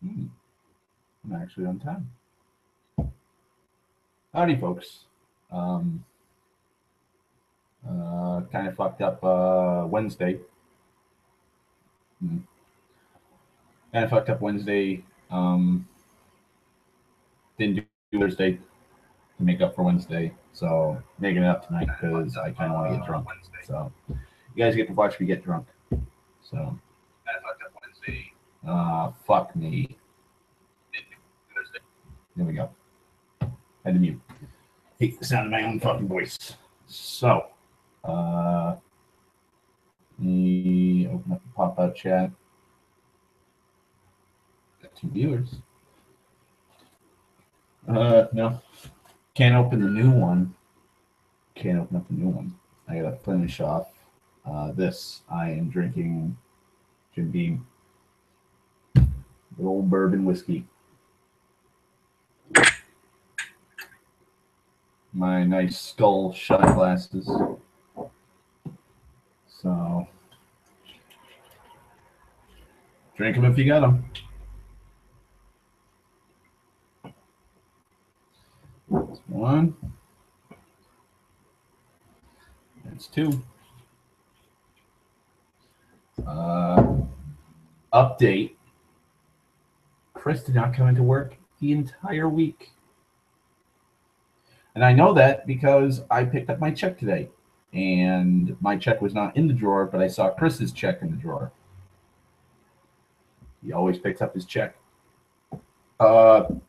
Hmm, I'm actually on time. Howdy, folks. Um, kind of fucked up Wednesday. Hmm. Kind of fucked up Wednesday. Didn't do Thursday to make up for Wednesday. So making it up tonight because I kind of want to get drunk. So you guys get to watch me get drunk. So kind of fucked up Wednesday. Fuck me. There we go. Had to mute. Hate the sound of my own fucking voice. So, let me open up the pop-out chat. Got 2 viewers. No. Can't open the new one. Can't open up the new one. I gotta finish off this. I am drinking Jim Beam. Good old bourbon whiskey. My nice skull shot glasses. So, drink them if you got them. That's one. That's two. Update. Chris did not come into work the entire week. And I know that because I picked up my check today. And my check was not in the drawer, but I saw Chris's check in the drawer. He always picks up his check. I'm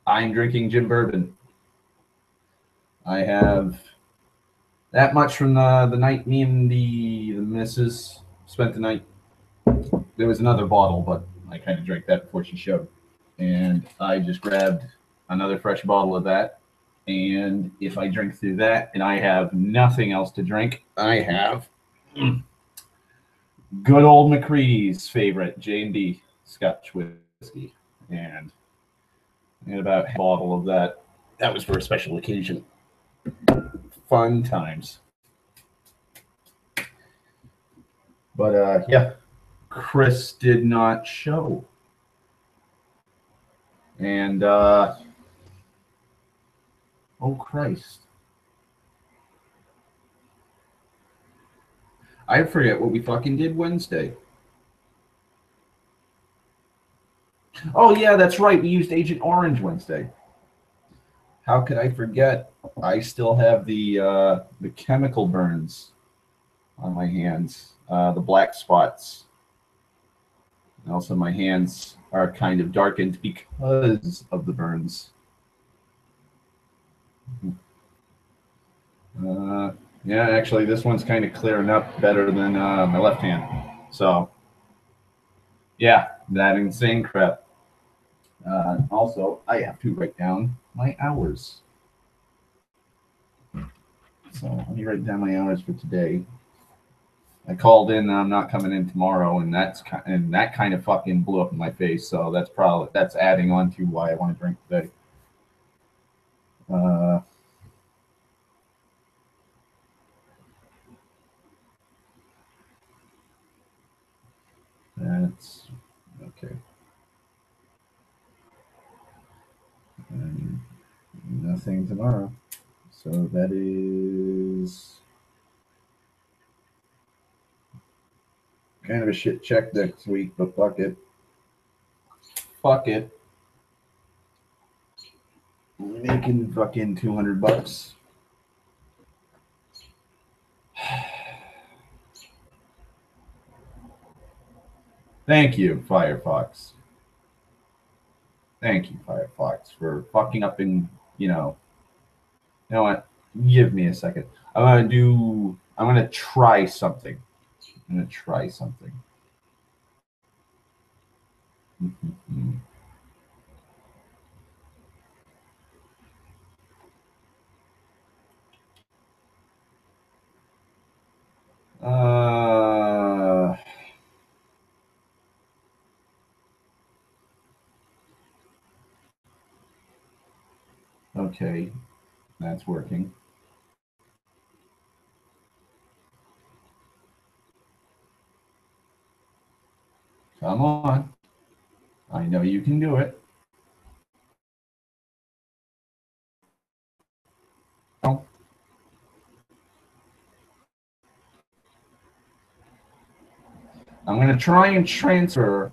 drinking gin bourbon. I have that much from the night me and the missus spent the night. There was another bottle, but I kind of drank that before she showed. And I just grabbed another fresh bottle of that. And if I drink through that and I have nothing else to drink, I have good old McCready's favorite J&B Scotch whiskey. And about a bottle of that. That was for a special occasion. Fun times. But yeah, Chris did not show. And oh Christ. I forget what we fucking did Wednesday. Oh yeah, that's right. We used Agent Orange Wednesday. How could I forget? I still have the chemical burns on my hands, the black spots. And also, my hands are kind of darkened because of the burns. Yeah, actually, this one's kind of clearing up better than my left hand. So, yeah, that insane crap. Also, I have to write down my hours. So let me write down my hours for today. I called in. I'm not coming in tomorrow, and that kind of fucking blew up in my face. So that's adding on to why I want to drink today. That's okay. And nothing tomorrow. So that is kind of a shit check next week, but fuck it. Fuck it. Making fucking $200. Thank you, Firefox. Thank you, Firefox, for fucking up and you know what? Give me a second. I'm gonna try something. I'm gonna try something. Uh, okay, that's working. Come on. I know you can do it. Oh. I'm going to try and transfer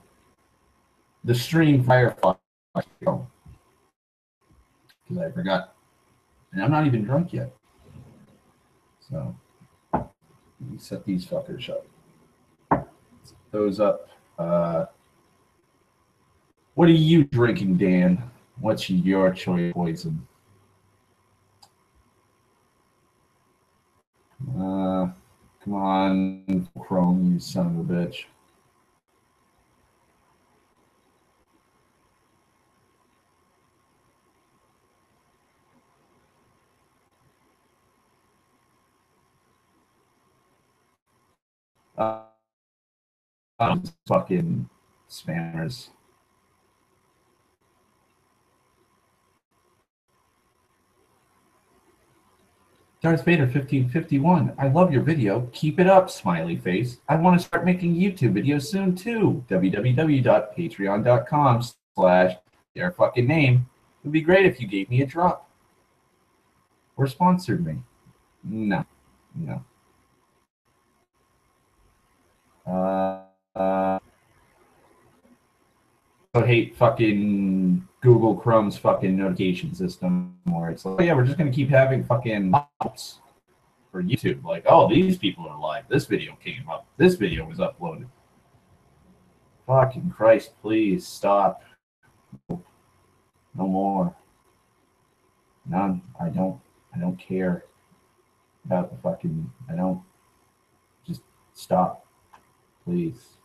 the stream Firefox because I forgot. And I'm not even drunk yet. So let me set these fuckers up. Set those up. What are you drinking, Dan? What's your choice poison? Come on, Chrome, you son of a bitch. Fucking spammers. Darth Vader 1551. I love your video. Keep it up, smiley face. I want to start making YouTube videos soon too. www.patreon.com/their fucking name. It would be great if you gave me a drop. Or sponsored me. No. No. I hate fucking Google Chrome's fucking notification system where it's like, oh yeah, we're just gonna keep having fucking pops for YouTube. Like, oh, these people are live. This video came up. This video was uploaded. Fucking Christ, please stop. No more. None. I don't care about the fucking. I don't. Just stop, please.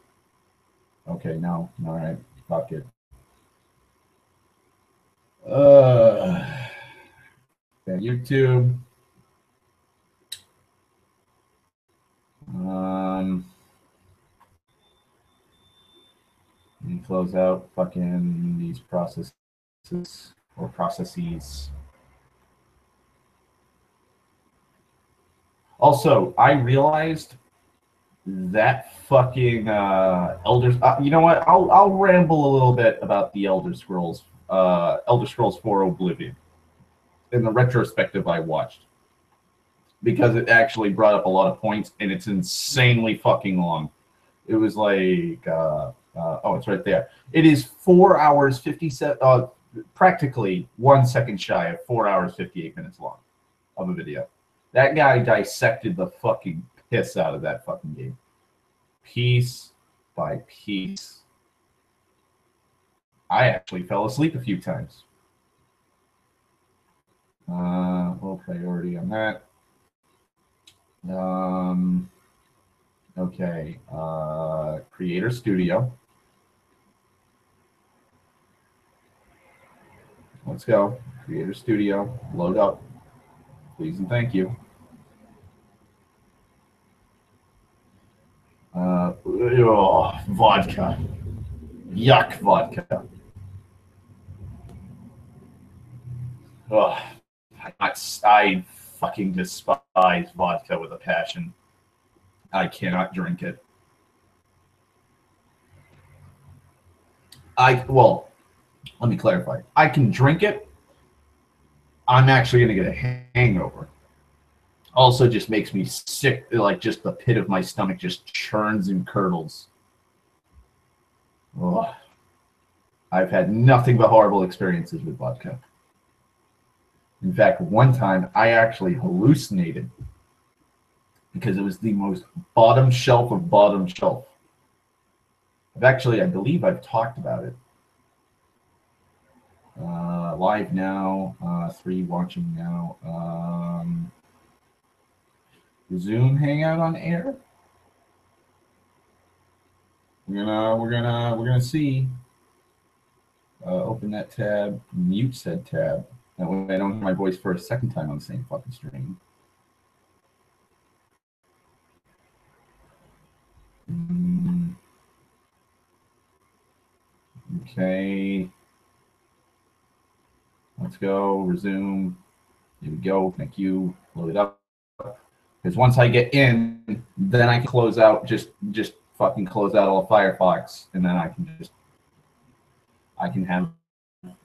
Okay, no. All right. Fuck it. YouTube. Let me close out fucking these processes or processes. Also, I realized that fucking Elder. You know what? I'll ramble a little bit about the Elder Scrolls 4 Oblivion in the retrospective I watched because it actually brought up a lot of points and it's insanely fucking long. It was like oh, it's right there. It is 4 hours 57, practically 1 second shy of 4 hours 58 minutes long of a video. That guy dissected the fucking piss out of that fucking game, piece by piece. I actually fell asleep a few times. Low priority on that. Okay. Creator Studio. Let's go. Creator Studio. Load up. Please and thank you. Vodka. Yuck, vodka. Oh, I fucking despise vodka with a passion. I cannot drink it. Well, let me clarify. I can drink it. I'm actually going to get a hangover. Also just makes me sick, like just the pit of my stomach just churns and curdles. Ugh. I've had nothing but horrible experiences with vodka. In fact, one time I actually hallucinated because it was the most bottom shelf of bottom shelf. I believe I've talked about it. Live now, 3 watching now. Zoom hangout on air. We're gonna see. Open that tab, mute said tab. That way I don't hear my voice for a second time on the same fucking stream. Okay. Let's go. Resume. Here we go. Thank you. Load it up. Because once I get in, then I can close out. Just fucking close out all Firefox, and then I can just I can have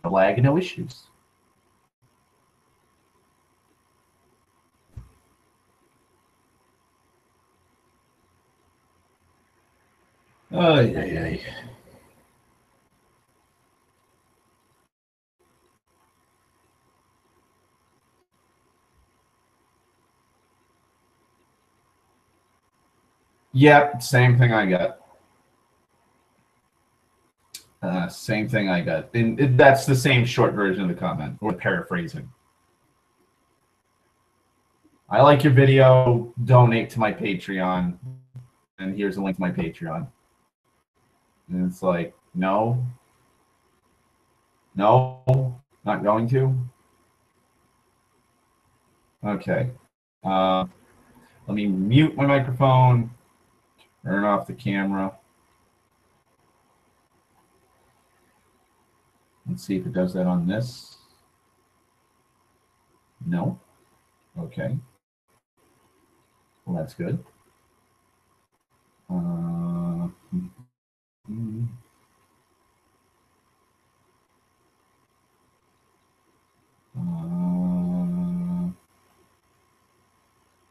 a lag, no issues. Oh, yeah. Yep, same thing I got. Same thing I got. And that's the same short version of the comment, or paraphrasing. I like your video. Donate to my Patreon. And here's a link to my Patreon. And it's like, no, not going to. Okay. Let me mute my microphone, turn off the camera. Let's see if it does that on this. No. Okay. Well, that's good.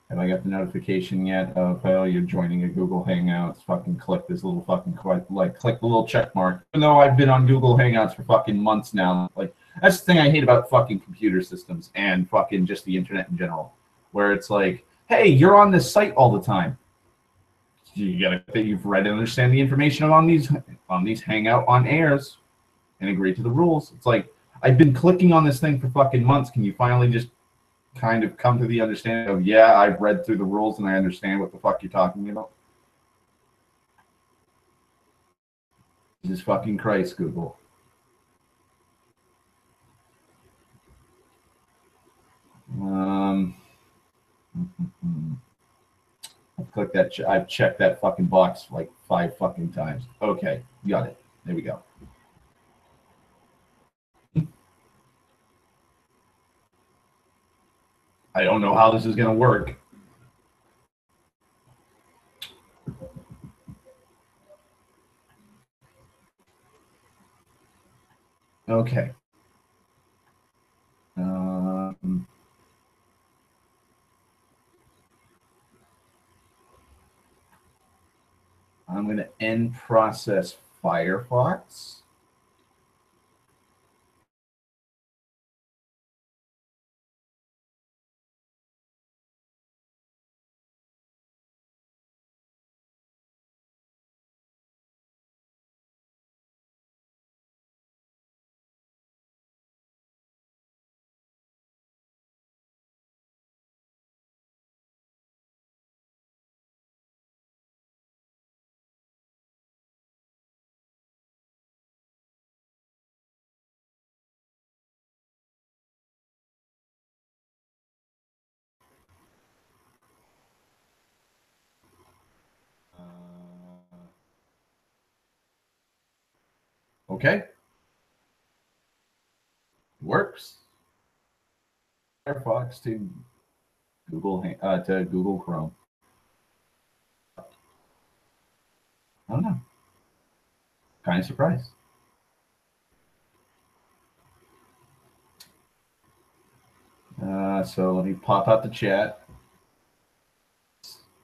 Have I got the notification yet of, oh, you're joining a Google Hangouts? Fucking click this little fucking, click the little check mark. Even though I've been on Google Hangouts for fucking months now. Like, that's the thing I hate about fucking computer systems and fucking just the internet in general. Where it's like, hey, you're on this site all the time. You gotta that you've read and understand the information on these Hangout on airs and agree to the rules. It's like, I've been clicking on this thing for fucking months. Can you finally just kind of come to the understanding of, yeah, I've read through the rules and I understand what the fuck you're talking about? Jesus fucking Christ, Google. I've clicked that. I've checked that fucking box like 5 fucking times. Okay, got it. There we go. I don't know how this is going to work. Okay. I'm going to end process Firefox. Okay. Works. Firefox to Google Chrome. I don't know. Kind of surprised. So let me pop out the chat.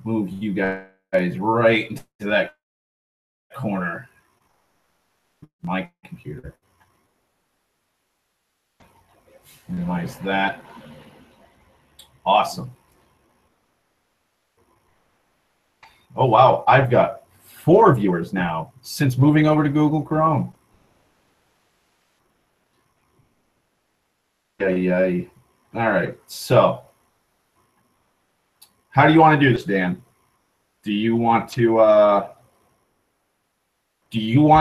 Move you guys right into that corner. My computer. Minimize that. Awesome. Oh, wow. I've got 4 viewers now since moving over to Google Chrome. Yay. All right. So how do you want to do this, Dan? Do you want to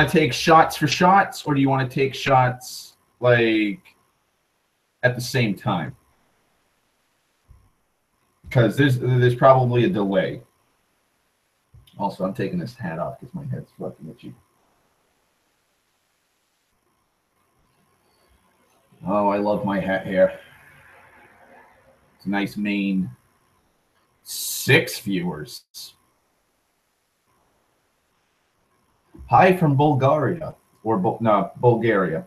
take shots for shots, or do you want to take shots like at the same time? Because there's probably a delay. Also, I'm taking this hat off because my head's fucking itchy. Oh, I love my hat hair. It's a nice mane. 6 viewers. Hi from Bulgaria. or no, Bulgaria.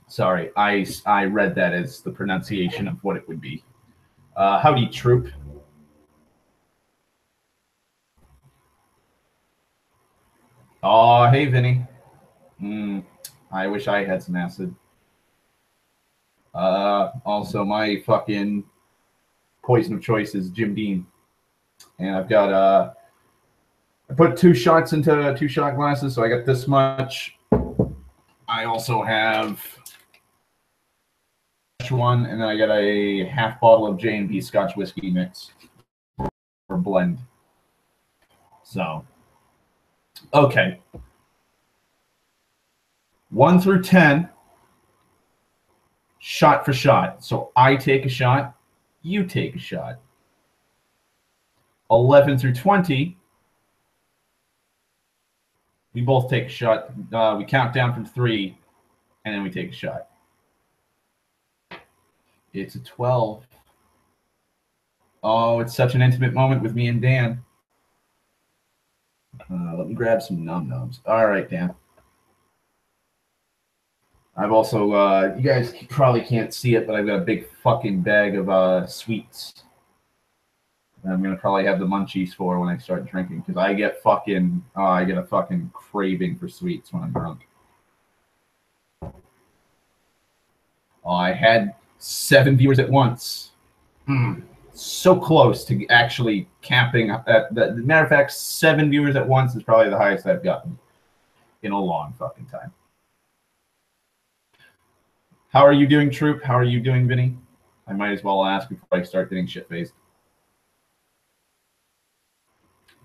Sorry, I read that as the pronunciation of what it would be. Howdy, troop. Oh, hey, Vinny. I wish I had some acid. Also, my fucking poison of choice is Jim Beam. And I've got, I put 2 shots into 2 shot glasses, so I got this much. I also have one, and then I got a half bottle of J&B Scotch whiskey mix or blend. So, okay. 1 through 10, shot for shot. So I take a shot, you take a shot. 11 through 20, we both take a shot. We count down from 3, and then we take a shot. It's a 12. Oh, it's such an intimate moment with me and Dan. Let me grab some num-nums. All right, Dan. I've also, you guys probably can't see it, but I've got a big fucking bag of sweets. I'm going to probably have the munchies for when I start drinking, because I get a fucking craving for sweets when I'm drunk. Oh, I had 7 viewers at once. So close to actually capping. The matter of fact, 7 viewers at once is probably the highest I've gotten in a long fucking time. How are you doing, Troop? How are you doing, Vinny? I might as well ask before I start getting shit-faced.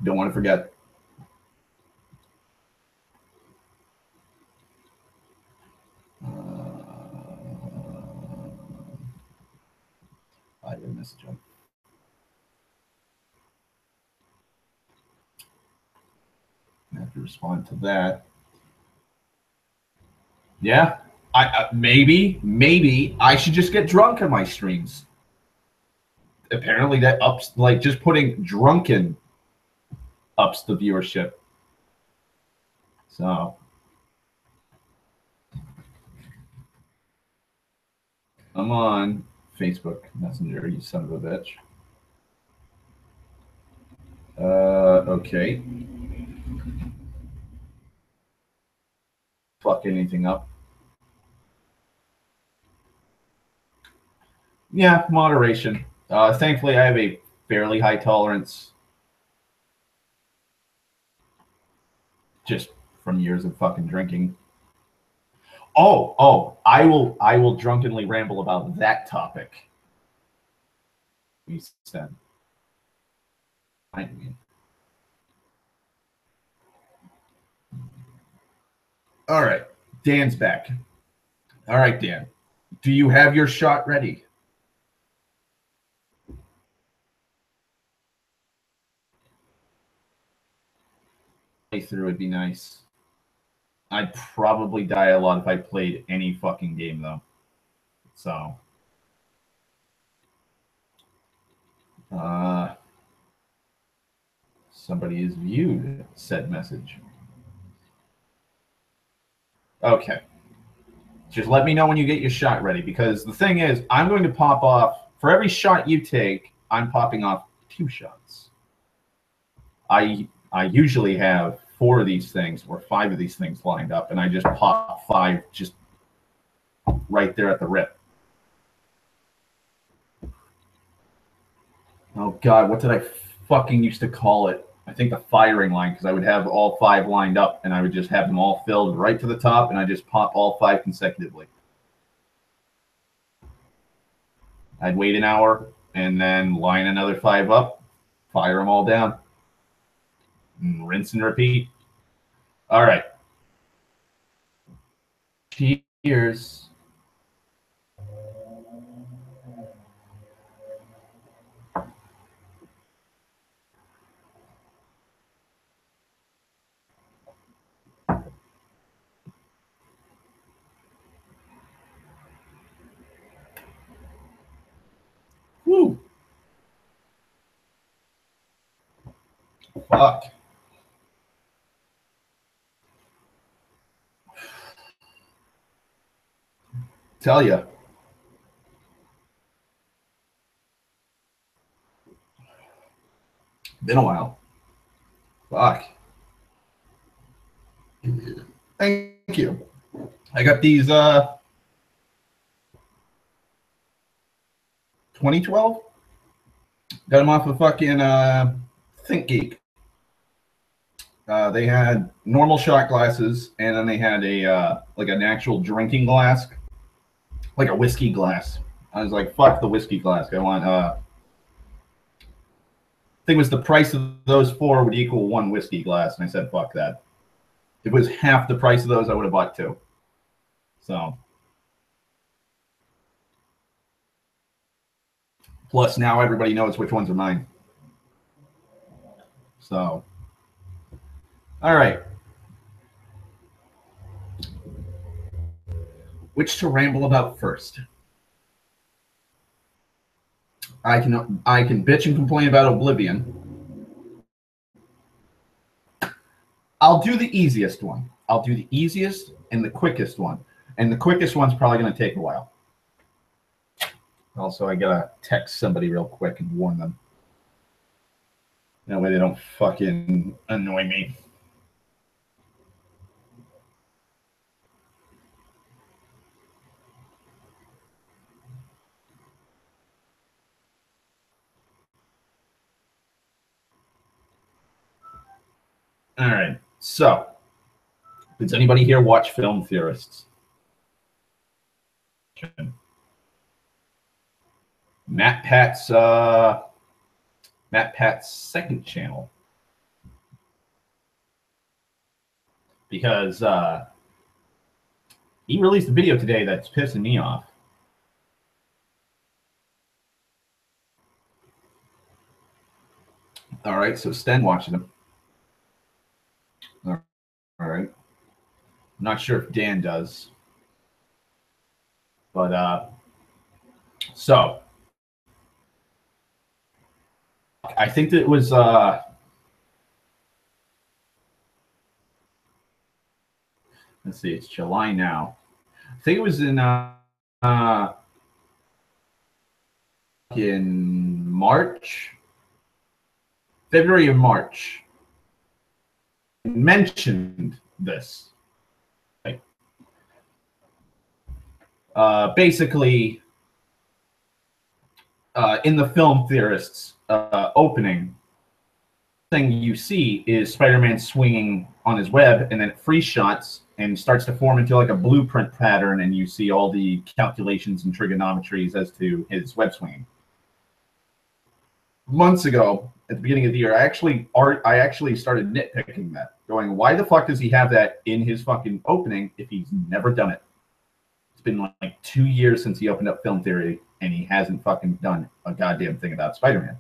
Don't want to forget. I did a message on. I have to respond to that. Yeah, maybe I should just get drunk on my streams. Apparently, that ups, like, just putting Drunken ups the viewership. So I'm on Facebook Messenger, you son of a bitch. Okay. Fuck anything up. Yeah, moderation. Thankfully, I have a fairly high tolerance, just from years of fucking drinking. Oh, I will drunkenly ramble about that topic. We said. I mean. All right, Dan's back. All right, Dan, do you have your shot ready? Playthrough would be nice. I'd probably die a lot if I played any fucking game, though. So, somebody is viewed said message. Okay. Just let me know when you get your shot ready, because the thing is, I'm going to pop off, for every shot you take, I'm popping off 2 shots. I usually have 4 of these things or 5 of these things lined up, and I just pop 5 just right there at the rip. Oh God, what did I fucking used to call it? I think the firing line, because I would have all 5 lined up, and I would just have them all filled right to the top, and I just pop all 5 consecutively. I'd wait an hour, and then line another 5 up, fire them all down, and rinse and repeat. All right. Cheers. Woo. Fuck. Tell you. Been a while. Fuck. Thank you. I got these 2012. Got them off of fucking ThinkGeek. They had normal shot glasses, and then they had a like an actual drinking glass, like a whiskey glass. I was like, fuck the whiskey glass. I want I think it was the price of those four would equal one whiskey glass, and I said, fuck that. If it was half the price of those, I would have bought two. So, plus now everybody knows which ones are mine. So, all right. Which to ramble about first? I can bitch and complain about Oblivion. I'll do the easiest one. I'll do the easiest and the quickest one. And the quickest one's probably going to take a while. Also, I got to text somebody real quick and warn them. That way they don't fucking annoy me. All right. So, does anybody here watch Film Theorists? Matt Pat's second channel, because he released a video today that's pissing me off. All right, so Sten watching him. All right. I'm not sure if Dan does. But so I think that it was let's see, it's July now. I think it was in March, February or March. Mentioned this. Basically, in the Film Theorists opening, thing you see is Spider-Man swinging on his web, and then it freeze shots and starts to form into like a blueprint pattern, and you see all the calculations and trigonometries as to his web swinging. Months ago, at the beginning of the year, I actually started nitpicking that, going, why the fuck does he have that in his fucking opening if he's never done it? It's been like 2 years since he opened up Film Theory, and he hasn't fucking done a goddamn thing about Spider-Man.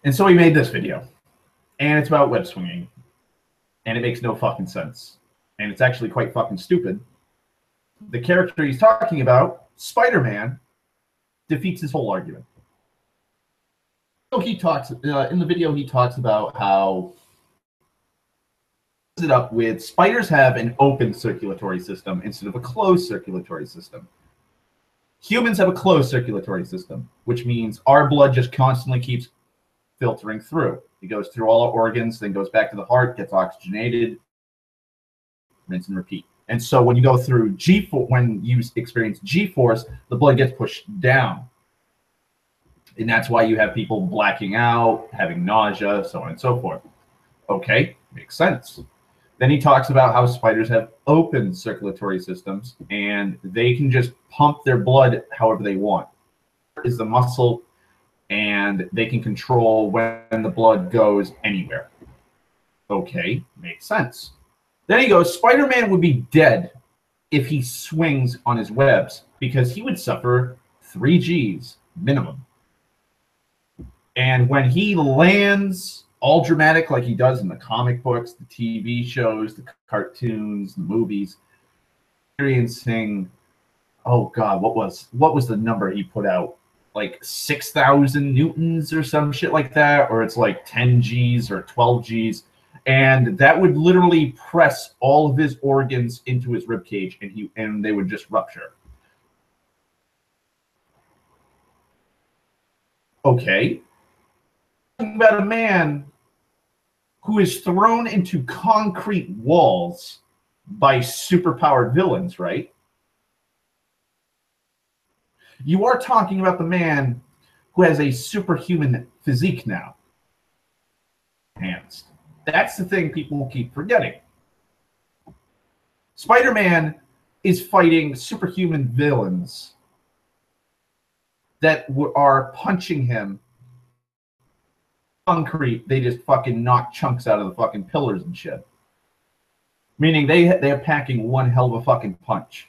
And so he made this video, and it's about web swinging, and it makes no fucking sense, and it's actually quite fucking stupid. The character he's talking about, Spider-Man, defeats his whole argument. So he talks in the video. He talks about how it up with spiders have an open circulatory system instead of a closed circulatory system. Humans have a closed circulatory system, which means our blood just constantly keeps filtering through. It goes through all our organs, then goes back to the heart, gets oxygenated, rinse and repeat. And so when you go through G-force, when you experience G-force, the blood gets pushed down. And that's why you have people blacking out, having nausea, so on and so forth. Okay, makes sense. Then he talks about how spiders have open circulatory systems, and they can just pump their blood however they want. Is the muscle, and they can control when the blood goes anywhere. Okay, makes sense. Then he goes, Spider-Man would be dead if he swings on his webs, because he would suffer 3 Gs minimum. And when he lands all dramatic like he does in the comic books, the TV shows, the cartoons, the movies, experiencing, oh God, what was the number he put out? Like 6,000 newtons or some shit like that, or it's like 10 Gs or 12 Gs. And that would literally press all of his organs into his rib cage, and they would just rupture. Okay. Talking about a man who is thrown into concrete walls by superpowered villains, right? You are talking about the man who has a superhuman physique now. Enhanced. That's the thing people keep forgetting. Spider-Man is fighting superhuman villains that are punching him. Concrete, they just fucking knock chunks out of the fucking pillars and shit. Meaning they're packing one hell of a fucking punch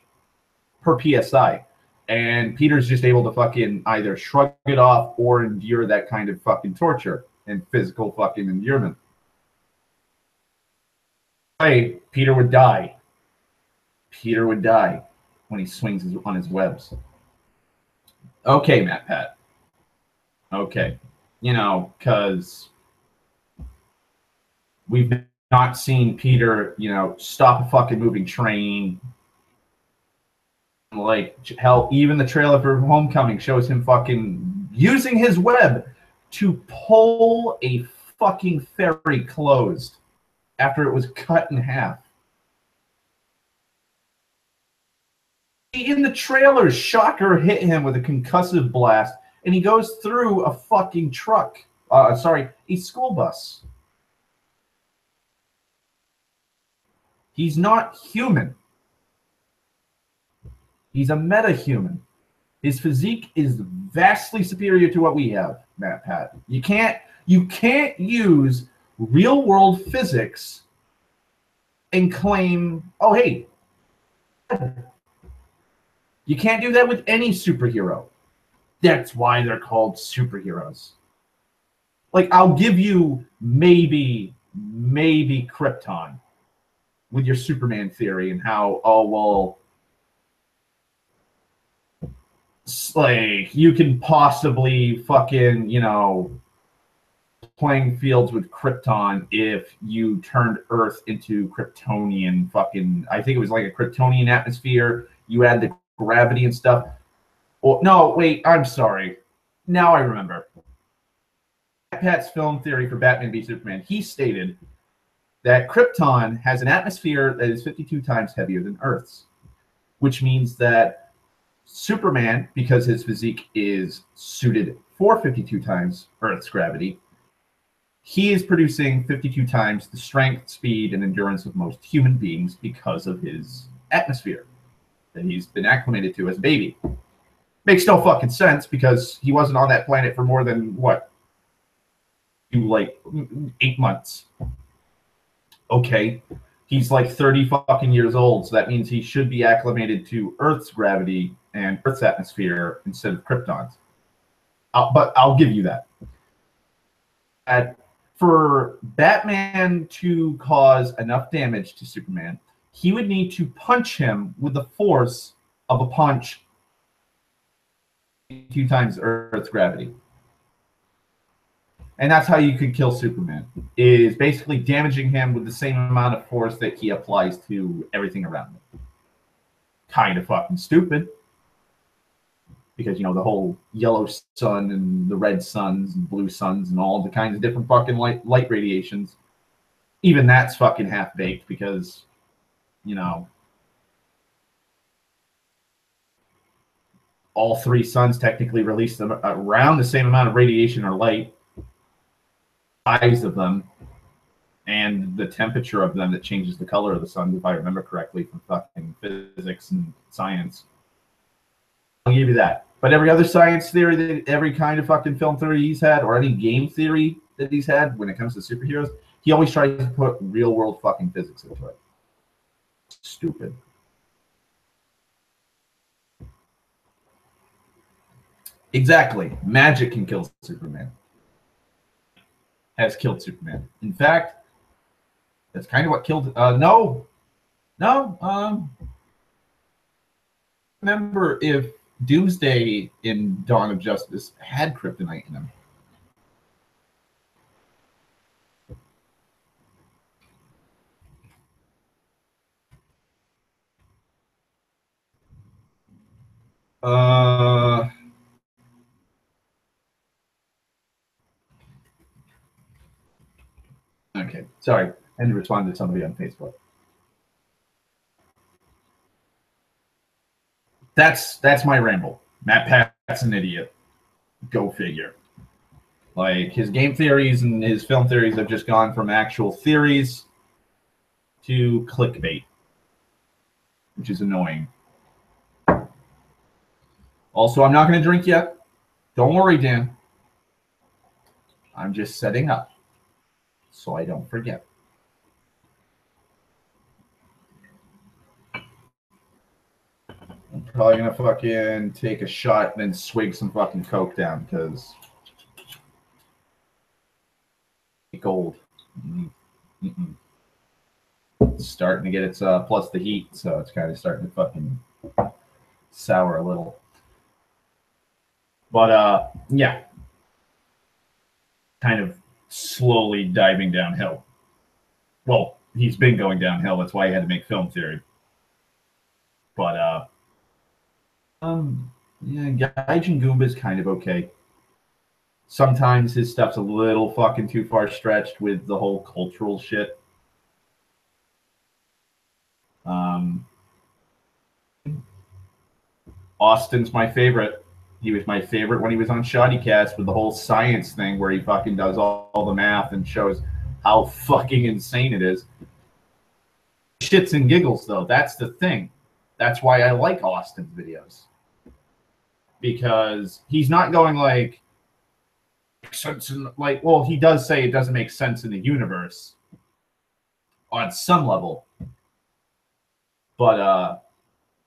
per PSI. And Peter's just able to fucking either shrug it off or endure that kind of fucking torture and physical fucking endurance. Hey, Peter would die. Peter would die when he swings on his webs. Okay, Matt Pat. Okay. You know, because we've not seen Peter, you know, stop a fucking moving train. Like, hell, even the trailer for Homecoming shows him fucking using his web to pull a fucking ferry closed after it was cut in half. In the trailers, Shocker hit him with a concussive blast, and he goes through a fucking truck. A school bus. He's not human. He's a meta-human. His physique is vastly superior to what we have, Matt Pat. You can't use real-world physics and claim, oh, hey. You can't do that with any superhero. That's why they're called superheroes. Like, I'll give you maybe Krypton with your Superman theory and how, oh, well, like, you can possibly fucking, you know, playing fields with Krypton if you turned Earth into Kryptonian fucking, I think it was like a Kryptonian atmosphere. You add the gravity and stuff. Well, no, wait, I'm sorry. Now I remember. Pat's film theory for Batman v Superman, he stated that Krypton has an atmosphere that is 52 times heavier than Earth's, which means that Superman, because his physique is suited for 52 times Earth's gravity, he is producing 52 times the strength, speed, and endurance of most human beings because of his atmosphere that he's been acclimated to as a baby. Makes no fucking sense because he wasn't on that planet for more than, what, like 8 months. Okay. He's like 30 fucking years old, so that means he should be acclimated to Earth's gravity and Earth's atmosphere instead of Krypton's. But I'll give you that. For Batman to cause enough damage to Superman, he would need to punch him with the force of a punch 2 times Earth's gravity. And that's how you could kill Superman, is basically damaging him with the same amount of force that he applies to everything around him. Kind of fucking stupid. Because, you know, the whole yellow sun and the red suns and blue suns and all the kinds of different fucking light radiations, even that's fucking half-baked because, you know, all 3 suns technically release them around the same amount of radiation or light. Size of them and the temperature of them that changes the color of the sun, if I remember correctly from fucking physics and science. I'll give you that. But every other science theory, every kind of fucking film theory he's had, or any game theory that he's had when it comes to superheroes, he always tries to put real world fucking physics into it. Stupid. Exactly. Magic can kill Superman. Has killed Superman. In fact, that's kind of what killed. Remember if Doomsday in Dawn of Justice had kryptonite in him. Uh, okay, sorry. I need to respond to somebody on Facebook. That's my ramble. Matt Pat's an idiot. Go figure. Like his game theories and his film theories have just gone from actual theories to clickbait, which is annoying. Also, I'm not going to drink yet. Don't worry, Dan. I'm just setting up so I don't forget. I'm probably going to fucking take a shot and then swig some fucking Coke down because gold. Mm-mm. It's starting to get its plus the heat, so it's kind of starting to fucking sour a little. But yeah, kind of slowly diving downhill. Well, he's been going downhill. That's why he had to make film theory. But yeah, Gaijin Goomba is kind of okay. Sometimes his stuff's a little fucking too far stretched with the whole cultural shit. Austin's my favorite. He was my favorite when he was on Shoddycast with the whole science thing where he fucking does all the math and shows how fucking insane it is. Shits and giggles, though. That's the thing. That's why I like Austin's videos. Because he's not going like, well, he does say it doesn't make sense in the universe on some level. But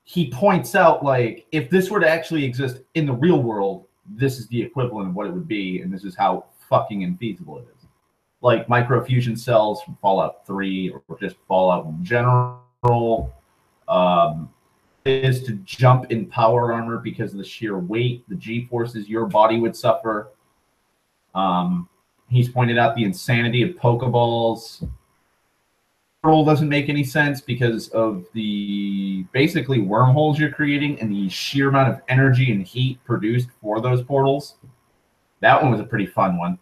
he points out, like, if this were to actually exist in the real world, this is the equivalent of what it would be, and this is how fucking infeasible it is. Like microfusion cells from Fallout 3 or just Fallout in general. Is to jump in power armor because of the sheer weight, the G-forces your body would suffer. He's pointed out the insanity of Pokeballs. Portal doesn't make any sense because of the basically wormholes you're creating and the sheer amount of energy and heat produced for those portals. That one was a pretty fun one.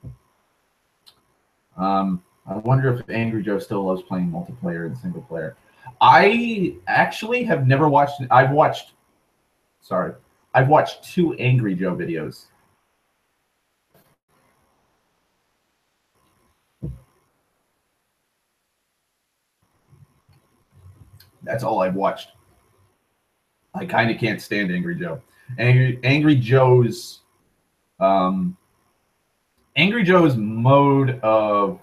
I wonder if Angry Joe still loves playing multiplayer and single player. I actually have never watched. I've watched 2 Angry Joe videos. That's all I've watched. I kind of can't stand Angry Joe. Angry Joe's mode of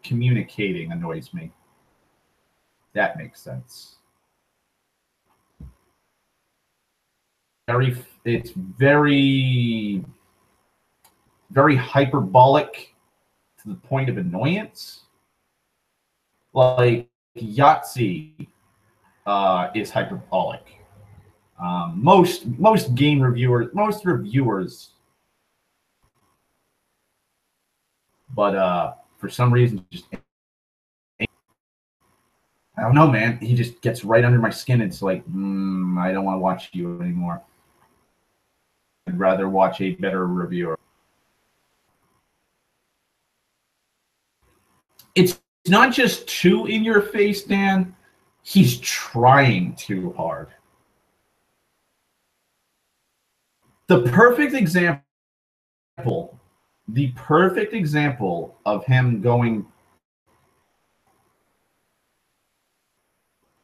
communicating annoys me. That makes sense. It's very hyperbolic to the point of annoyance. Like Yahtzee is hyperbolic. Most game reviewers, most reviewers, but for some reason, just I don't know, man. He just gets right under my skin. It's like, I don't want to watch you anymore. I'd rather watch a better reviewer. It's not just too in your face, Dan. He's trying too hard. The perfect example of him going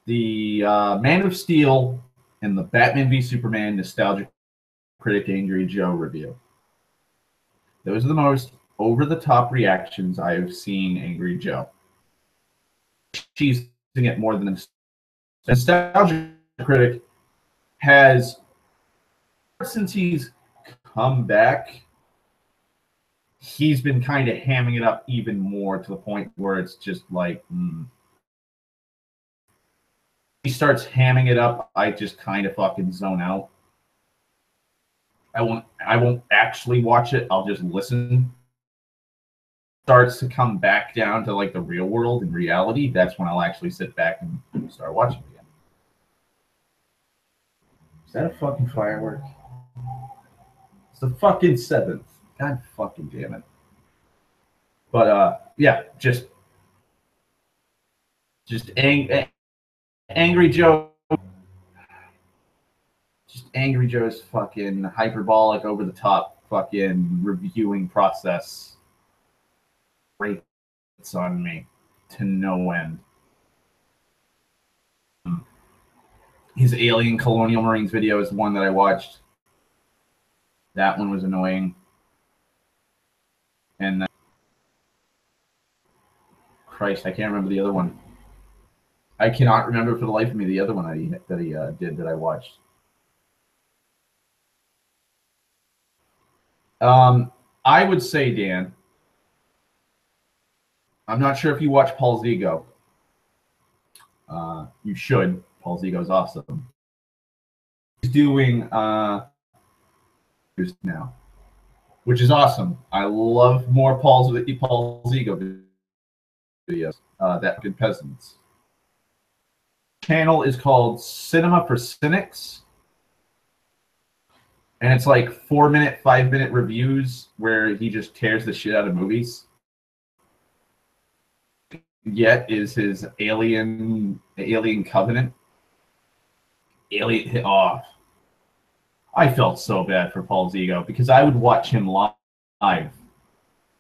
the Man of Steel and the Batman v Superman Nostalgic Critic Angry Joe review. Those are the most over-the-top reactions I have seen Angry Joe. She's using it more than Nostalgic Critic has, since he's come back, he's been kind of hamming it up even more to the point where it's just like, he starts hamming it up, I just kind of fucking zone out. I won't actually watch it. I'll just listen. Starts to come back down to like the real world and reality. That's when I'll actually sit back and start watching again. Is that a fucking firework? It's the fucking 7th. God fucking damn it. But yeah, just Angry Joe. Just Angry Joe's fucking hyperbolic, over the top fucking reviewing process rates on me to no end. His Alien Colonial Marines video is one that I watched. That one was annoying. And then, Christ, I can't remember the other one. I cannot remember for the life of me the other one that he did that I watched. I would say, Dan, I'm not sure if you watch Paul Zigo. You should. Paul Zigo's awesome. He's doing now, which is awesome. I love more Paul Zigo videos. That good peasants. Channel is called Cinema for Cynics, and it's like 4-minute, 5-minute reviews where he just tears the shit out of movies. Yet is his Alien Covenant. I felt so bad for Paul Zigo because I would watch him live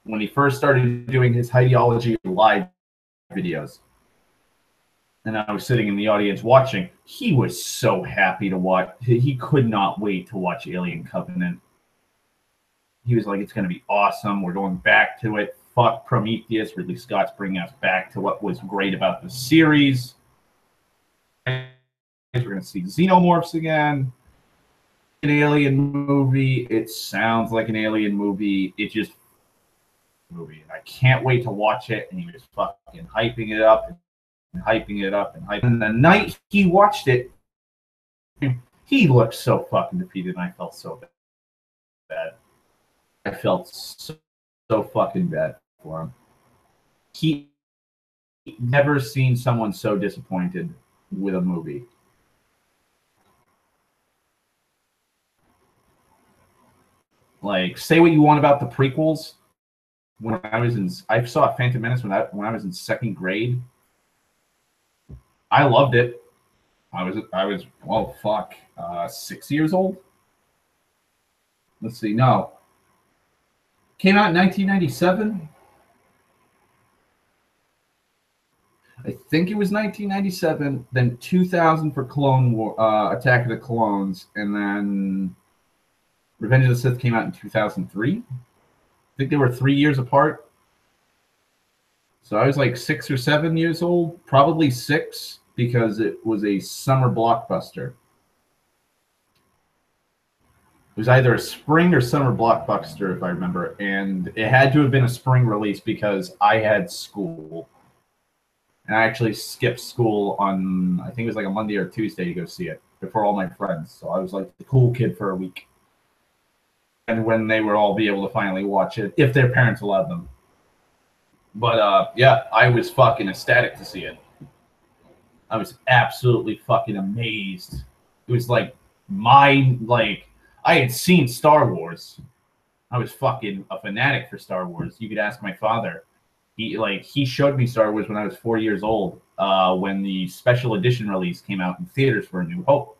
when he first started doing his Ideology live videos. And I was sitting in the audience watching. He was so happy to watch. He could not wait to watch Alien Covenant. He was like, it's going to be awesome. We're going back to it. Fuck Prometheus. Ridley Scott's bringing us back to what was great about the series. We're going to see xenomorphs again. An alien movie. It sounds like an alien movie. It just movie. And I can't wait to watch it. And he was fucking hyping it up and hyping it up and hyping. And the night he watched it, he looked so fucking defeated, and I felt so bad. I felt so fucking bad for him. He never seen someone so disappointed with a movie. Like, say what you want about the prequels. When I saw Phantom Menace when I was in 2nd grade. I loved it. I was 6 years old. Let's see. No. Came out in 1997. I think it was 1997. Then 2000 for Clone War, Attack of the Clones, and then Revenge of the Sith came out in 2003. I think they were 3 years apart. So I was like 6 or 7 years old, probably 6, because it was a summer blockbuster. It was either a spring or summer blockbuster, if I remember, and it had to have been a spring release because I had school. And I actually skipped school on, I think it was like a Monday or Tuesday to go see it before all my friends. So I was like the cool kid for a week. And when they would all be able to finally watch it, if their parents allowed them. But yeah, I was fucking ecstatic to see it. I was absolutely fucking amazed. It was like I had seen Star Wars. I was fucking a fanatic for Star Wars. You could ask my father. He showed me Star Wars when I was 4 years old, when the special edition release came out in theaters for A New Hope.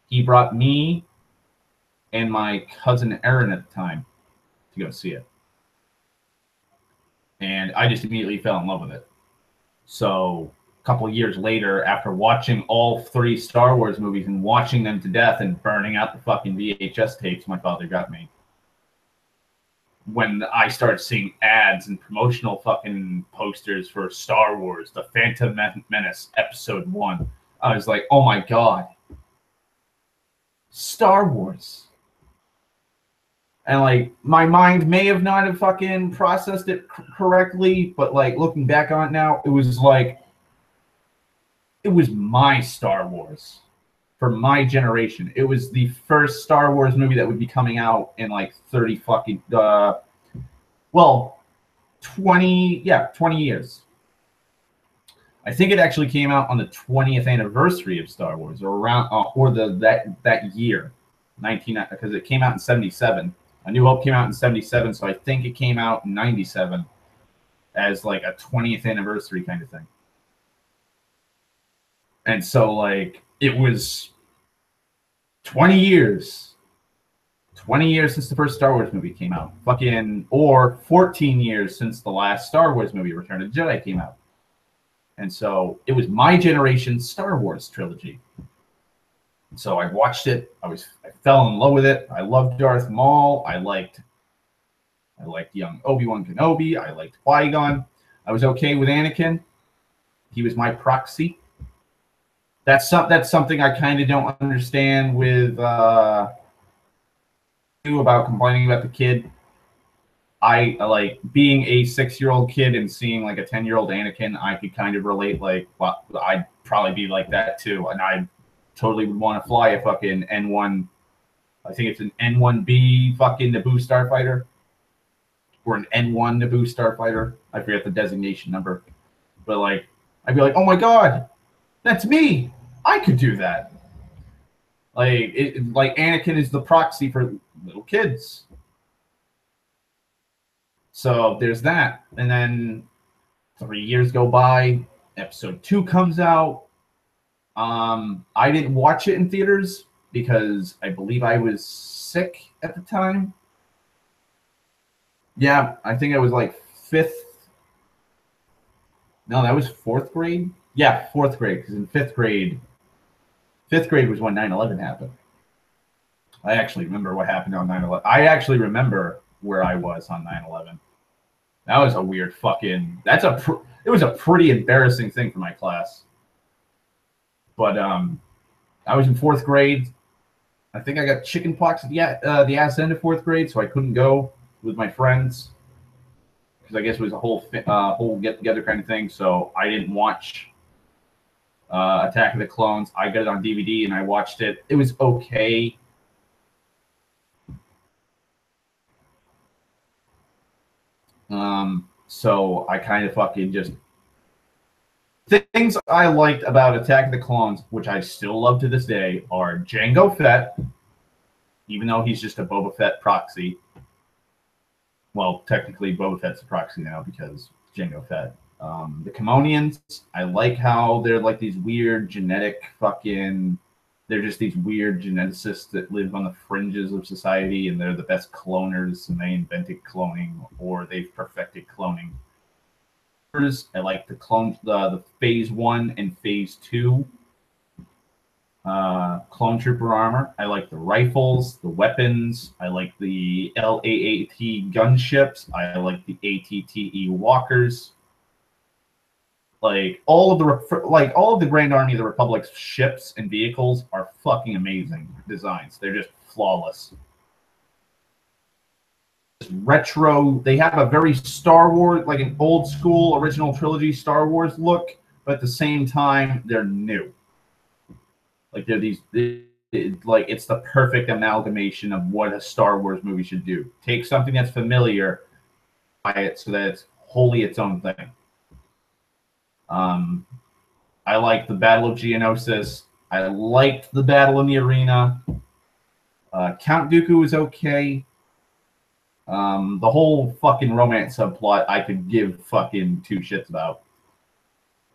He brought me and my cousin Aaron at the time to go see it. And I just immediately fell in love with it. So a couple of years later, after watching all 3 Star Wars movies and watching them to death and burning out the fucking VHS tapes my father got me, when I started seeing ads and promotional fucking posters for Star Wars, The Phantom Menace Episode 1, I was like, oh my God. Star Wars. And like, my mind may have not have fucking processed it correctly, but like, looking back on it now, it was my Star Wars for my generation. It was the first Star Wars movie that would be coming out in like 20 years. I think it actually came out on the 20th anniversary of Star Wars, or around, that year. because it came out in 77. A New Hope came out in 77, so I think it came out in 97 as like a 20th anniversary kind of thing. And so like it was 20 years since the first Star Wars movie came out. Or 14 years since the last Star Wars movie, Return of the Jedi, came out. And so it was my generation's Star Wars trilogy. So I watched it. I fell in love with it. I loved Darth Maul. I liked young Obi-Wan Kenobi. I liked Qui-Gon. I was okay with Anakin. He was my proxy. That's something I kind of don't understand with about complaining about the kid. I like being a 6-year-old kid and seeing like a 10-year-old Anakin. I could kind of relate. Like, well, I'd probably be like that too, and I totally would want to fly a fucking N1. I think it's an N1B fucking Naboo starfighter, or an N1 Naboo starfighter. I forget the designation number, but like I'd be like, oh my god, that's me. I could do that. Like Anakin is the proxy for little kids. So there's that. And then 3 years go by. Episode 2 comes out. I didn't watch it in theaters because I believe I was sick at the time. Yeah, I think I was like 5th. No, that was 4th grade. Yeah, 4th grade. Because in 5th grade was when 9/11 happened. I actually remember what happened on 9/11. I actually remember where I was on 9/11. That was a weird fucking. It was a pretty embarrassing thing for my class. But I was in 4th grade. I think I got chicken pox at the ass end of 4th grade, so I couldn't go with my friends because I guess it was a whole get together kind of thing. So I didn't watch Attack of the Clones. I got it on DVD and I watched it. It was okay. So I kind of fucking just things I liked about Attack of the Clones, which I still love to this day, are Jango Fett, even though he's just a Boba Fett proxy. Well, technically Boba Fett's a proxy now because Jango Fett. The Kamonians, I like how they're like these weird genetic fucking. They're just these weird geneticists that live on the fringes of society, and they're the best cloners, and they invented cloning, or they've perfected cloning. I like the Phase 1 and Phase 2 clone trooper armor. I like the rifles, the weapons. I like the LAAT gunships. I like the ATTE walkers. Like all of the Grand Army of the Republic's ships and vehicles are fucking amazing designs. They're just flawless. Retro. They have a very Star Wars, like an old school original trilogy Star Wars look, but at the same time they're new. Like it's the perfect amalgamation of what a Star Wars movie should do. Take something that's familiar, buy it so that it's wholly its own thing. I liked the Battle of Geonosis. I liked the battle in the arena. Count Dooku was okay. The whole fucking romance subplot I could give fucking 2 shits about.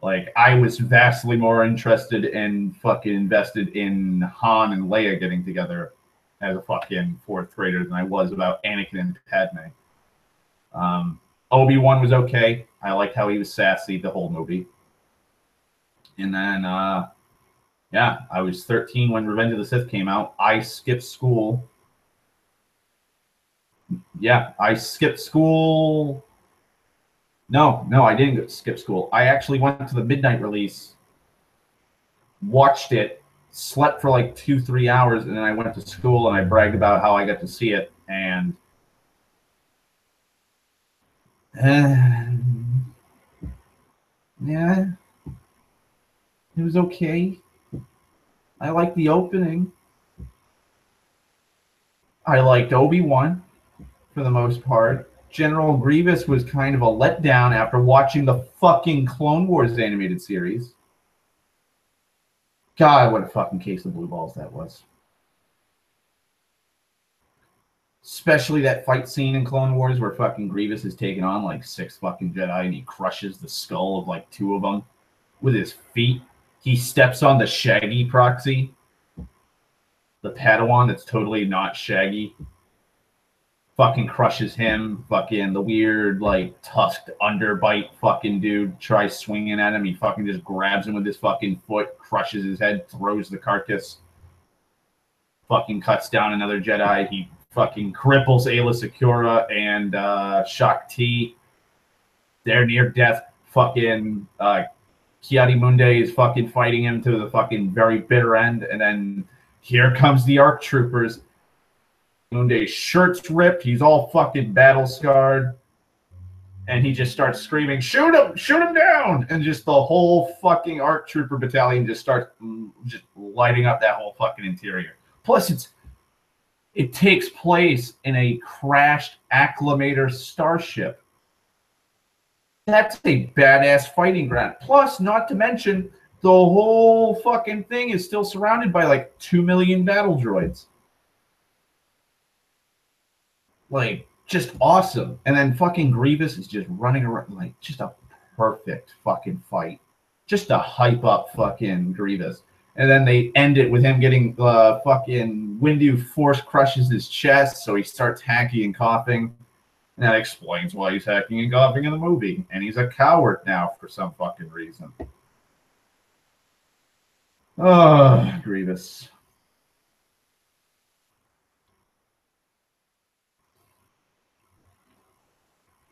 Like, I was vastly more interested and fucking invested in Han and Leia getting together as a fucking 4th grader than I was about Anakin and Padme. Obi-Wan was okay. I liked how he was sassy the whole movie. And then, yeah, I was 13 when Revenge of the Sith came out. I skipped school. Yeah, I skipped school. No, I didn't skip school. I actually went to the midnight release, watched it, slept for like 2-3 hours, and then I went to school and I bragged about how I got to see it. And yeah, it was okay. I liked the opening. I liked Obi-Wan for the most part. General Grievous was kind of a letdown after watching the fucking Clone Wars animated series. God, what a fucking case of blue balls that was. Especially that fight scene in Clone Wars where fucking Grievous is taking on like 6 fucking Jedi and he crushes the skull of like 2 of them with his feet. He steps on the Shaggy proxy, the Padawan that's totally not Shaggy. Fucking crushes him. Fucking the weird like tusked underbite fucking dude tries swinging at him. He fucking just grabs him with his fucking foot, crushes his head, throws the carcass. Fucking cuts down another Jedi. He fucking cripples Ayla Secura and Shakti. They're near death. Fucking Ki-Adi-Mundi is fucking fighting him to the fucking very bitter end. And then here comes the ARC troopers. Mundi's shirt's ripped. He's all fucking battle scarred. And he just starts screaming, shoot him down. And just the whole fucking ARC trooper battalion just starts just lighting up that whole fucking interior. Plus, it takes place in a crashed Acclamator starship. That's a badass fighting ground. Plus, not to mention, the whole fucking thing is still surrounded by like 2 million battle droids. Like, just awesome. And then fucking Grievous is just running around, like, just a perfect fucking fight. Just to hype up fucking Grievous. And then they end it with him getting fucking Windu force crushes his chest, so he starts hacking and coughing. And that explains why he's hacking and coughing in the movie. And he's a coward now for some fucking reason. Oh, Grievous.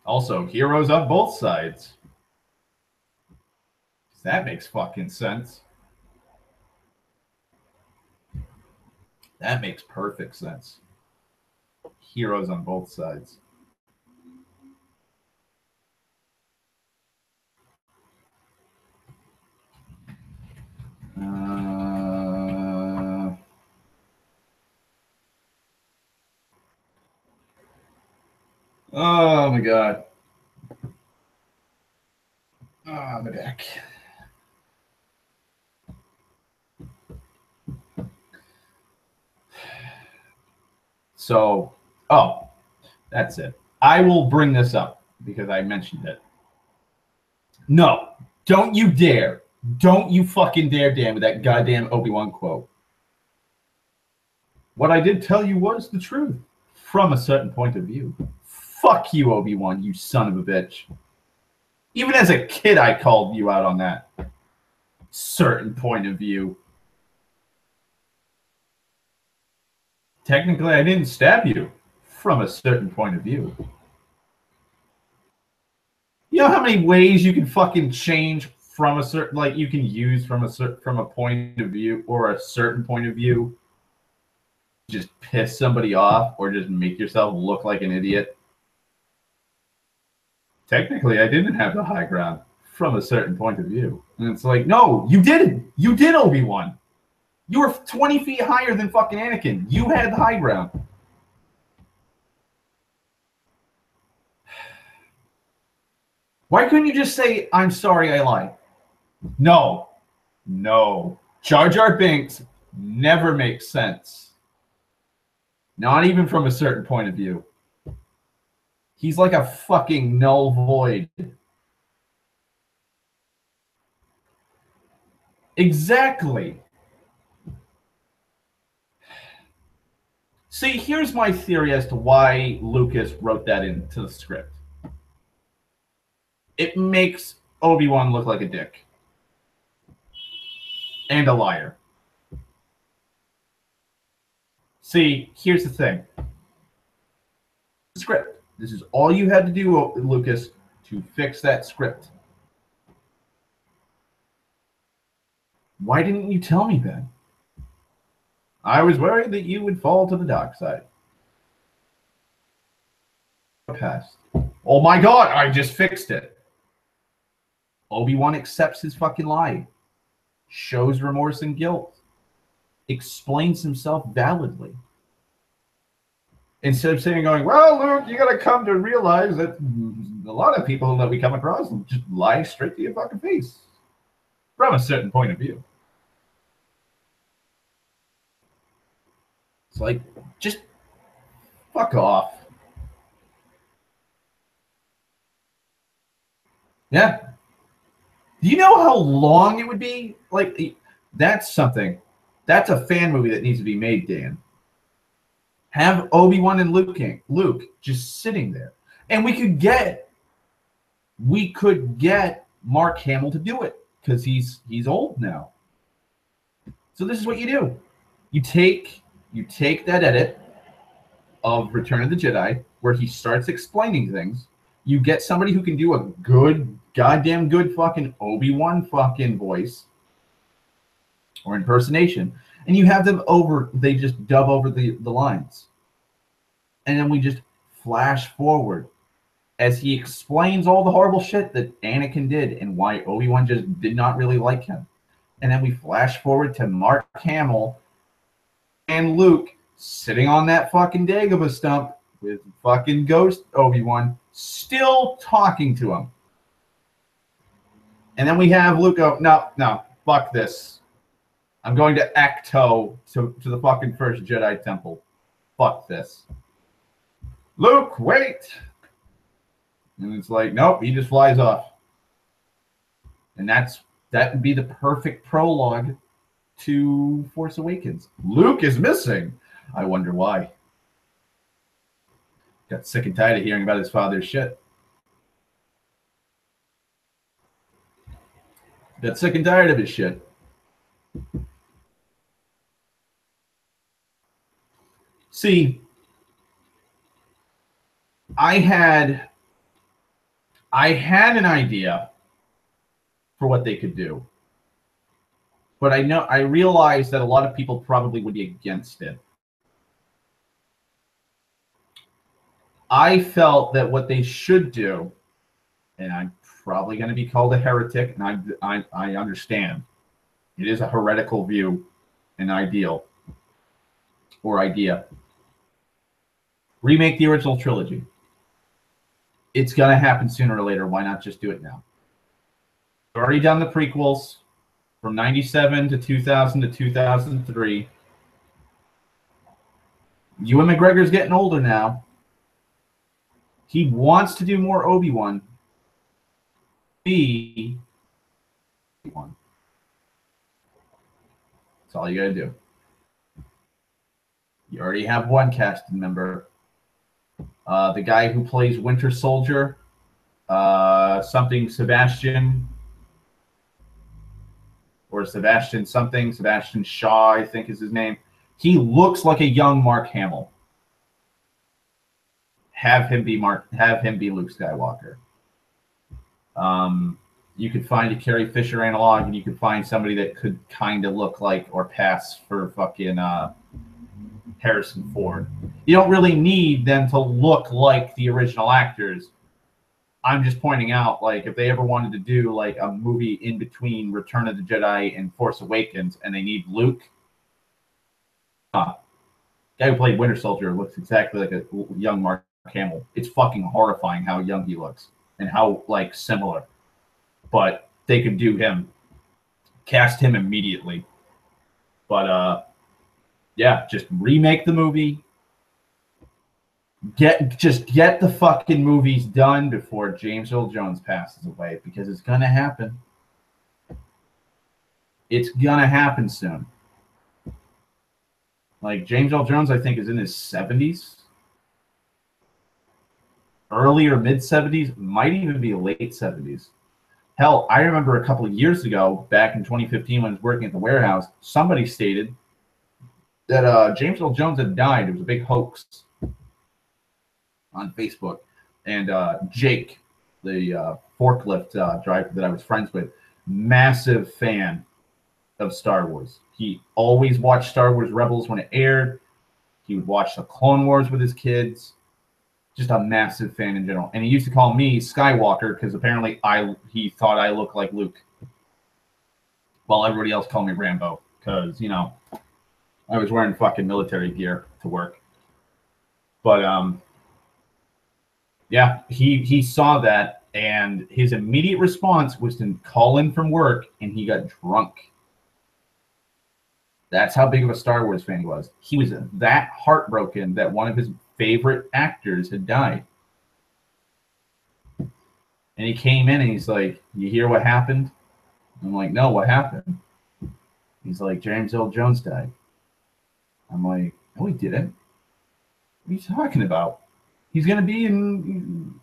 Also, heroes on both sides. That makes fucking sense. That makes perfect sense. Heroes on both sides. Oh my god. Oh, my back. So, that's it. I will bring this up because I mentioned it. No, don't you dare. Don't you fucking dare, Dan, with that goddamn Obi-Wan quote. What I did tell you was the truth from a certain point of view. Fuck you, Obi-Wan, you son of a bitch. Even as a kid, I called you out on that. Certain point of view. Technically, I didn't stab you from a certain point of view. You know how many ways you can fucking change from a certain, like you can use from a point of view or a certain point of view, just piss somebody off or just make yourself look like an idiot. Technically, I didn't have the high ground from a certain point of view. And it's like, no, you didn't. You did, Obi-Wan. You were 20 feet higher than fucking Anakin. You had the high ground. Why couldn't you just say, I'm sorry, I lied? No. No. Jar Jar Binks never makes sense. Not even from a certain point of view. He's like a fucking null void. Exactly. See, here's my theory as to why Lucas wrote that into the script. It makes Obi-Wan look like a dick. And a liar. See, here's the thing. Script. This is all you had to do, Lucas, to fix that script. Why didn't you tell me then? I was worried that you would fall to the dark side. Past. Oh my god, I just fixed it. Obi-Wan accepts his fucking lie. Shows remorse and guilt. Explains himself validly. Instead of sitting and going, well, Luke, you gotta come to realize that a lot of people that we come across just lie straight to your fucking face. From a certain point of view. It's like, just Fuck off. Yeah. Do you know how long it would be? Like, that's something. That's a fan movie that needs to be made, Dan. Have Obi-Wan and Luke just sitting there. And we could get Mark Hamill to do it because he's old now. So this is what you do. You take that edit of Return of the Jedi where he starts explaining things. You get somebody who can do a good, goddamn good fucking Obi-Wan fucking voice or impersonation, and you have them over, they just dub over the lines. And then we just flash forward as he explains all the horrible shit that Anakin did and why Obi-Wan just did not really like him. And then we flash forward to Mark Hamill and Luke sitting on that fucking Dagobah stump with fucking ghost Obi-Wan still talking to him. And then we have Luke go, no, fuck this. I'm going to Acto to the fucking first Jedi Temple. Fuck this. Luke, wait. And it's like, nope, he just flies off. And that would be the perfect prologue to Force Awakens. Luke is missing. I wonder why. Got sick and tired of hearing about his father's shit. Got sick and tired of his shit. See, I had an idea for what they could do, but I realized that a lot of people probably would be against it. I felt that what they should do, and I'm probably going to be called a heretic, and I understand. It is a heretical view, an ideal, or idea. Remake the original trilogy. It's going to happen sooner or later. Why not just do it now? We've already done the prequels from 97 to 2000 to 2003. Ewan McGregor's getting older now. He wants to do more Obi-Wan. Be Obi-Wan. That's all you got to do. You already have one casting member. The guy who plays Winter Soldier, something Sebastian, or Sebastian something, Sebastian Shaw, I think is his name. He looks like a young Mark Hamill. Have him be Luke Skywalker. You could find a Carrie Fisher analog, and you could find somebody that could kind of look like or pass for fucking Harrison Ford. You don't really need them to look like the original actors. I'm just pointing out, like, if they ever wanted to do like a movie in between Return of the Jedi and Force Awakens, and they need Luke, guy who played Winter Soldier looks exactly like a young Mark Hamill. It's fucking horrifying how young he looks and how like similar. But they could do him, cast him immediately. But yeah, just remake the movie. Get the fucking movies done before James Earl Jones passes away, because it's gonna happen. It's gonna happen soon. Like, James Earl Jones, I think, is in his 70s. Early or mid 70s, might even be late 70s. Hell, I remember a couple of years ago, back in 2015, when I was working at the warehouse, somebody stated that James Earl Jones had died. It was a big hoax on Facebook. And Jake, the forklift driver that I was friends with, massive fan of Star Wars. He always watched Star Wars Rebels when it aired. He would watch the Clone Wars with his kids. Just a massive fan in general. And he used to call me Skywalker because apparently he thought I looked like Luke, while everybody else called me Rambo because, you know, I was wearing fucking military gear to work. But yeah, he saw that, and his immediate response was to call in from work, and he got drunk. That's how big of a Star Wars fan he was. He was that heartbroken that one of his favorite actors had died. And he came in and he's like, "You hear what happened?" I'm like, "No, what happened?" He's like, "James Earl Jones died." I'm like, "No, he didn't. What are you talking about? He's gonna be in.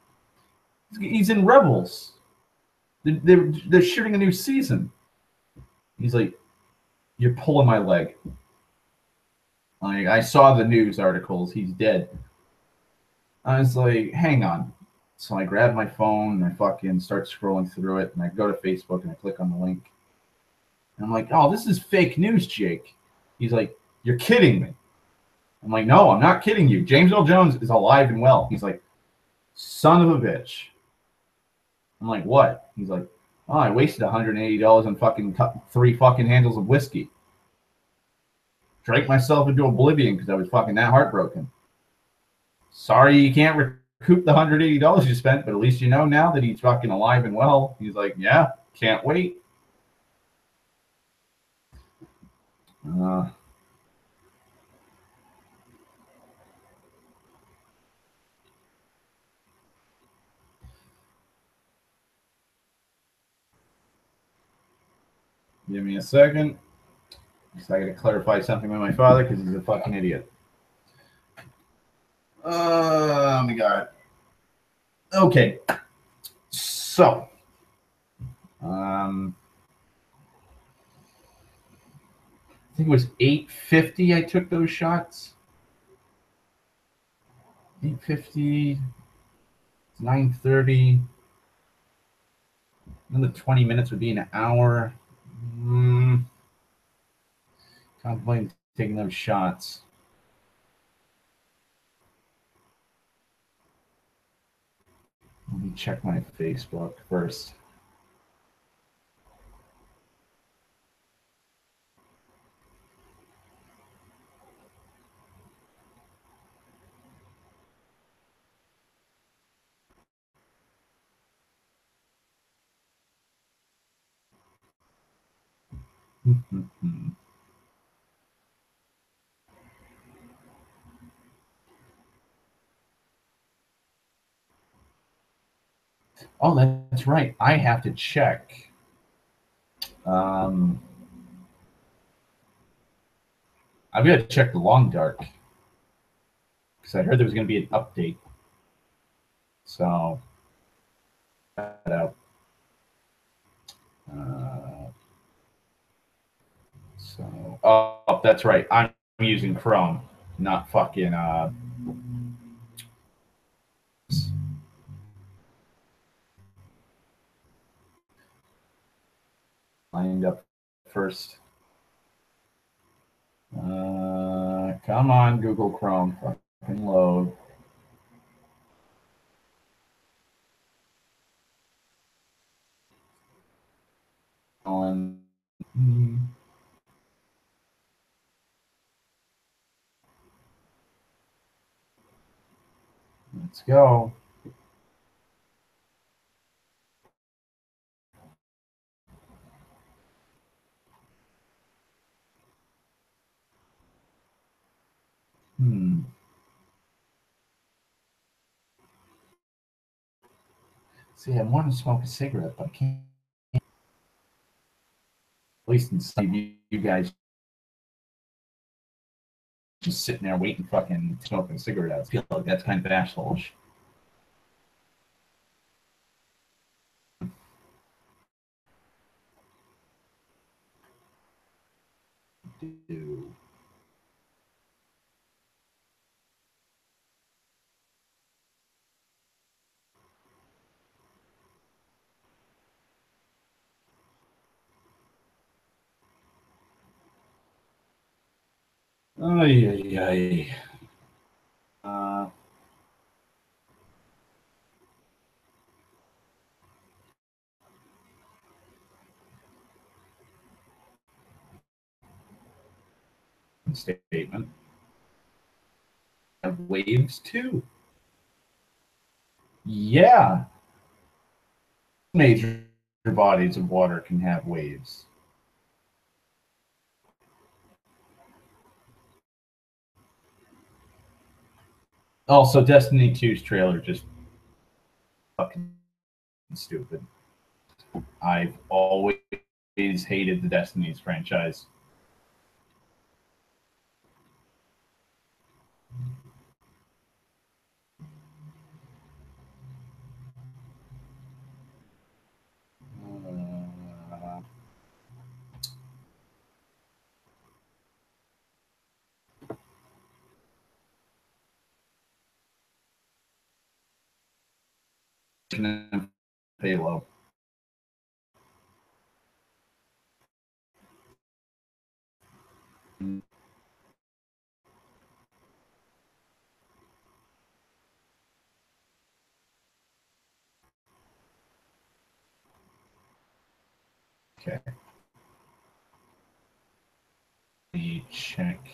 He's in Rebels. They're shooting a new season." He's like, "You're pulling my leg." Like, I saw the news articles. He's dead. I was like, "Hang on." So I grab my phone and I fucking start scrolling through it, and I go to Facebook and I click on the link. And I'm like, "Oh, this is fake news, Jake." He's like, "You're kidding me." I'm like, "No, I'm not kidding you. James Earl Jones is alive and well." He's like, "Son of a bitch." I'm like, "What?" He's like, "Oh, I wasted $180 on fucking 3 fucking handles of whiskey. Drank myself into oblivion because I was fucking that heartbroken. Sorry you can't recoup the $180 you spent, but at least you know now that he's fucking alive and well." He's like, "Yeah, can't wait." Uh, Give me a second. So I got to clarify something with my father because he's a fucking idiot. Oh my god. Okay. So, I think it was 8:50. I took those shots. 8:50. 9:30. Another 20 minutes would be an hour. Contemplating taking those shots. Let me check my Facebook first. Oh, that's right. I have to check. Um, I've got to check the Long Dark because I heard there was going to be an update. So, that out. Oh, that's right. I'm using Chrome, not fucking. Lined up first. Come on, Google Chrome, fucking load. On. Let's go. See, I want to smoke a cigarette, but I can't. At least in some of you guys just sitting there waiting, fucking smoking a cigarette. I feel like that's kind of asshole. Do. Ay, ay, ay. Statement. Have waves too. Yeah. Major bodies of water can have waves. Also, Destiny 2's trailer just fucking stupid. I've always hated the Destiny's franchise. Halo. Okay. Let me check.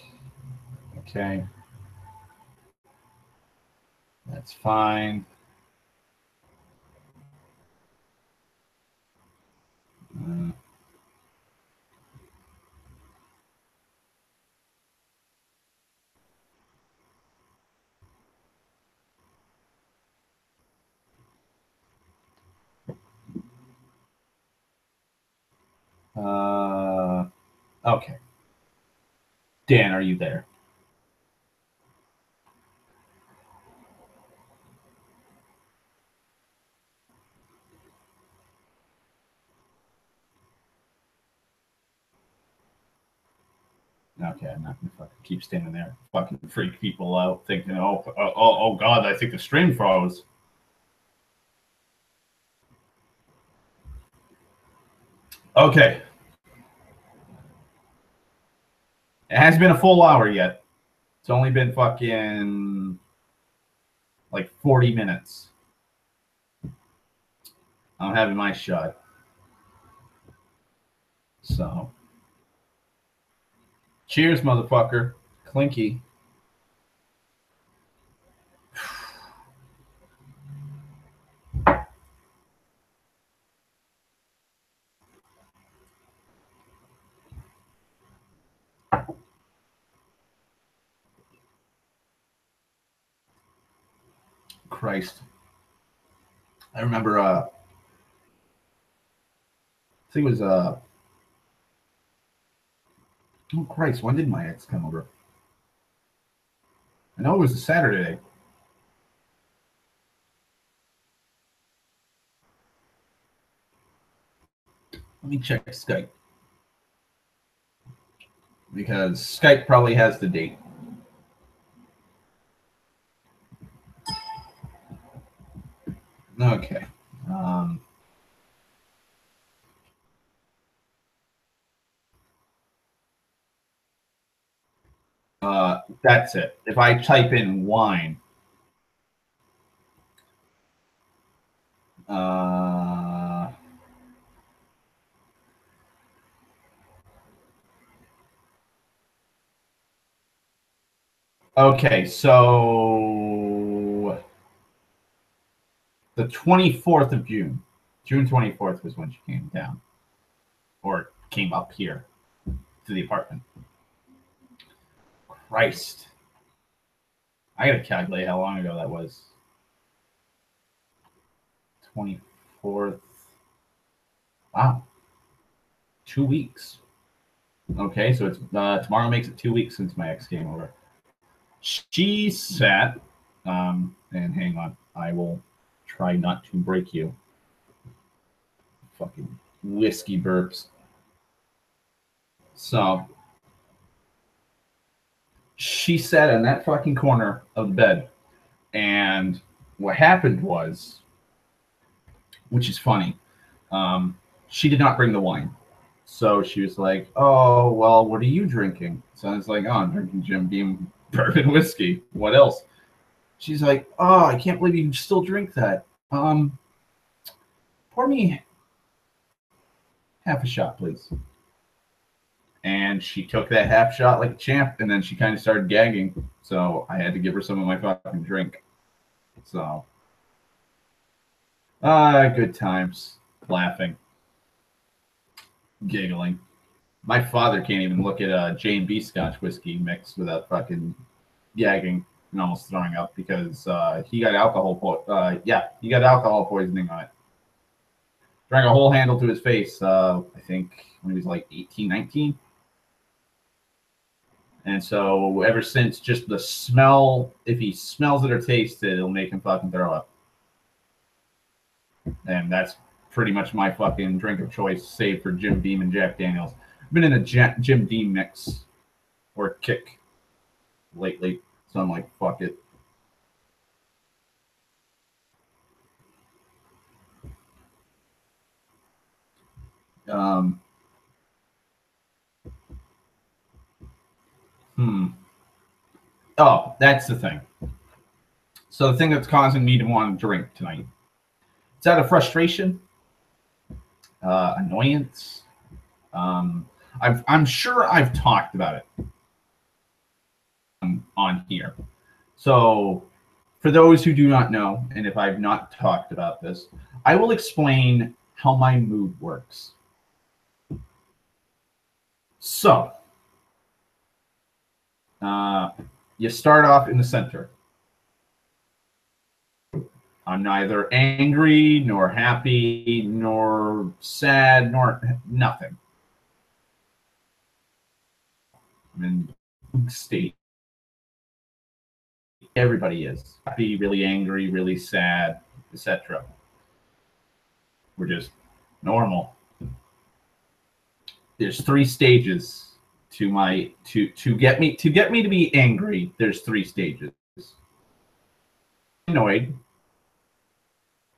Okay. That's fine. Okay. Dan, are you there? Okay, I'm not gonna fucking keep standing there, fucking freak people out, thinking, oh God, I think the stream froze. Okay. It hasn't been a full hour yet. It's only been fucking like 40 minutes. I'm having my shot. So, cheers, motherfucker. Clinky. Christ. I remember, I think it was, oh Christ, when did my ex come over? I know it was a Saturday. Let me check Skype. Because Skype probably has the date. Okay. That's it. If I type in wine, okay, so the 24th of June, June 24th was when she came down, or came up here to the apartment. Christ. I gotta calculate how long ago that was. 24th. Wow. 2 weeks. Okay, so it's tomorrow makes it 2 weeks since my ex came over. She sat, and hang on, I will try not to break you. Fucking whiskey burps. So she sat in that fucking corner of the bed, and what happened was, which is funny, she did not bring the wine. So she was like, "Oh, well, what are you drinking?" So I was like, "Oh, I'm drinking Jim Beam bourbon whiskey. What else?" She's like, "Oh, I can't believe you can still drink that. Pour me half a shot, please." And she took that half shot like a champ, and then she kind of started gagging. So I had to give her some of my fucking drink. So, good times, laughing, giggling. My father can't even look at a J&B Scotch whiskey mix without fucking gagging. and almost throwing up because he got he got alcohol poisoning on it. Drank a whole handle to his face, I think when he was like 18, 19. And so ever since, just the smell, if he smells it or tastes it, it'll make him fucking throw up. And that's pretty much my fucking drink of choice, save for Jim Beam and Jack Daniels. I've been in a Jim Beam mix or kick lately, so I'm like, fuck it. Oh, that's the thing. So the thing that's causing me to want to drink tonight, it's out of frustration, annoyance. I'm sure I've talked about it on here. So for those who do not know, and if I've not talked about this, I will explain how my mood works. So you start off in the center. I'm neither angry, nor happy, nor sad, nor nothing. I'm in state. Everybody is happy, really angry, really sad, etc. We're just normal. There's 3 stages to my to get me to be angry. There's 3 stages. Annoyed,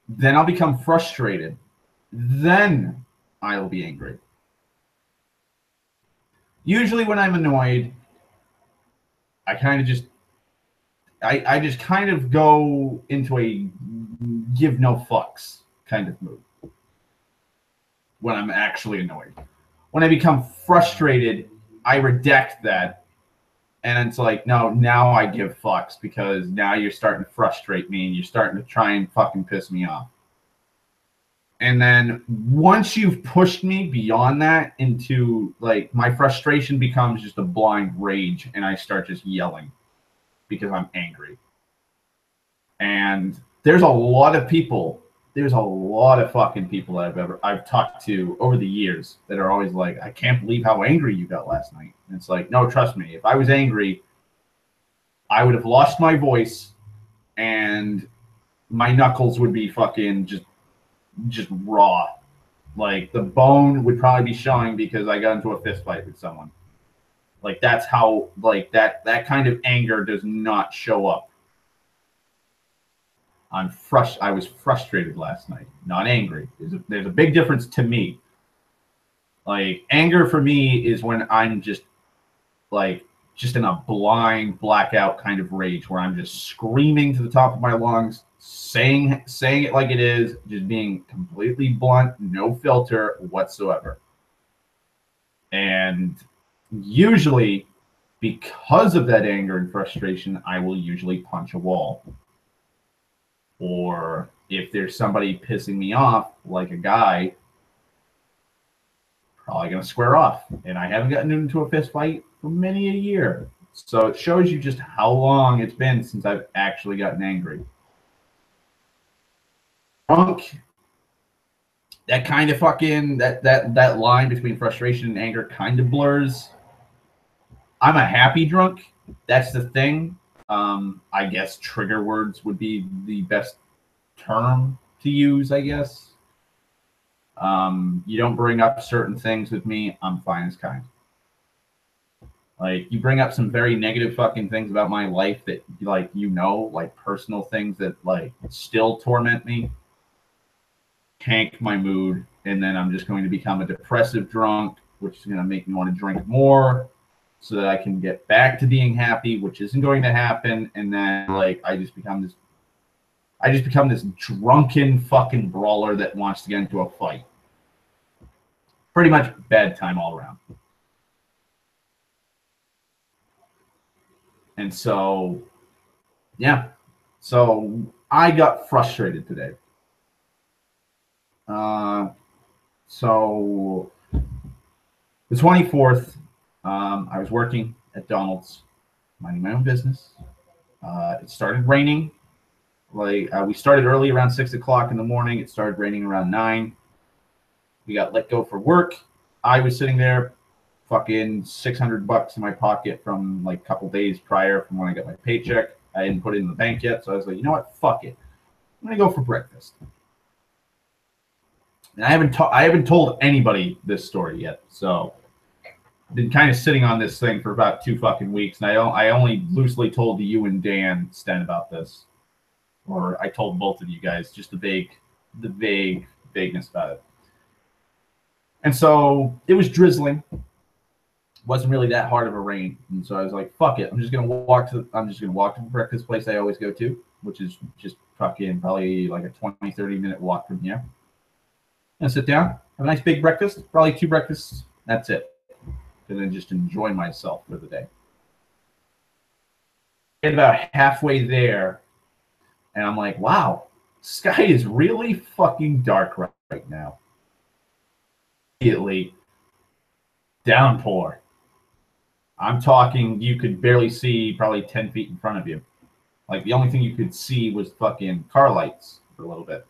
then I'll become frustrated, then I will be angry. Usually when I'm annoyed, I kind of just I just kind of go into a give no fucks kind of mood when I'm actually annoyed. When I become frustrated, I redact that, and it's like, no, now I give fucks because now you're starting to frustrate me and you're starting to try and fucking piss me off. And then once you've pushed me beyond that into, like, my frustration becomes just a blind rage and I start just yelling because I'm angry. And there's a lot of fucking people that I've talked to over the years that are always like, I can't believe how angry you got last night. And it's like, no, trust me, if I was angry, I would have lost my voice and my knuckles would be fucking just raw. Like, the bone would probably be showing because I got into a fist fight with someone. Like, that's how, like, that kind of anger does not show up. I was frustrated last night, not angry. There's a big difference to me. Like, anger for me is when I'm just in a blind blackout kind of rage where I'm just screaming to the top of my lungs, saying it like it is, just being completely blunt, no filter whatsoever. And usually, because of that anger and frustration, I will usually punch a wall. Or if there's somebody pissing me off, like a guy, probably going to square off. And I haven't gotten into a fist fight for many a year. So it shows you just how long it's been since I've actually gotten angry. Drunk, that kind of fucking, that line between frustration and anger kind of blurs. I'm a happy drunk. That's the thing. I guess trigger words would be the best term to use, I guess. You don't bring up certain things with me, I'm fine as kind. Like, you bring up some very negative fucking things about my life that, like, like personal things that, like, still torment me, tank my mood, and then I'm just going to become a depressive drunk, which is going to make me want to drink more so that I can get back to being happy, which isn't going to happen. And then, like, I just become this drunken fucking brawler that wants to get into a fight. Pretty much bad time all around. And so, yeah. So I got frustrated today. So the 24th, I was working at Donald's, minding my own business. It started raining. Like we started early around 6 o'clock in the morning. It started raining around 9. We got let go for work. I was sitting there, fucking $600 in my pocket from like a couple days prior from when I got my paycheck. I hadn't put it in the bank yet, so I was like, you know what? Fuck it. I'm gonna go for breakfast. And I haven't told anybody this story yet, so I've been kind of sitting on this thing for about 2 fucking weeks, and I only loosely told you and Dan Sten about this, or I told both of you guys just the vague vagueness about it. And so it was drizzling. It wasn't really that hard of a rain, and so I was like, "Fuck it! I'm just gonna walk to the breakfast place I always go to, which is just fucking probably like a 20-30 minute walk from here. And sit down, have a nice big breakfast, probably 2 breakfasts. That's it, and then just enjoy myself for the day." Get about halfway there, and I'm like, "Wow, sky is really fucking dark right now." Immediately, downpour. I'm talking, you could barely see probably 10 feet in front of you. Like the only thing you could see was fucking car lights for a little bit.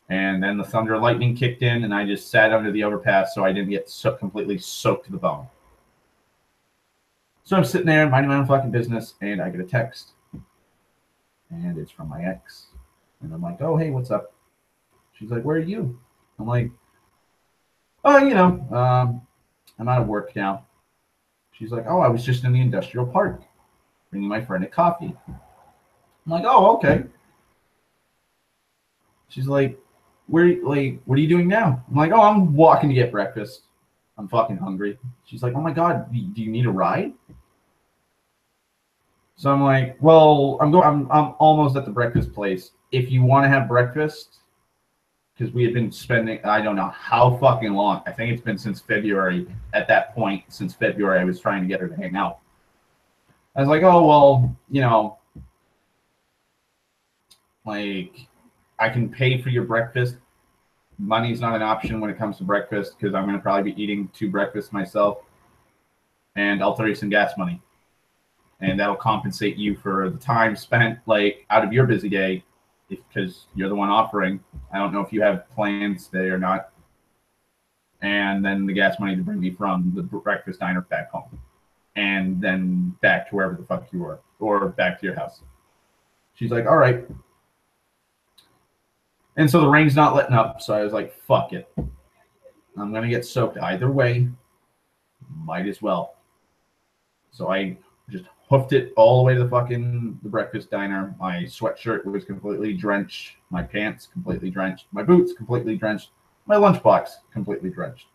And then the thunder and lightning kicked in, and I just sat under the overpass so I didn't get completely soaked to the bone. So I'm sitting there minding my own fucking business, and I get a text. And it's from my ex. And I'm like, "Oh, hey, what's up?" She's like, "Where are you?" I'm like, "Oh, I'm out of work now." She's like, "Oh, I was just in the industrial park bringing my friend a coffee." I'm like, "Oh, okay." She's like, what are you doing now?" I'm like, "Oh, I'm walking to get breakfast. I'm fucking hungry." She's like, "Oh my God, do you need a ride?" So I'm like, "Well, I'm almost at the breakfast place. If you want to have breakfast," because we had been spending, I don't know how fucking long. I think it's been since February. At that point, since February, I was trying to get her to hang out. I was like, "Oh, well, like, I can pay for your breakfast. Money's not an option when it comes to breakfast because I'm going to probably be eating 2 breakfasts myself. And I'll throw you some gas money. And that'll compensate you for the time spent, like, out of your busy day because you're the one offering. I don't know if you have plans today or not. And then the gas money to bring me from the breakfast diner back home. And then back to wherever the fuck you were. Or back to your house." She's like, "All right." And so the rain's not letting up. So I was like, "Fuck it. I'm going to get soaked either way. Might as well." So I just hoofed it all the way to the breakfast diner. My sweatshirt was completely drenched. My pants completely drenched. My boots completely drenched. My lunchbox completely drenched.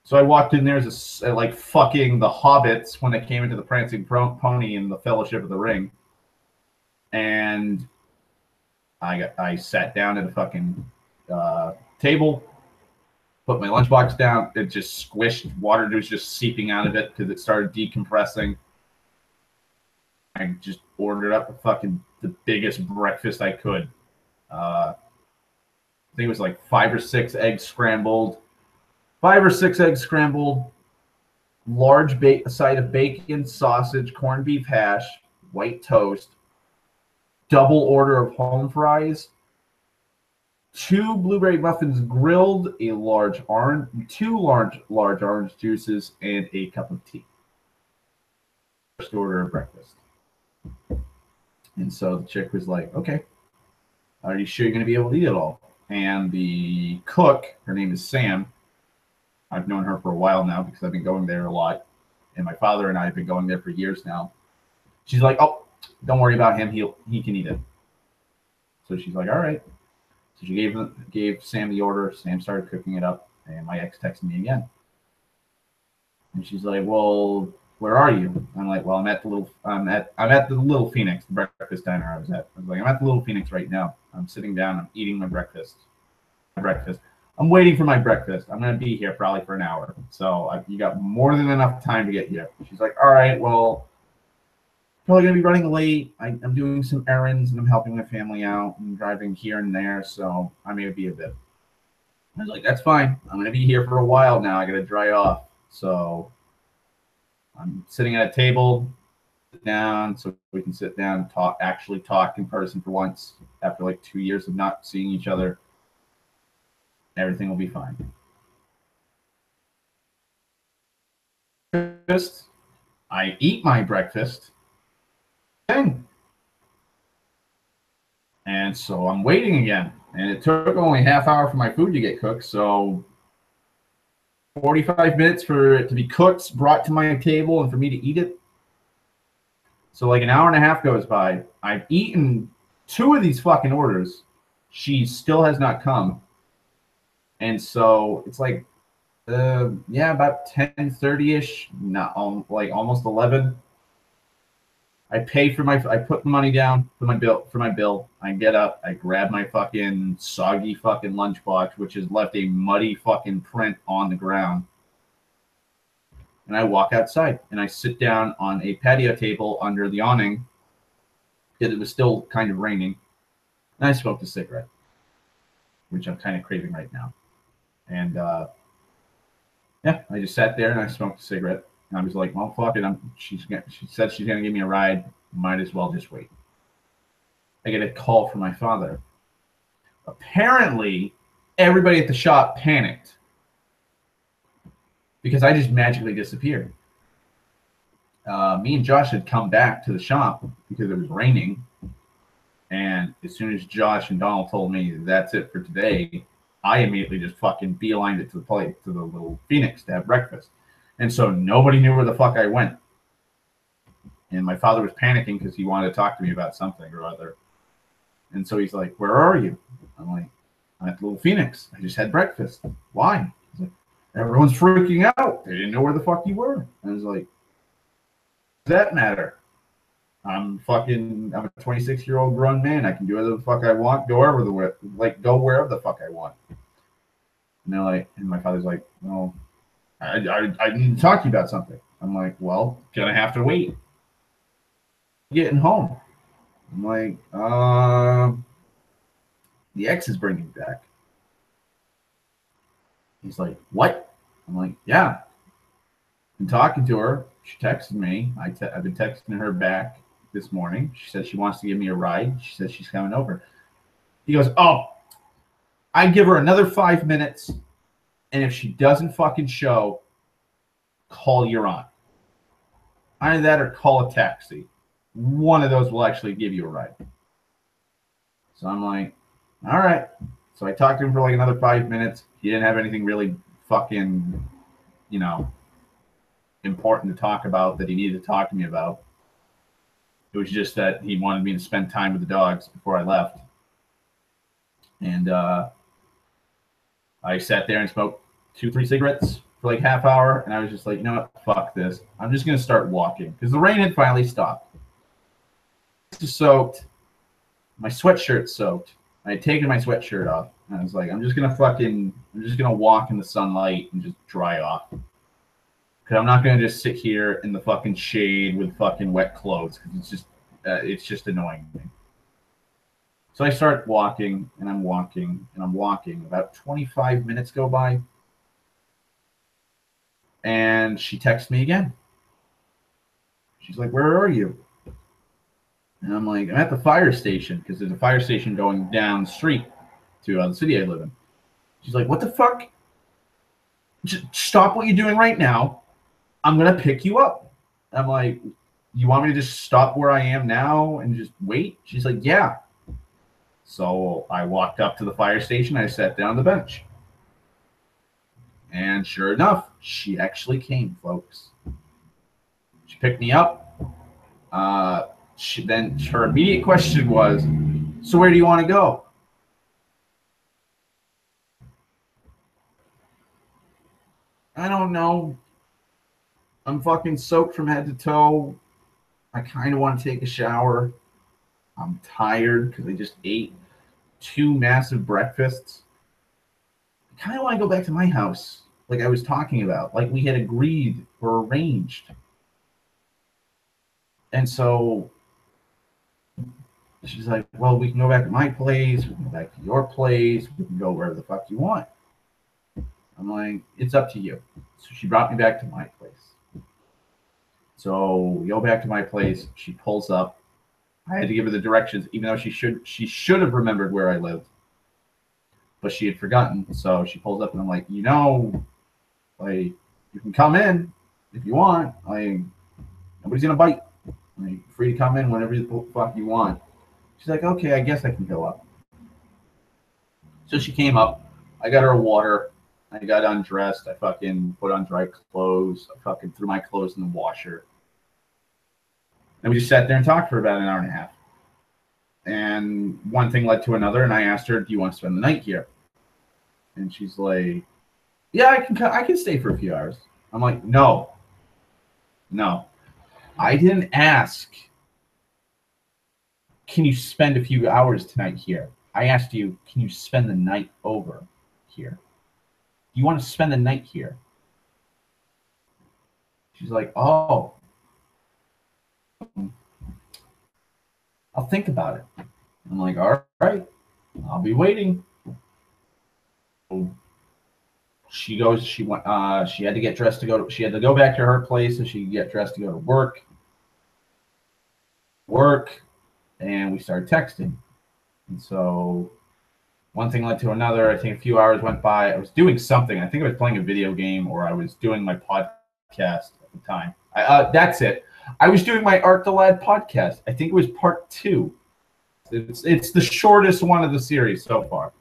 So I walked in there as like fucking the hobbits when they came into the Prancing Pony in the Fellowship of the Ring. And I sat down at a fucking table, put my lunchbox down. It just squished. Water was just seeping out of it because it started decompressing. I just ordered up the biggest breakfast I could. I think it was like 5 or 6 eggs scrambled. 5 or 6 eggs scrambled. Large side of bacon, sausage, corned beef hash, white toast. Double order of home fries. 2 blueberry muffins grilled, a large orange, 2 large orange juices, and a cup of tea. First order of breakfast. And so the chick was like, "Okay, are you sure you're going to be able to eat it all?" And the cook, her name is Sam. I've known her for a while now because I've been going there a lot. And my father and I have been going there for years now. She's like, "Oh, don't worry about him. He can eat it." So she's like, "All right." So she gave Sam the order. Sam started cooking it up, and my ex texted me again. And she's like, "Well, where are you?" I'm like, "Well, I'm at the Little Phoenix, the breakfast diner I was at." I was like, "I'm at the Little Phoenix right now. I'm sitting down. I'm eating my breakfast. I'm waiting for my breakfast. I'm gonna be here probably for an hour. So you got more than enough time to get here." She's like, "All right, well, probably gonna be running late. I'm doing some errands and I'm helping my family out and driving here and there, so I may be a bit." I was like, "That's fine. I'm gonna be here for a while now. I gotta dry off." So I'm sitting at a table. down so we can sit down and actually talk in person for once after like 2 years of not seeing each other. Everything will be fine. I eat my breakfast. And so I'm waiting again. And it took only half hour for my food to get cooked. So 45 minutes for it to be cooked, brought to my table, and for me to eat it. So like an hour and a half goes by. I've eaten 2 of these fucking orders. She still has not come. And so it's like, about 10:30-ish, not like almost 11. I put the money down for my bill. I get up, I grab my fucking soggy fucking lunchbox, which has left a muddy fucking print on the ground. And I walk outside and I sit down on a patio table under the awning because it was still kind of raining. And I smoked a cigarette, which I'm kind of craving right now. And I just sat there and I smoked a cigarette. And I was like, well, fuck it. She said she's going to give me a ride. Might as well just wait. I get a call from my father. Apparently, everybody at the shop panicked because I just magically disappeared. Me and Josh had come back to the shop because it was raining. And as soon as Josh and Donald told me that's it for today, I immediately just fucking beelined it to the little Phoenix to have breakfast. And so nobody knew where the fuck I went. And my father was panicking because he wanted to talk to me about something or other. And so he's like, where are you? I'm like, I'm at the little Phoenix. I just had breakfast. Why? He's like, everyone's freaking out. They didn't know where the fuck you were. And I was like, does that matter? I'm a 26-year-old grown man. I can do whatever the fuck I want, go wherever the fuck I want. And they're like, and my father's like, no, I need to talk to you about something. I'm like, well, gonna have to wait. Getting home. I'm like, the ex is bringing me back. He's like, what? I'm like, yeah. Been talking to her. She texted me. I've been texting her back this morning. She said she wants to give me a ride. She said she's coming over. He goes, oh, I give her another 5 minutes, and if she doesn't fucking show, call your aunt. Either that or call a taxi. One of those will actually give you a ride. So I'm like, all right. So I talked to him for like another 5 minutes. He didn't have anything really fucking, important to talk about that he needed to talk to me about. It was just that he wanted me to spend time with the dogs before I left. And I sat there and smoked 2-3 cigarettes for like half hour. And I was just like, you know what? Fuck this. I'm just going to start walking. Because the rain had finally stopped. It was soaked. My sweatshirt soaked. I had taken my sweatshirt off. And I was like, I'm just going to walk in the sunlight and just dry off. Because I'm not going to just sit here in the fucking shade with fucking wet clothes. Because it's just annoying me. So I start walking, and I'm walking, and I'm walking. About 25 minutes go by. And she texts me again. She's like, where are you? And I'm like, I'm at the fire station. Because there's a fire station going down the street to the city I live in. She's like, what the fuck? Just stop what you're doing right now. I'm going to pick you up. I'm like, you want me to just stop where I am now and just wait? She's like, yeah. So I walked up to the fire station. I sat down on the bench. And sure enough, she actually came, folks. She picked me up. Then her immediate question was, so where do you want to go? I don't know. I'm fucking soaked from head to toe. I kind of want to take a shower. I'm tired because I just ate 2 massive breakfasts. I kind of want to go back to my house like I was talking about, like we had agreed or arranged. And so she's like, well, we can go back to my place. We can go back to your place. We can go wherever the fuck you want. I'm like, it's up to you. So she brought me back to my place. So we go back to my place. She pulls up. I had to give her the directions, even though she should have remembered where I lived, but she had forgotten. So she pulls up, and I'm like, like, you can come in if you want. Like, nobody's gonna bite. Like, free to come in whenever the fuck you want. She's like, okay, I guess I can go up. So she came up. I got her a water. I got undressed. I fucking put on dry clothes. I fucking threw my clothes in the washer. And we just sat there and talked for about an hour and a half. And one thing led to another, and I asked her, do you want to spend the night here? And she's like, yeah, I can stay for a few hours. I'm like, no. I didn't ask, can you spend a few hours tonight here? I asked you, can you spend the night over here? Do you want to spend the night here? She's like, oh. I'll think about it. I'm like, all right, I'll be waiting. She goes, she had to get dressed to go, she had to go back to her place so she could get dressed to go to work, and we started texting. And so one thing led to another. I think a few hours went by. I was doing something. I think I was playing a video game, or I was doing my podcast at the time. That's it. I was doing my Art the Lad podcast. I think it was part 2. It's the shortest one of the series so far.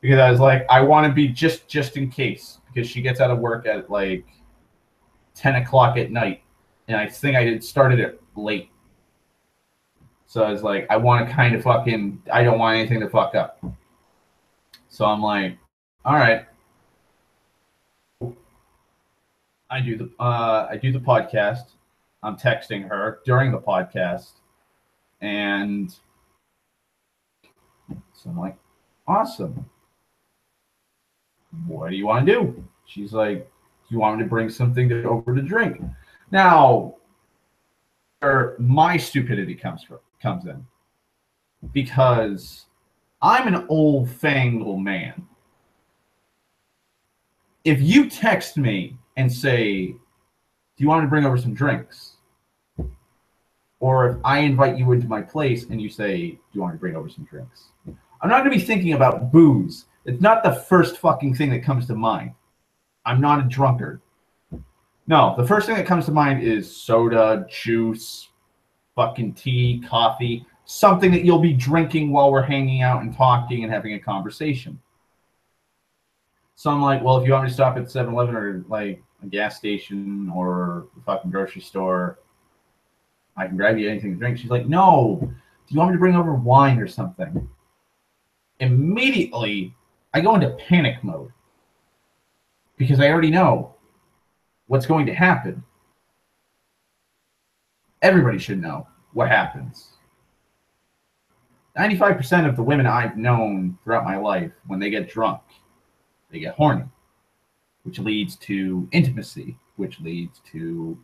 Because I was like, I want to be just in case. Because she gets out of work at like 10 o'clock at night. And I think I started it late. So I was like, I want to kind of I don't want anything to fuck up. So I'm like, all right. I do the podcast. I'm texting her during the podcast. And so I'm like, awesome. What do you want to do? She's like, do you want me to bring something over to drink? Now, where my stupidity comes in. Because I'm an old-fangled man. If you text me and say, do you want me to bring over some drinks? Or if I invite you into my place and you say, do you want me to bring over some drinks? I'm not going to be thinking about booze. It's not the first fucking thing that comes to mind. I'm not a drunkard. No, the first thing that comes to mind is soda, juice, fucking tea, coffee, something that you'll be drinking while we're hanging out and talking and having a conversation. So I'm like, well, if you want me to stop at 7-Eleven or like a gas station or a fucking grocery store, I can grab you anything to drink. She's like, no, do you want me to bring over wine or something? Immediately, I go into panic mode because I already know what's going to happen. Everybody should know what happens. 95% of the women I've known throughout my life, when they get drunk, they get horny, which leads to intimacy, which leads to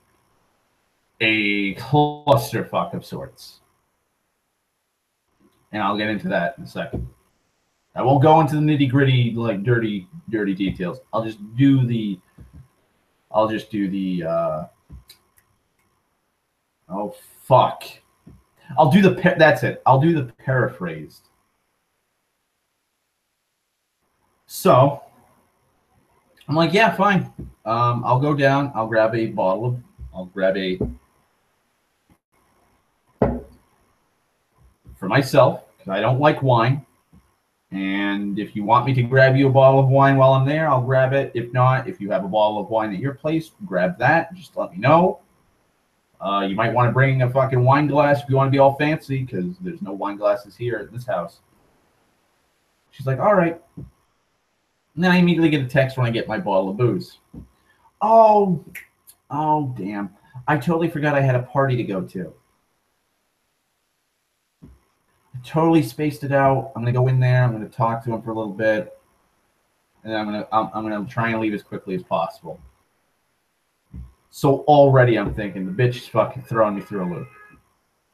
a clusterfuck of sorts. And I'll get into that in a second. I won't go into the nitty-gritty, like dirty details. I'll just do the oh fuck. That's it. I'll do the paraphrased. So I'm like, yeah, fine. I'll go down. I'll grab a for myself, because I don't like wine. And if you want me to grab you a bottle of wine while I'm there, I'll grab it. If not, if you have a bottle of wine at your place, grab that. Just let me know. You might want to bring a fucking wine glass if you want to be all fancy, because there's no wine glasses here at this house. She's like, all right. And then I immediately get a text when I get my bottle of booze. Oh, damn. I totally forgot I had a party to go to. I totally spaced it out. I'm going to go in there. I'm going to talk to him for a little bit. And I'm going to try and leave as quickly as possible. So already I'm thinking the bitch is fucking throwing me through a loop.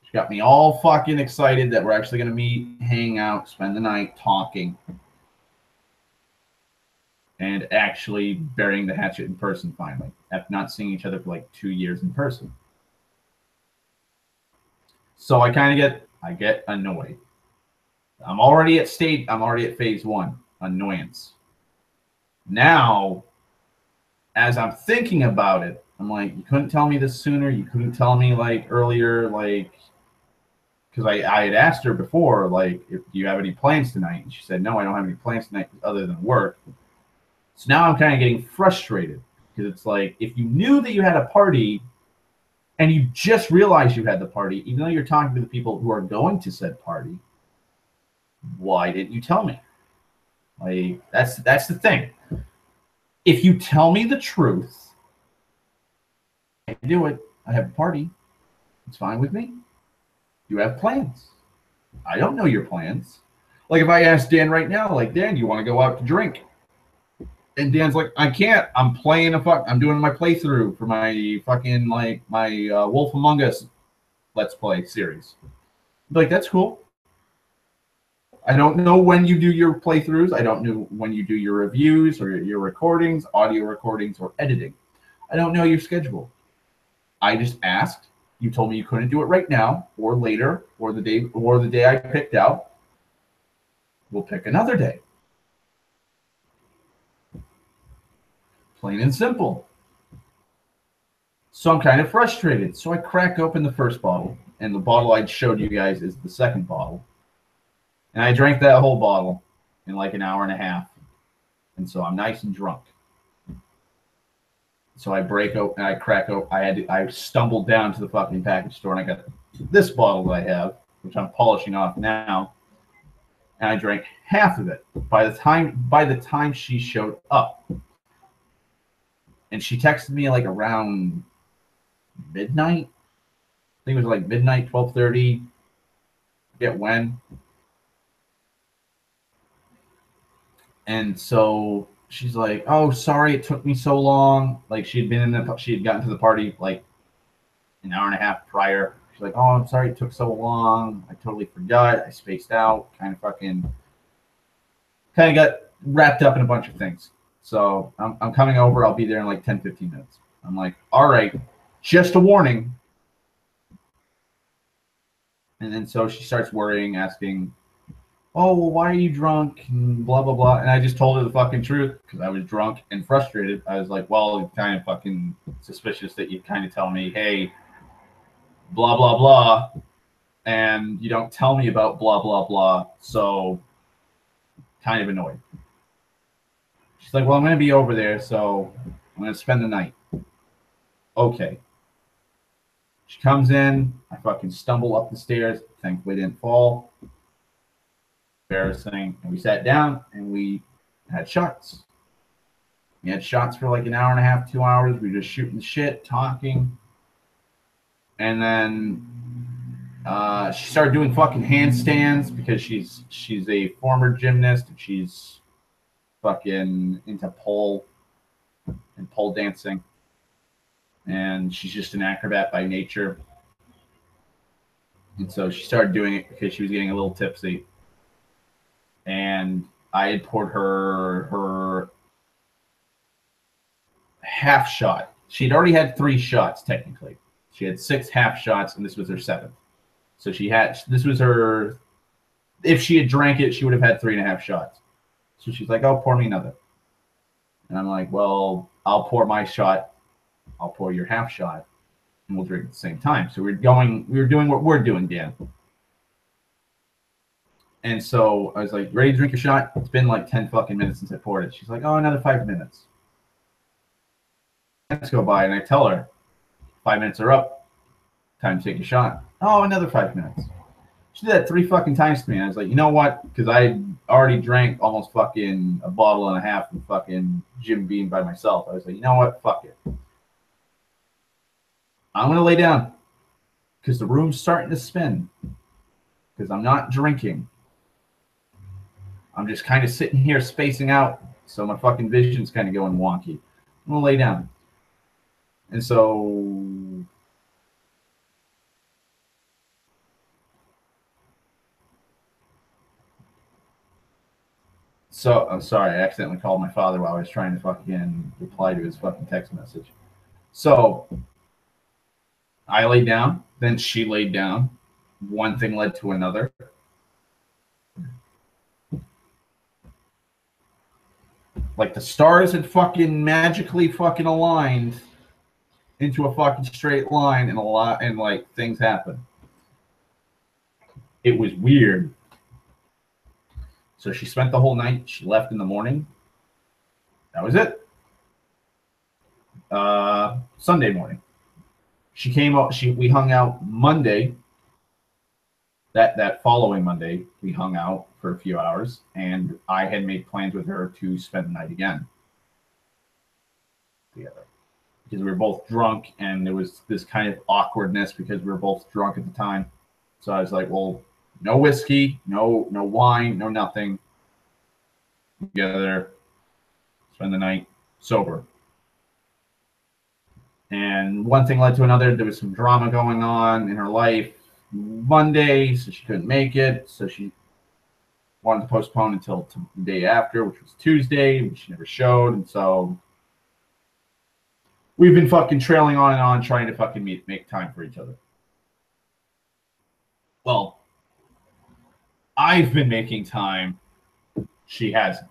She got me all fucking excited that we're actually going to meet, hang out, spend the night talking. and actually burying the hatchet in person finally, after not seeing each other for like 2 years in person. So I get annoyed. I'm already at phase one, annoyance. Now, as I'm thinking about it, I'm like, you couldn't tell me this sooner. You couldn't tell me like earlier, like, because I had asked her before, like, if do you have any plans tonight? And she said, no, I don't have any plans tonight other than work. So now I'm kind of getting frustrated because it's like, if you knew that you had a party and you just realized you had the party, even though you're talking to the people who are going to said party, why didn't you tell me? Like, that's the thing. If you tell me the truth, I can do it. I have a party. It's fine with me. You have plans. I don't know your plans. Like if I ask Dan right now, like, Dan, do you want to go out to drink? And Dan's like, I can't. I'm doing my playthrough for my fucking like my Wolf Among Us Let's Play series. Like, that's cool. I don't know when you do your playthroughs. I don't know when you do your reviews or your recordings, audio recordings, or editing. I don't know your schedule. I just asked. You told me you couldn't do it right now, or later, or the day I picked out. We'll pick another day. Plain and simple. So I'm kind of frustrated. So I crack open the first bottle, and the bottle I showed you guys is the second bottle. And I drank that whole bottle in like an hour and a half. And so I'm nice and drunk. So I break open, I crack open. I stumbled down to the fucking package store, and I got this bottle that I have, which I'm polishing off now. And I drank half of it by the time she showed up. And she texted me like around midnight. I think it was like midnight, 12:30. Forget when. And so she's like, "Oh, sorry, it took me so long." Like she had gotten to the party like an hour and a half prior. She's like, "Oh, I'm sorry, it took so long. I totally forgot. I spaced out. Kind of got wrapped up in a bunch of things. So I'm coming over. I'll be there in like 10, 15 minutes." I'm like, "All right, just a warning." And then so she starts worrying, asking, "Oh, well, why are you drunk?" And blah, blah, blah. And I just told her the fucking truth because I was drunk and frustrated. I was like, well, it's kind of fucking suspicious that you kind of tell me, hey, blah, blah, blah. And you don't tell me about blah, blah, blah. So kind of annoyed. She's like, well, I'm going to be over there, so I'm going to spend the night. Okay. She comes in. I fucking stumble up the stairs. Thankfully, didn't fall. Embarrassing. And we sat down and we had shots. We had shots for like an hour and a half, 2 hours. We were just shooting shit, talking. And then she started doing fucking handstands because she's a former gymnast and she's fucking into pole dancing. And she's just an acrobat by nature. And so she started doing it because she was getting a little tipsy. And I had poured her half shot. She'd already had 3 shots, technically. She had 6 half shots, and this was her 7th. So this was her, if she had drank it, she would have had 3.5 shots. So she's like, oh, pour me another. And I'm like, well, I'll pour my shot. I'll pour your half shot, and we'll drink at the same time. So we were doing what we're doing, Dan. And so I was like, ready to drink your shot? It's been like 10 fucking minutes since I poured it. She's like, oh, another 5 minutes. Minutes go by, and I tell her, 5 minutes are up. Time to take a shot. Oh, another 5 minutes. She did that 3 fucking times to me. And I was like, you know what? Because I already drank almost fucking a bottle and a half of fucking Jim Beam by myself. I was like, you know what? Fuck it. I'm going to lay down because the room's starting to spin because I'm not drinking. I'm just kind of sitting here spacing out. So my fucking vision's kind of going wonky. I'm going to lay down. And so So I'm sorry, I accidentally called my father while I was trying to fucking reply to his fucking text message. So I laid down, then she laid down. One thing led to another. Like the stars had fucking magically fucking aligned into a fucking straight line, and like things happened. It was weird. So she spent the whole night. She left in the morning. That was it. Sunday morning. She came up. We hung out Monday. That following Monday, we hung out for a few hours, and I had made plans with her to spend the night again together because we were both drunk, and there was this kind of awkwardness because we were both drunk at the time. So I was like, well, no whiskey, no wine, no nothing. Together, spend the night sober. And one thing led to another. There was some drama going on in her life Monday, so she couldn't make it. So she wanted to postpone until the day after, which was Tuesday, which she never showed. And so we've been fucking trailing on and on, trying to fucking make time for each other. Well, I've been making time. She hasn't.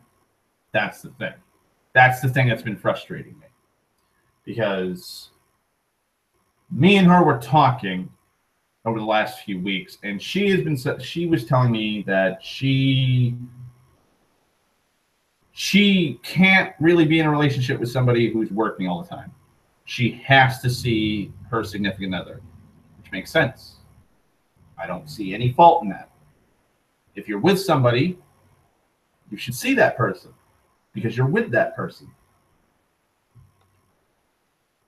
That's the thing. That's the thing that's been frustrating me. Because me and her were talking over the last few weeks, and she was telling me that she can't really be in a relationship with somebody who's working all the time. She has to see her significant other, which makes sense. I don't see any fault in that. If you're with somebody, you should see that person because you're with that person.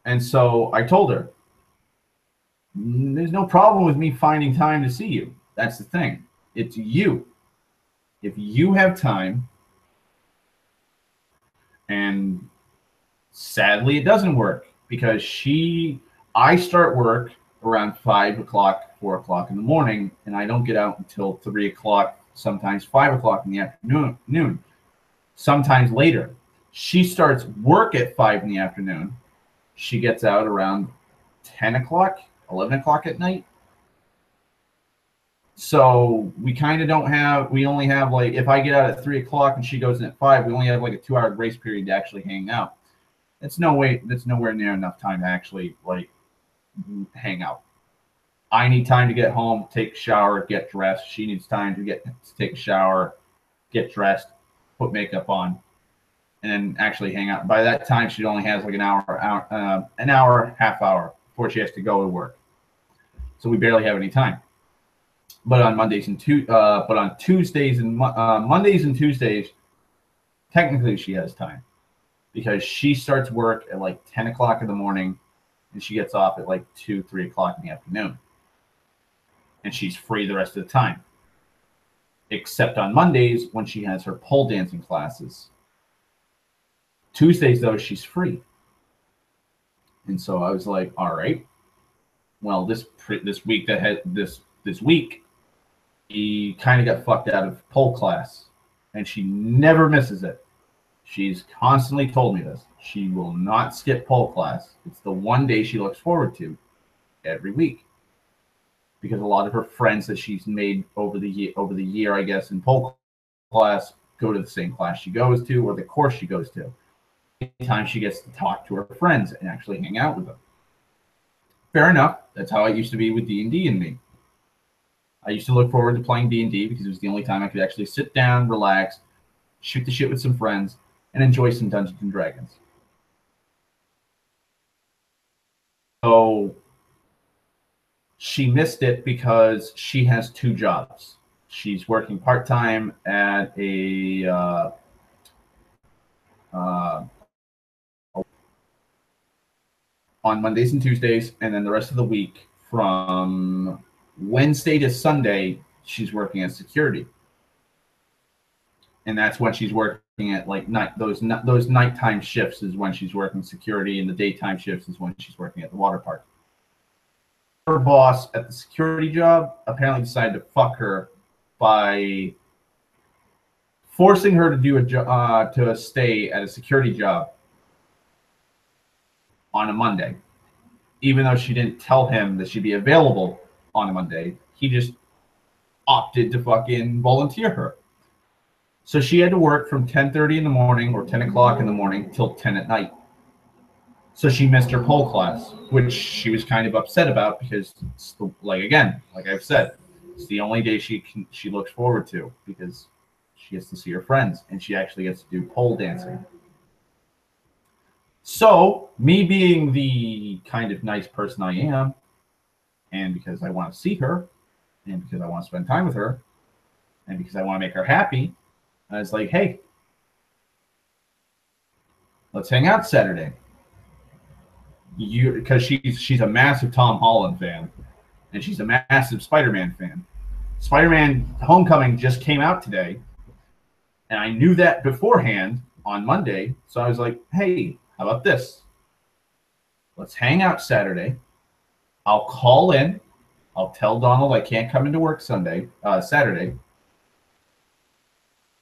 And so I told her, there's no problem with me finding time to see you. That's the thing. It's you. If you have time, and sadly it doesn't work because I start work around 5 o'clock, 4 o'clock in the morning, and I don't get out until 3 o'clock, sometimes 5 o'clock in the afternoon, sometimes later. She starts work at 5 in the afternoon. She gets out around 10 o'clock, 11 o'clock at night. So we kind of we only have like, if I get out at 3 o'clock and she goes in at 5, we only have like a 2-hour grace period to actually hang out. That's nowhere near enough time to actually like hang out. I need time to get home, take a shower, get dressed. She needs time to take a shower, get dressed, put makeup on, and then actually hang out. By that time, she only has like an hour, half hour before she has to go to work. So we barely have any time. But on Mondays and Tuesdays and Mondays and Tuesdays, technically she has time because she starts work at like 10 o'clock in the morning and she gets off at like 2, 3 o'clock in the afternoon. And she's free the rest of the time. Except on Mondays when she has her pole dancing classes. Tuesdays, though, she's free. And so I was like, all right. Well, this week, he kind of got fucked out of pole class. And she never misses it. She's constantly told me this. She will not skip pole class. It's the one day she looks forward to every week. Because a lot of her friends that she's made over the year, I guess, in pole class go to the same class she goes to or the course she goes to. Anytime she gets to talk to her friends and actually hang out with them. Fair enough. That's how it used to be with D&D and me. I used to look forward to playing D&D because it was the only time I could actually sit down, relax, shoot the shit with some friends, and enjoy some Dungeons and Dragons. So she missed it because she has 2 jobs. She's working part-time at a on Mondays and Tuesdays, and then the rest of the week from Wednesday to Sunday, she's working as security. And that's when she's working at like those nighttime shifts is when she's working security, and the daytime shifts is when she's working at the water park. Her boss at the security job apparently decided to fuck her by forcing her to do to stay at a security job on a Monday, even though she didn't tell him that she'd be available on a Monday. He just opted to fucking volunteer her. So she had to work from 10:30 in the morning or 10 o'clock in the morning till 10 at night. So she missed her pole class, which she was kind of upset about because, it's the, like I've said, it's the only day she looks forward to because she gets to see her friends and she actually gets to do pole dancing. So me being the kind of nice person I am, and because I want to see her, and because I want to spend time with her, and because I want to make her happy, I was like, hey, let's hang out Saturday. Because she's a massive Tom Holland fan, and she's a massive Spider-Man fan. Spider-Man Homecoming just came out today, and I knew that beforehand on Monday, so I was like, hey, how about this? Let's hang out Saturday. I'll call in. I'll tell Donald I can't come into work Saturday.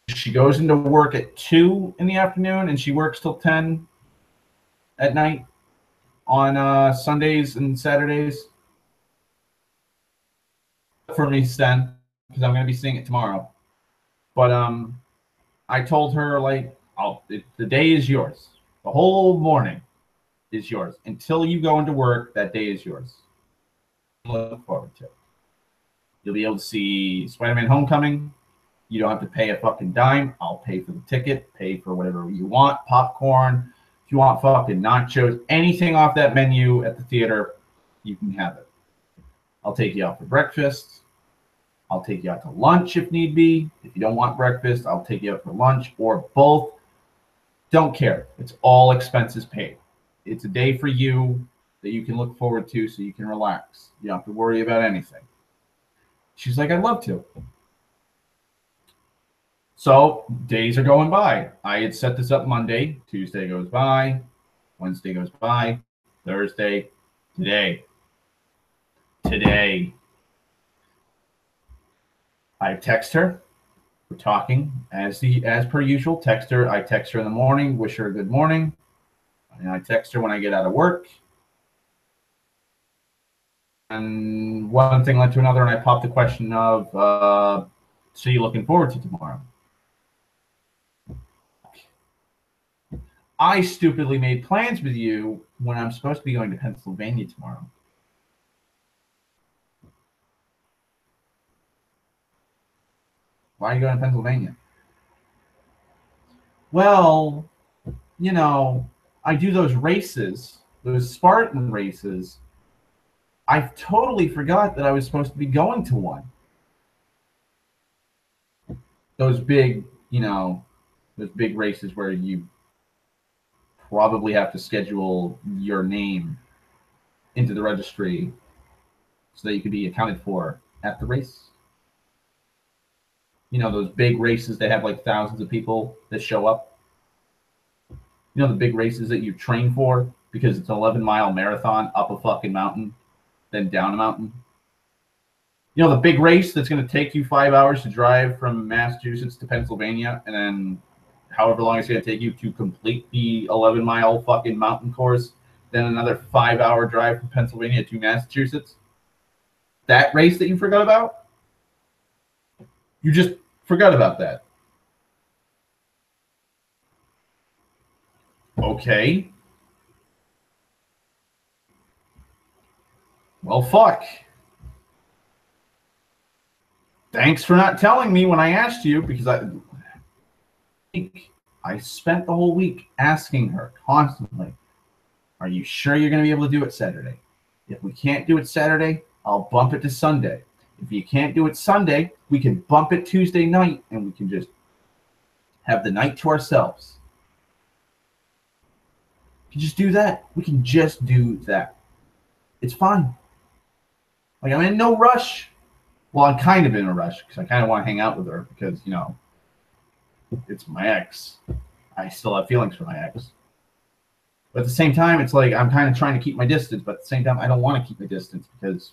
She goes into work at 2 in the afternoon, and she works till 10 at night on Sundays and Saturdays for me, Sten, because I'm going to be seeing it tomorrow. But I told her, like, the day is yours. The whole morning is yours. Until you go into work, that day is yours. Look forward to it. You'll be able to see Spider-Man Homecoming. You don't have to pay a fucking dime. I'll pay for the ticket, pay for whatever you want, popcorn. If you want fucking nachos, anything off that menu at the theater, you can have it. I'll take you out for breakfast. I'll take you out to lunch if need be. If you don't want breakfast, I'll take you out for lunch or both. Don't care. It's all expenses paid. It's a day for you that you can look forward to so you can relax. You don't have to worry about anything. She's like, I'd love to. So days are going by. I had set this up Monday. Tuesday goes by. Wednesday goes by. Thursday. Today. I text her. We're talking as per usual. I text her in the morning, wish her a good morning. And I text her when I get out of work. And one thing led to another, and I popped the question of, so you looking forward to tomorrow? I stupidly made plans with you when I'm supposed to be going to Pennsylvania tomorrow. Why are you going to Pennsylvania? Well, you know, I do those races, those Spartan races. I totally forgot that I was supposed to be going to one. Those big, those big races where you probably have to schedule your name into the registry so that you can be accounted for at the race. You know, those big races that have like thousands of people that show up. You know, the big races that you train for because it's an 11-mile marathon up a fucking mountain, then down a mountain. You know, the big race that's going to take you 5 hours to drive from Massachusetts to Pennsylvania, and then however long it's going to take you to complete the 11-mile fucking mountain course, then another 5-hour drive from Pennsylvania to Massachusetts. That race that you forgot about? You just forgot about that. Okay. Well, fuck. Thanks for not telling me when I asked you, because I spent the whole week asking her constantly, are you sure you're going to be able to do it Saturday? If we can't do it Saturday, I'll bump it to Sunday. If you can't do it Sunday, we can bump it Tuesday night, and we can just have the night to ourselves. We can just do that. We can just do that. It's fine. Like, I'm in no rush. Well, I'm kind of in a rush because I kind of want to hang out with her because, it's my ex. I still have feelings for my ex. But at the same time, it's like I'm kind of trying to keep my distance, but at the same time, I don't want to keep my distance because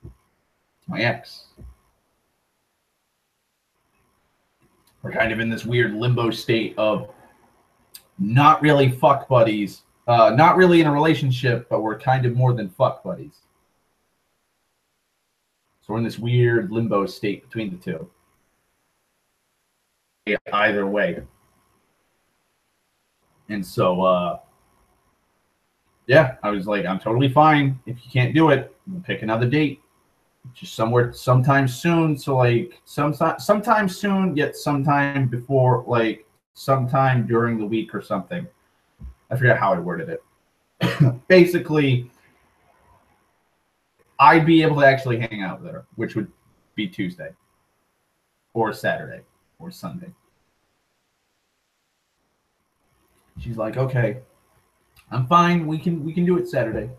it's my ex. we're kind of in this weird limbo state of not really fuck buddies, not really in a relationship, but we're kind of more than fuck buddies. So we're in this weird limbo state between the two. Either way. And so, yeah, I was like, I'm totally fine. If you can't do it, we'll pick another date. Just somewhere, sometime soon. So, like, sometime soon, yet sometime before, like, sometime during the week or something. I forget how I worded it. Basically, I'd be able to actually hang out there, which would be Tuesday or Saturday or Sunday. She's like, okay, I'm fine. We can do it Saturday.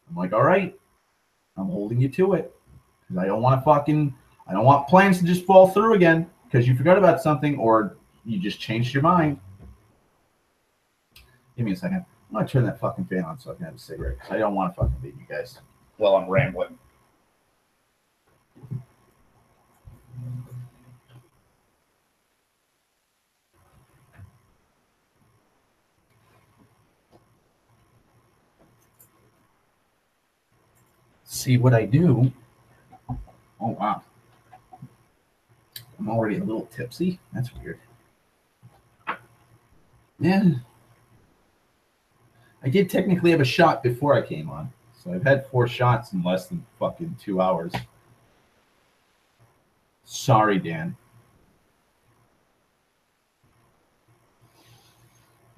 I'm like, all right, I'm holding you to it because I don't want plans to just fall through again because you forgot about something or you just changed your mind. Give me a second. I'm gonna turn that fucking fan on so I can have a cigarette because I don't want to fucking leave you guys while I'm rambling. See what I do. Oh wow. I'm already a little tipsy. That's weird. Yeah. I did technically have a shot before I came on. So I've had 4 shots in less than fucking 2 hours. Sorry, Dan.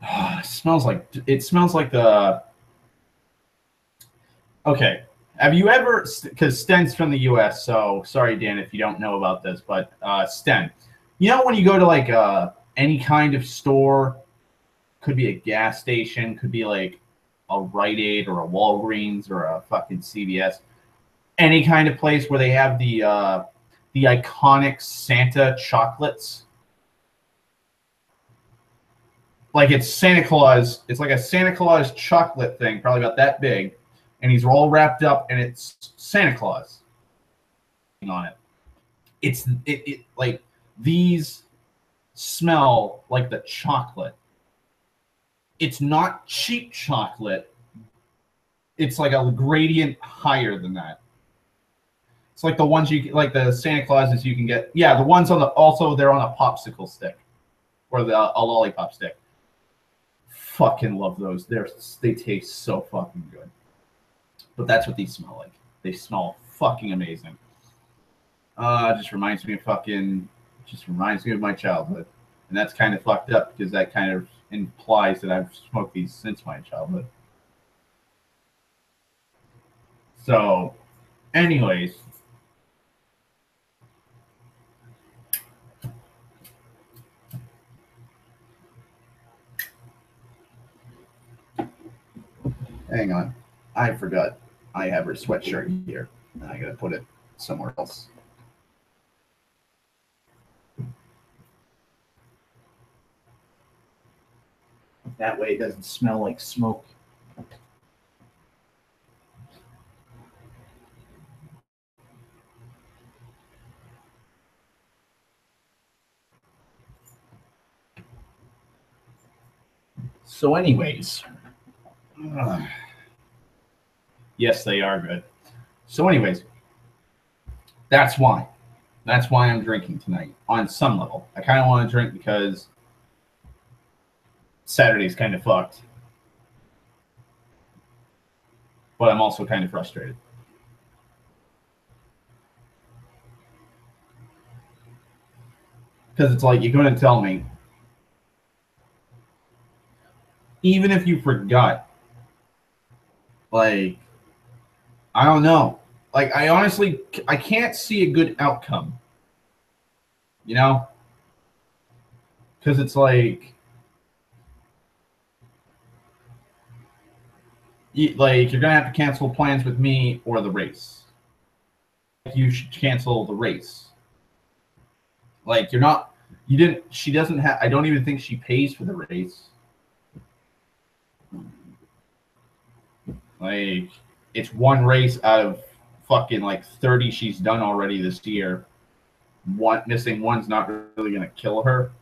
It smells like the. Okay. Have you ever, because Sten's from the U.S., so sorry, Dan, if you don't know about this, but Sten, you know when you go to like any kind of store, could be a gas station, could be like a Rite Aid or a Walgreens or a fucking CVS, any kind of place where they have the iconic Santa chocolates. Like it's Santa Claus. It's like a Santa Claus chocolate thing, probably about that big. And he's all wrapped up, and it's Santa Claus on it. It like these smell like the chocolate. It's not cheap chocolate. It's like a gradient higher than that. It's like the ones you like the Santa Clauses you can get. Yeah, the ones on the also they're on a popsicle stick or a lollipop stick. Fucking love those. They taste so fucking good. But that's what these smell like. They smell fucking amazing. Just reminds me of my childhood. And that's kind of fucked up because that kind of implies that I've smoked these since my childhood. So, anyways. Hang on. I forgot. I have her sweatshirt here. And I gotta put it somewhere else. That way it doesn't smell like smoke. So anyways. Yes, they are good. So anyways, that's why. That's why I'm drinking tonight on some level. I kind of want to drink because Saturday's kind of fucked. But I'm also kind of frustrated. Because it's like, you're going to tell me, even if you forgot, like, I don't know. Like, I can't see a good outcome. You know? Because it's like, you're going to have to cancel plans with me or the race. You should cancel the race. Like, she doesn't have, I don't even think she pays for the race. Like, it's one race out of fucking like 30 she's done already this year. missing one's not really going to kill her.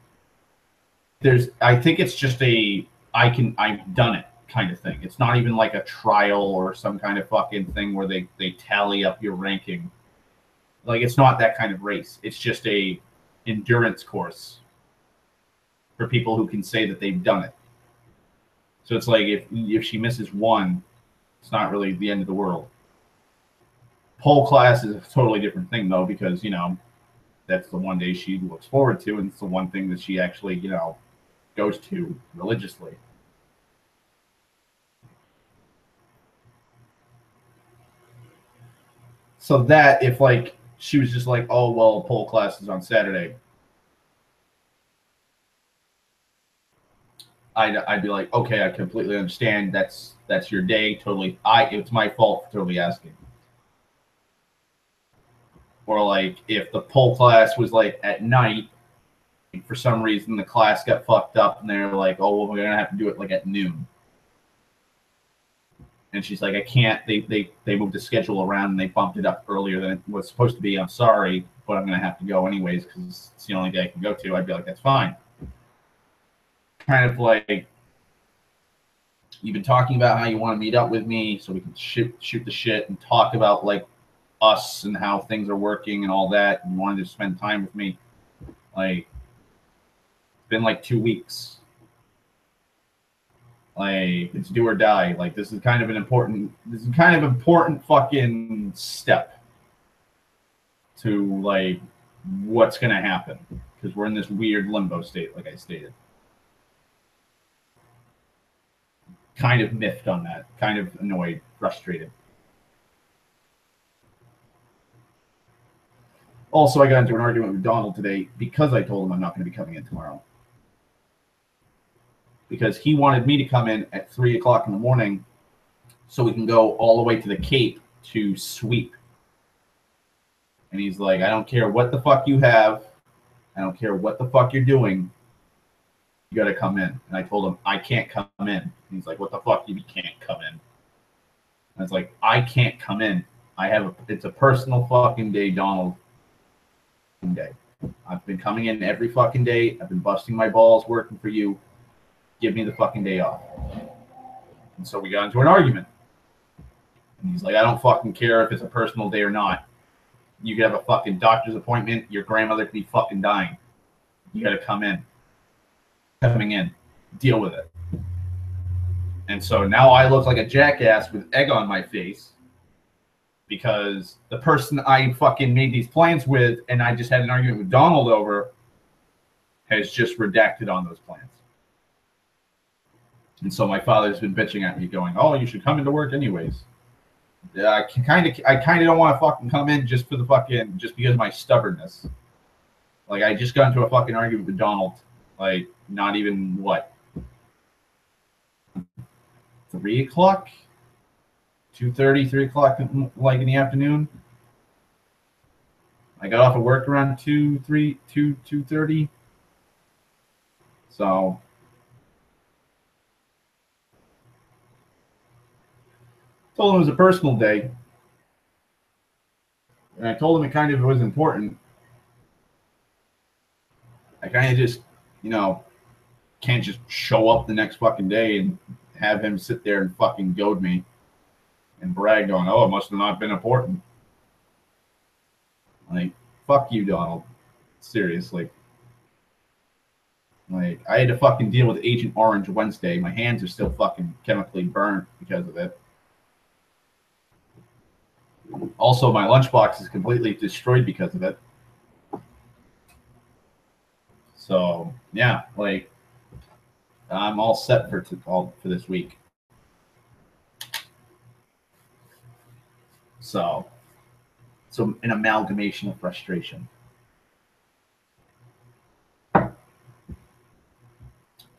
I think it's just I've done it kind of thing. It's not even like a trial or some kind of fucking thing where they tally up your ranking. Like, it's not that kind of race. It's just a endurance course for people who can say that they've done it. So it's like if she misses one, it's not really the end of the world. Pole class is a totally different thing, though, because, that's the one day she looks forward to, and it's the one thing that she actually, goes to religiously. So that if, like, she was just like, oh, well, pole class is on Saturday, I'd be like, okay, I completely understand. That's your day. Totally, it's my fault for totally asking. Or like if the pole class was like at night, for some reason the class got fucked up, and they're like, oh, well, we're gonna have to do it like at noon. And she's like, I can't. They moved the schedule around and they bumped it up earlier than it was supposed to be. I'm sorry, but I'm gonna have to go anyways because it's the only day I can go to. I'd be like, that's fine. Kind of like, you've been talking about how you want to meet up with me so we can shoot the shit and talk about like us and how things are working and all that, and you wanted to spend time with me. Like, it's been like 2 weeks. Like, it's do or die. Like, this is kind of important fucking step to like what's gonna happen, because we're in this weird limbo state, like I stated. Kind of miffed on that, kind of annoyed, frustrated. Also, I got into an argument with Donald today because I told him I'm not going to be coming in tomorrow. Because he wanted me to come in at 3 o'clock in the morning so we can go all the way to the Cape to sweep. And he's like, I don't care what the fuck you have. I don't care what the fuck you're doing. You got to come in. And I told him, I can't come in. And he's like, what the fuck you can't come in? And I was like, I can't come in. It's a personal fucking day, Donald. Day. I've been coming in every fucking day. I've been busting my balls working for you. Give me the fucking day off. And so we got into an argument. And he's like, I don't fucking care if it's a personal day or not. You could have a fucking doctor's appointment. Your grandmother could be fucking dying. You got to come in. Coming in. Deal with it. And so now I look like a jackass with egg on my face because the person I fucking made these plans with and I just had an argument with Donald over has just redacted on those plans. And so my father's been bitching at me going, oh, you should come into work anyways. Yeah, I kind of don't want to fucking come in just because of my stubbornness. Like, I just got into a fucking argument with Donald. Like, not even, 3 o'clock? 2:30, 3 o'clock, like in the afternoon. I got off of work around 2:30. So told him it was a personal day. And I told him it kind of was important. I kind of just, can't just show up the next fucking day and have him sit there and fucking goad me and brag on, oh, it must have not been important. Like, fuck you, Donald. Seriously. Like, I had to fucking deal with Agent Orange Wednesday. My hands are still fucking chemically burnt because of it. Also, my lunchbox is completely destroyed because of it. So, yeah, like, I'm all set for this week. So an amalgamation of frustration.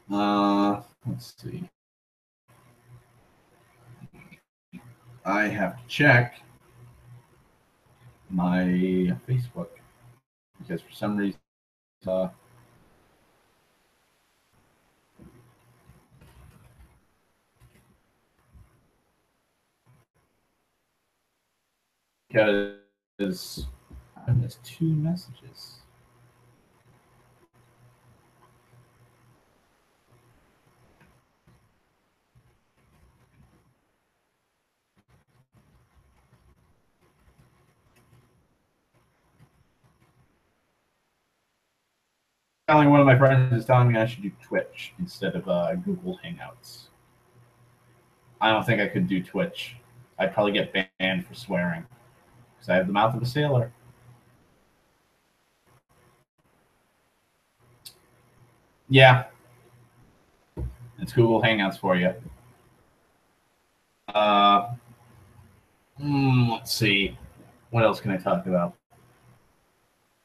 Let's see. I have to check my Facebook because for some reason, because And there's 2 messages. Telling one of my friends is telling me I should do Twitch instead of Google Hangouts. I don't think I could do Twitch. I'd probably get banned for swearing because I have the mouth of a sailor. Yeah, it's Google Hangouts for you. Let's see. What else can I talk about?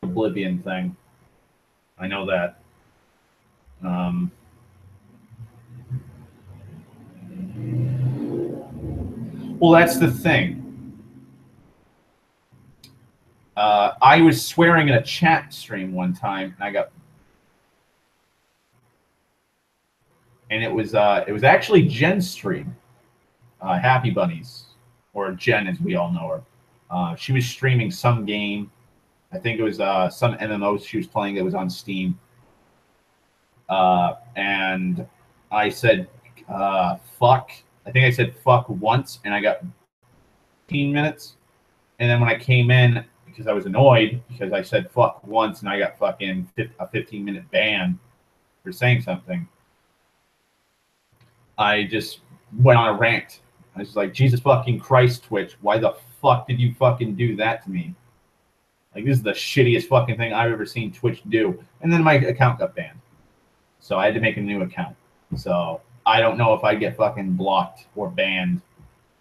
Oblivion thing. I know that. Well, that's the thing. I was swearing in a chat stream one time, and I got, and it was actually Jen's stream, Happy Bunnies, or Jen as we all know her. She was streaming some game. I think it was some MMO she was playing that was on Steam. And I said, fuck. I think I said fuck once, and I got 15 minutes. And then when I came in, because I was annoyed, because I said fuck once, and I got fucking a 15-minute ban for saying something, I just went on a rant. I was like, Jesus fucking Christ, Twitch, why the fuck did you fucking do that to me? Like, this is the shittiest fucking thing I've ever seen Twitch do. And then my account got banned. So I had to make a new account. So I don't know if I'd get fucking blocked or banned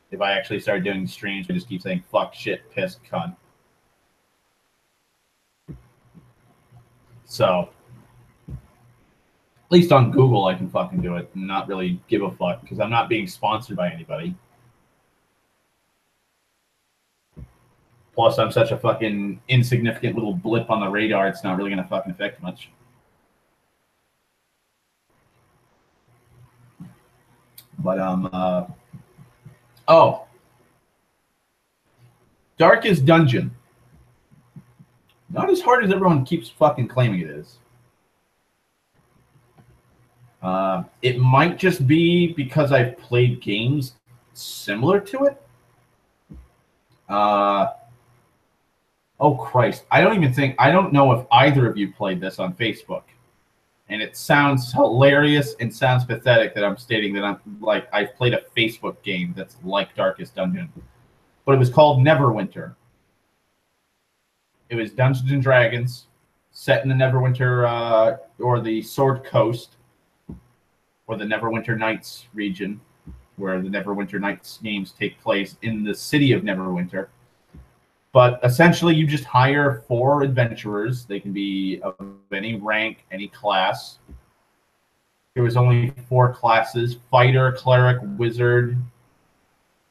if I actually started doing streams. I just keep saying fuck, shit, piss, cunt. So at least on Google I can fucking do it and not really give a fuck because I'm not being sponsored by anybody. Plus, I'm such a fucking insignificant little blip on the radar, it's not really going to fucking affect much. But, oh. Darkest Dungeon. Not as hard as everyone keeps fucking claiming it is. It might just be because I've played games similar to it. Oh, Christ. I don't know if either of you played this on Facebook. And it sounds hilarious and sounds pathetic that I'm stating that I've played a Facebook game that's like Darkest Dungeon. But it was called Neverwinter. It was Dungeons and Dragons, set in the Neverwinter, or the Sword Coast, or the Neverwinter Nights region, where the Neverwinter Nights games take place in the city of Neverwinter. But essentially, you just hire 4 adventurers. They can be of any rank, any class. There was only 4 classes: fighter, cleric, wizard,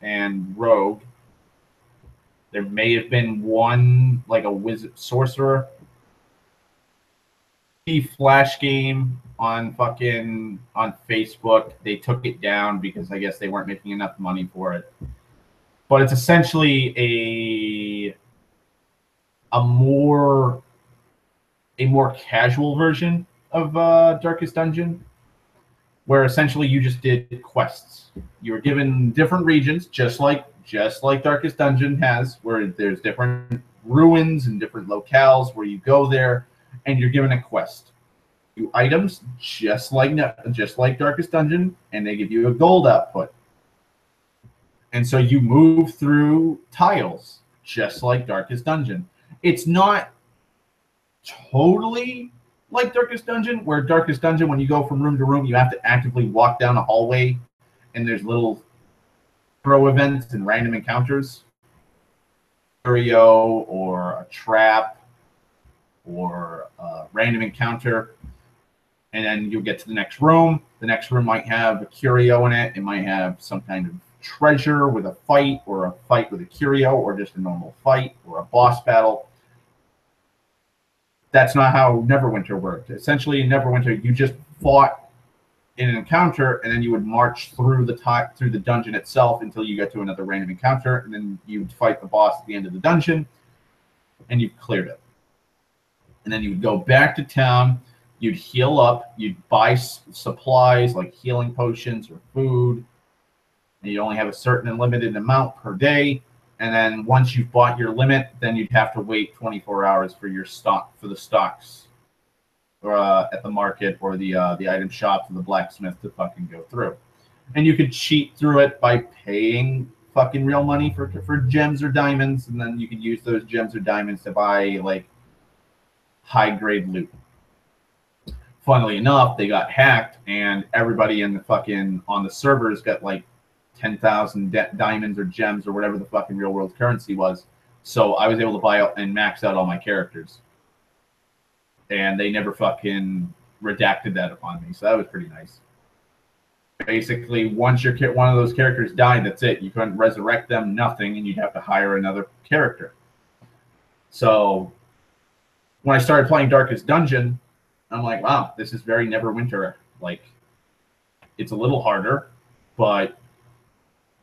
and rogue. There may have been one, like a wizard, sorcerer. The Flash game on Facebook, they took it down because I guess they weren't making enough money for it. But it's essentially a more casual version of Darkest Dungeon, where essentially you just did quests. You were given different regions, just like Darkest Dungeon has, where there's different ruins and different locales where you go there, and you're given a quest. You items just like Darkest Dungeon, and they give you a gold output. And so you move through tiles, just like Darkest Dungeon. It's not totally like Darkest Dungeon, where Darkest Dungeon, when you go from room to room, you have to actively walk down a hallway, and there's little throw events and random encounters. Curio, or a trap, or a random encounter. And then you'll get to the next room. The next room might have a curio in it. It might have some kind of treasure with a fight, or a fight with a curio, or just a normal fight, or a boss battle. That's not how Neverwinter worked. Essentially, in Neverwinter, you just fought in an encounter, and then you would march through the dungeon itself until you get to another random encounter, and then you would fight the boss at the end of the dungeon. and you've cleared it. And then you would go back to town, you'd heal up, you'd buy supplies like healing potions or food, and you only have a certain and limited amount per day. And then once you've bought your limit, then you'd have to wait 24 hours for your stock, for the stocks at the market or the item shop for the blacksmith to fucking go through. And you could cheat through it by paying fucking real money for gems or diamonds, and then you could use those gems or diamonds to buy like high grade loot. Funnily enough, they got hacked, and everybody in the fucking on the servers got like 10,000 diamonds or gems or whatever the fucking real world currency was. So I was able to buy and max out all my characters, and they never fucking redacted that upon me. So that was pretty nice. Basically, once one of those characters died, that's it. You couldn't resurrect them, nothing, and you'd have to hire another character. So when I started playing Darkest Dungeon, I'm like, wow, this is very Neverwinter. Like, it's a little harder, but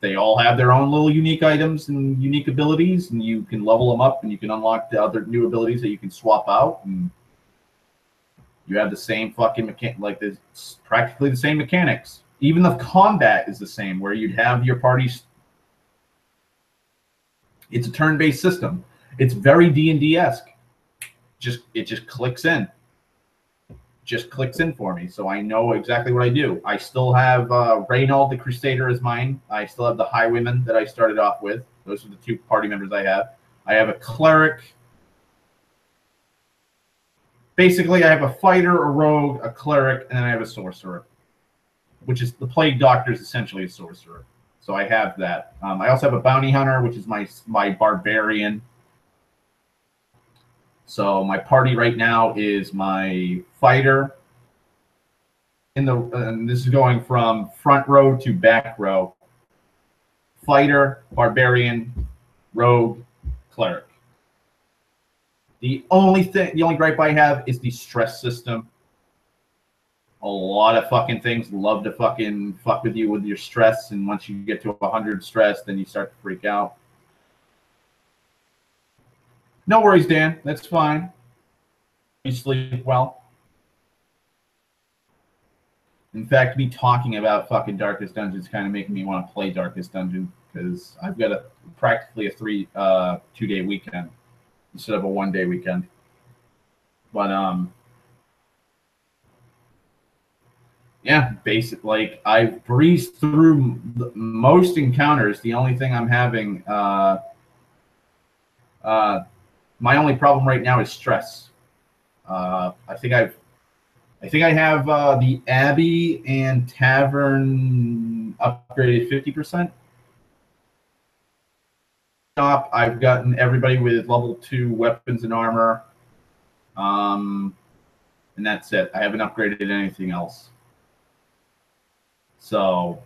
they all have their own little unique items and unique abilities, and you can level them up, and you can unlock the other new abilities that you can swap out, and you have the same fucking like it's practically the same mechanics. Even the combat is the same, where you'd have your parties. It's a turn-based system. It's very D&D-esque. It just clicks in. Just clicks in for me, so I know exactly what I do. I still have Reynold the Crusader as mine. I still have the Highwayman that I started off with. Those are the two party members I have. I have a Cleric. Basically, I have a Fighter, a Rogue, a Cleric, and then I have a Sorcerer, which is the Plague Doctor is essentially a Sorcerer. So I have that. I also have a Bounty Hunter, which is my Barbarian. So my party right now is my Fighter. And this is going from front row to back row. Fighter, Barbarian, Rogue, Cleric. The only gripe I have is the stress system. A lot of fucking things love to fucking fuck with you with your stress, and once you get to 100 stress, then you start to freak out. No worries, Dan. That's fine. You sleep well. In fact, me talking about fucking Darkest Dungeon is kind of making me want to play Darkest Dungeon, because I've got practically a 2-day weekend instead of a 1-day weekend. But yeah, like I've breezed through most encounters. The only thing I'm having, my only problem right now is stress. I think I have the Abbey and Tavern upgraded 50%. I've gotten everybody with level 2 weapons and armor, and that's it. I haven't upgraded anything else. So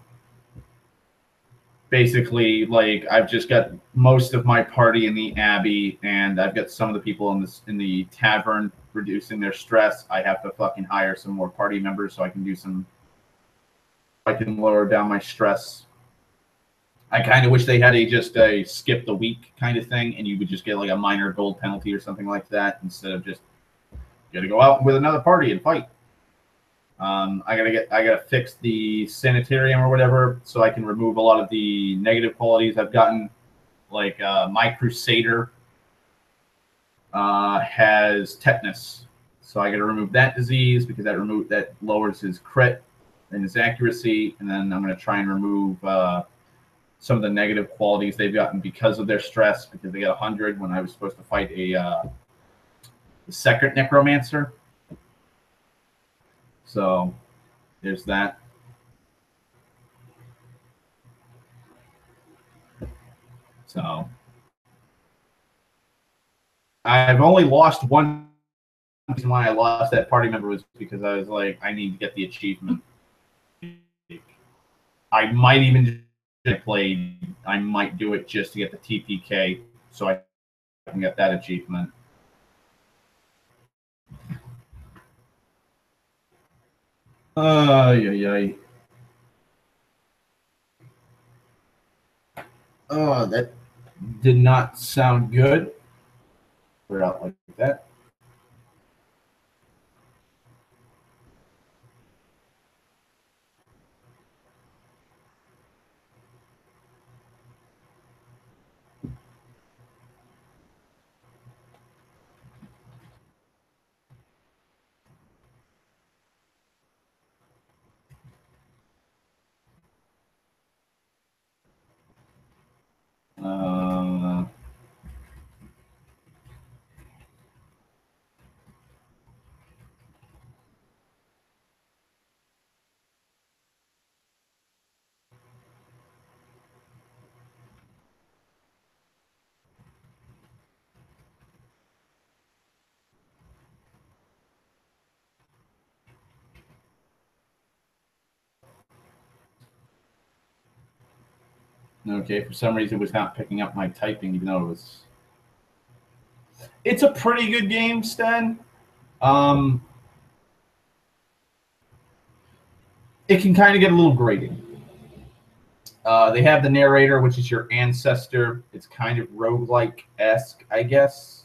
basically, like, I've just got most of my party in the Abbey, and I've got some of the people in the Tavern reducing their stress. I have to fucking hire some more party members so I can lower down my stress. I kind of wish they had just a skip the week kind of thing, and you would just get like a minor gold penalty or something like that, instead of just you got to go out with another party and fight. I gotta fix the sanitarium or whatever, so I can remove a lot of the negative qualities I've gotten. Like my Crusader has tetanus, so I got to remove that disease, because that lowers his crit and his accuracy. And then I'm going to try and remove some of the negative qualities they've gotten because of their stress, because they got 100 when I was supposed to fight the second necromancer. So there's that. So I've only lost one. The reason why I lost that party member was because I was like, I need to get the achievement. I might even I might do it just to get the TPK, so I can get that achievement. Yay. Oh, that did not sound good. We're out like that. Okay, for some reason it was not picking up my typing, even though it was. It's a pretty good game, Sten. It can kind of get a little grating. They have the narrator, which is your ancestor. It's kind of roguelike-esque, I guess.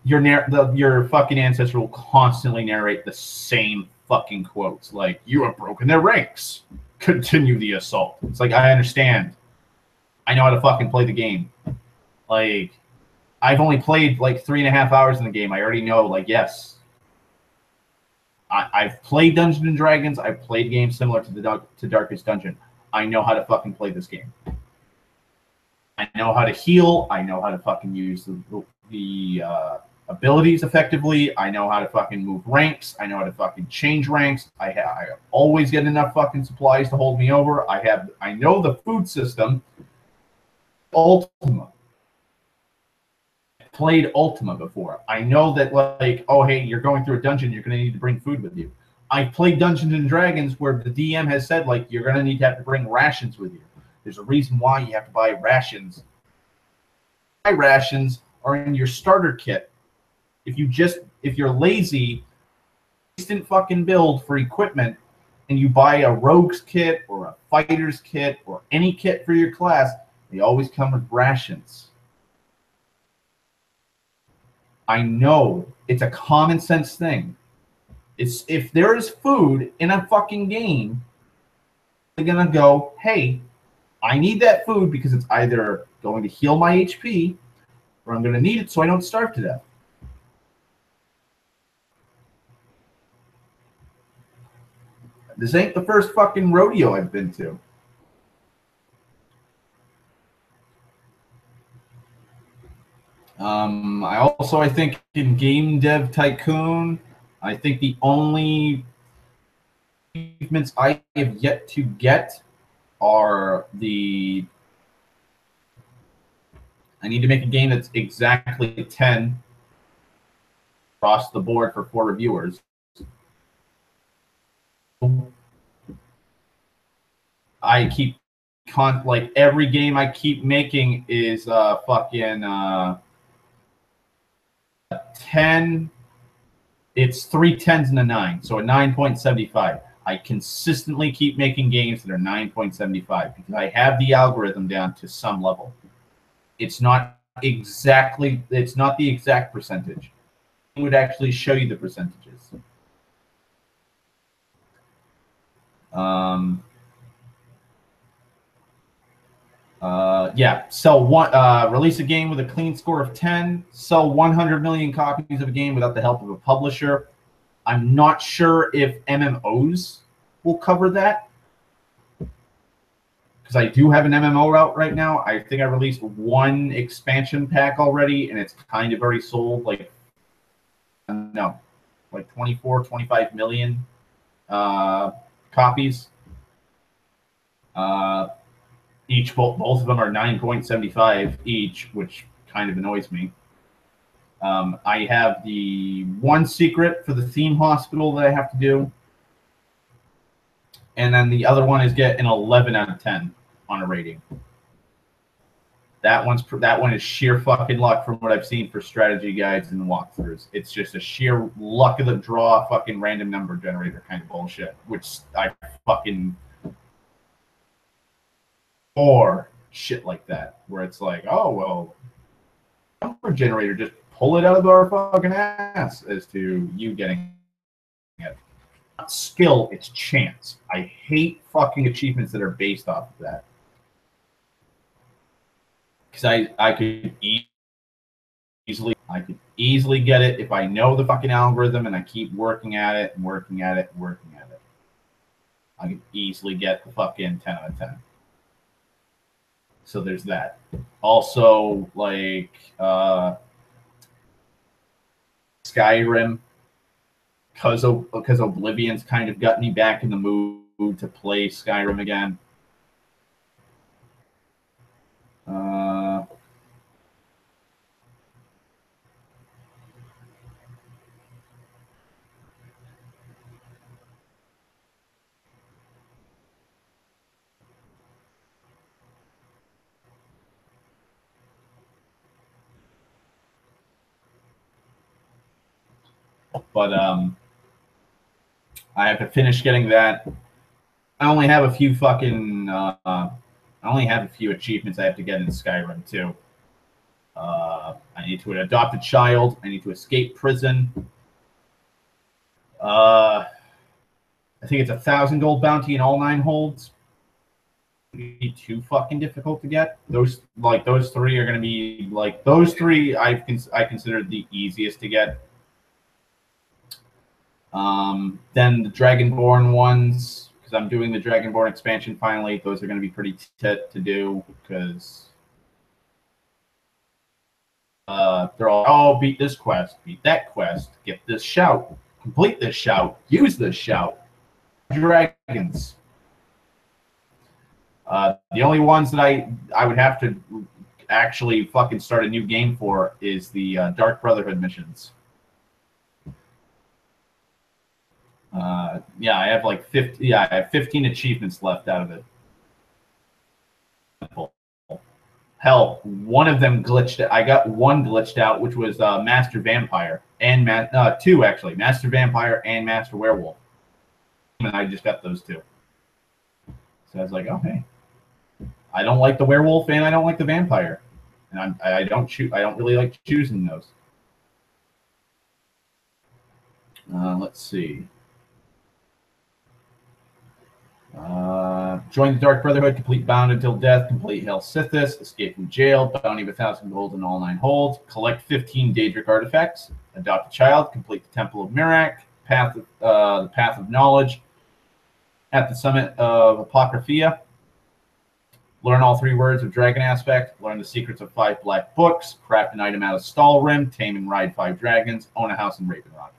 Your fucking ancestor will constantly narrate the same fucking quotes, like, "You have broken their ranks. Continue the assault." It's like, I understand. I know how to fucking play the game. Like, I've only played like 3.5 hours in the game. I already know, like, yes. I've played Dungeons and Dragons. I've played games similar to Darkest Dungeon. I know how to fucking play this game. I know how to heal. I know how to fucking use the abilities effectively. I know how to fucking move ranks. I know how to fucking change ranks. I always get enough fucking supplies to hold me over. I know the food system. Ultima. Played Ultima before. I know that, like, oh, hey, you're going through a dungeon, you're going to need to bring food with you. I've played Dungeons and Dragons where the DM has said, like, you're going to need to have to bring rations with you. There's a reason why you have to buy rations. Rations are in your starter kit. If you're lazy, instant fucking build for equipment, and you buy a rogue's kit or a fighter's kit or any kit for your class, they always come with rations. I know it's a common sense thing. It's if there is food in a fucking game, they're gonna go, hey, I need that food because it's either going to heal my HP or I'm gonna need it so I don't starve to death. This ain't the first fucking rodeo I've been to. I think in Game Dev Tycoon, I think the only achievements I have yet to get are the. I need to make a game that's exactly 10 across the board for 4 reviewers. I keep like every game I keep making is fucking 10. It's 3 10s and a 9, so a 9.75. I consistently keep making games that are 9.75 because I have the algorithm down to some level. It's not the exact percentage. It would actually show you the percentages. Yeah, sell one. Release a game with a clean score of 10. Sell 100 million copies of a game without the help of a publisher. I'm not sure if MMOs will cover that because I do have an MMO out right now. I think I released 1 expansion pack already, and it's kind of already sold like 24, 25 million copies. Both of them are 9.75 each, which kind of annoys me. I have the 1 secret for the theme hospital that I have to do, and then the other one is get an 11 out of 10 on a rating. That one is sheer fucking luck from what I've seen for strategy guides and walkthroughs. It's just a sheer luck of the draw, fucking random number generator kind of bullshit, which I fucking. Or shit like that, where it's like, oh, well, number generator, just pull it out of our fucking ass as to you getting it. Not skill, it's chance. I hate fucking achievements that are based off of that. Because I could easily get it if I know the fucking algorithm and I keep working at it and working at it and working at it. I can easily get the fucking 10 out of 10. So there's that. Also, like Skyrim, because Oblivion's kind of got me back in the mood to play Skyrim again. But I have to finish getting that. I only have a few fucking. I only have a few achievements I have to get in Skyrim too. I need to adopt a child. I need to escape prison. I think it's 1,000 gold bounty in all 9 holds. Be too fucking difficult to get. Those 3 are going to be like those 3. I consider the easiest to get. Then the Dragonborn ones, because I'm doing the Dragonborn expansion finally. Those are going to be pretty tit to do because they're all beat this quest, beat that quest, get this shout, complete this shout, use this shout. Dragons. The only ones that I would have to actually fucking start a new game for is the Dark Brotherhood missions. Yeah, I have like 50. Yeah, I have 15 achievements left out of it. Hell, one of them glitched. I got one glitched out, which was Master Vampire and 2 actually, Master Vampire and Master Werewolf. And I just got those 2. So I was like, oh hey, I don't like the werewolf and I don't like the vampire, and I don't really like choosing those. Let's see. Join the Dark Brotherhood, complete Bound Until Death, complete Hell Sithis, escape from jail, bounty of 1,000 gold in all 9 holds, collect 15 Daedric artifacts, adopt a child, complete the Temple of Mirak, the Path of Knowledge, at the Summit of Apocryphia, learn all 3 words of Dragon Aspect, learn the secrets of 5 black books, craft an item out of Stalrim, tame and ride 5 dragons, own a house in Raven Rock.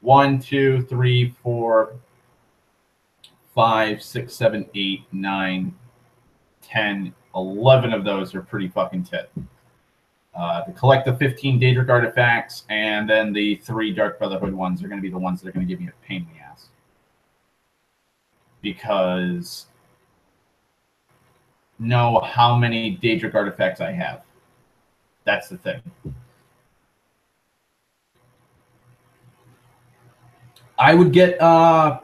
1, 2, 3, 4, 5, 6, 7, 8, 9, 10, 11 of those are pretty fucking tit. To collect the 15 Daedric artifacts, and then the 3 Dark Brotherhood ones are going to be the ones that are going to give me a pain in the ass. Because know how many Daedric artifacts I have. That's the thing. I would get them,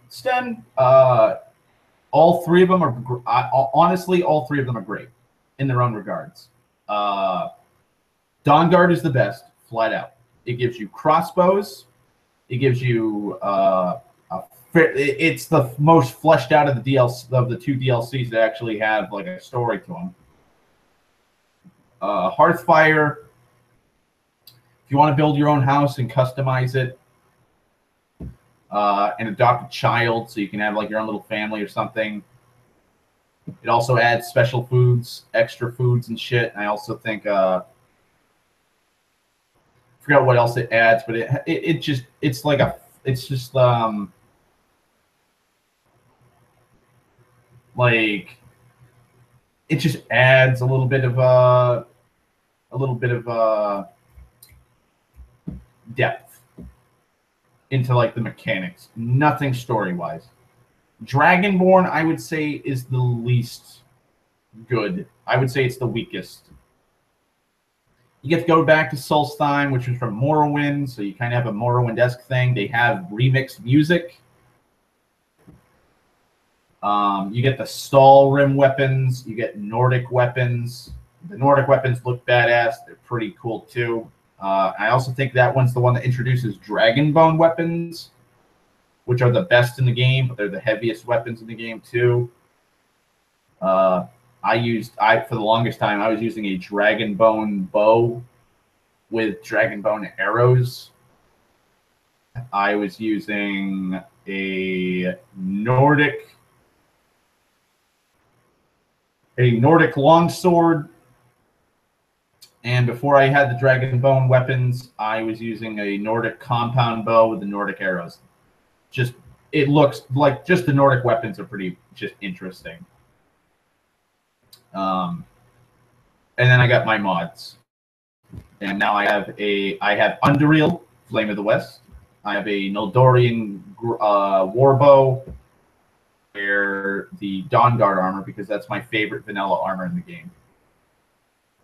Sten. All 3 of them are honestly, all 3 of them are great in their own regards. Dawnguard is the best, flat out. It gives you crossbows. It gives you it's the most fleshed out of the DLC of the 2 DLCs that actually have like a story to them. Hearthfire. If you want to build your own house and customize it, and adopt a child so you can have like your own little family or something. It also adds special foods, extra foods and shit. And I also think I forgot what else it adds, but it just like it just adds a little bit of depth into like the mechanics. Nothing story-wise. Dragonborn, I would say, is the least good. I would say it's the weakest. You get to go back to Solstheim, which is from Morrowind, so you kind of have a Morrowind-esque thing. They have remixed music. You get the Stalrim weapons. You get Nordic weapons. The Nordic weapons look badass. They're pretty cool too. I also think that one's the one that introduces dragon bone weapons, which are the best in the game, but they're the heaviest weapons in the game too. For the longest time, I was using a dragon bone bow with dragon bone arrows. I was using a Nordic longsword, and before I had the dragon bone weapons, I was using a Nordic compound bow with the Nordic arrows. It looks like just the Nordic weapons are pretty just interesting. And then I got my mods, and now I have Underreal, Flame of the West. I have a Noldorian warbow, wear the Dawnguard armor because that's my favorite vanilla armor in the game.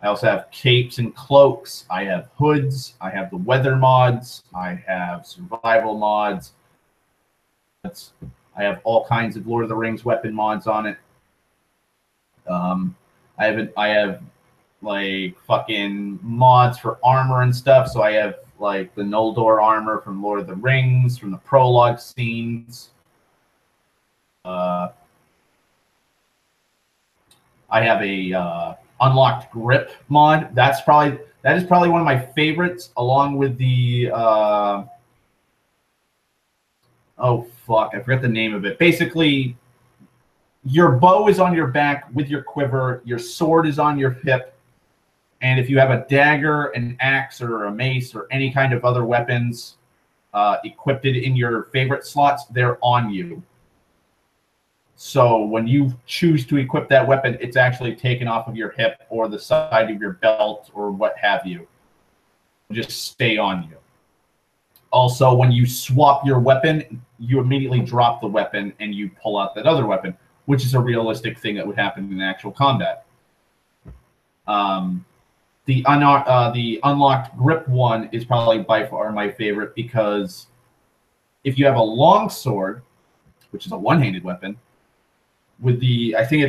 I also have capes and cloaks. I have hoods. I have the weather mods. I have survival mods. I have all kinds of Lord of the Rings weapon mods on it. I have like fucking mods for armor and stuff. So I have like the Noldor armor from Lord of the Rings, from the prologue scenes. I have a unlocked grip mod. That is probably one of my favorites, along with the oh fuck, I forgot the name of it. Basically, your bow is on your back with your quiver, your sword is on your hip, and if you have a dagger, an axe, or a mace, or any kind of other weapons equipped in your favorite slots, they're on you. So when you choose to equip that weapon, it's actually taken off of your hip or the side of your belt or what have you. Just stay on you. Also, when you swap your weapon, you immediately drop the weapon and you pull out that other weapon, which is a realistic thing that would happen in actual combat. The unlocked grip one is probably by far my favorite because if you have a long sword, which is a one-handed weapon, with the I think I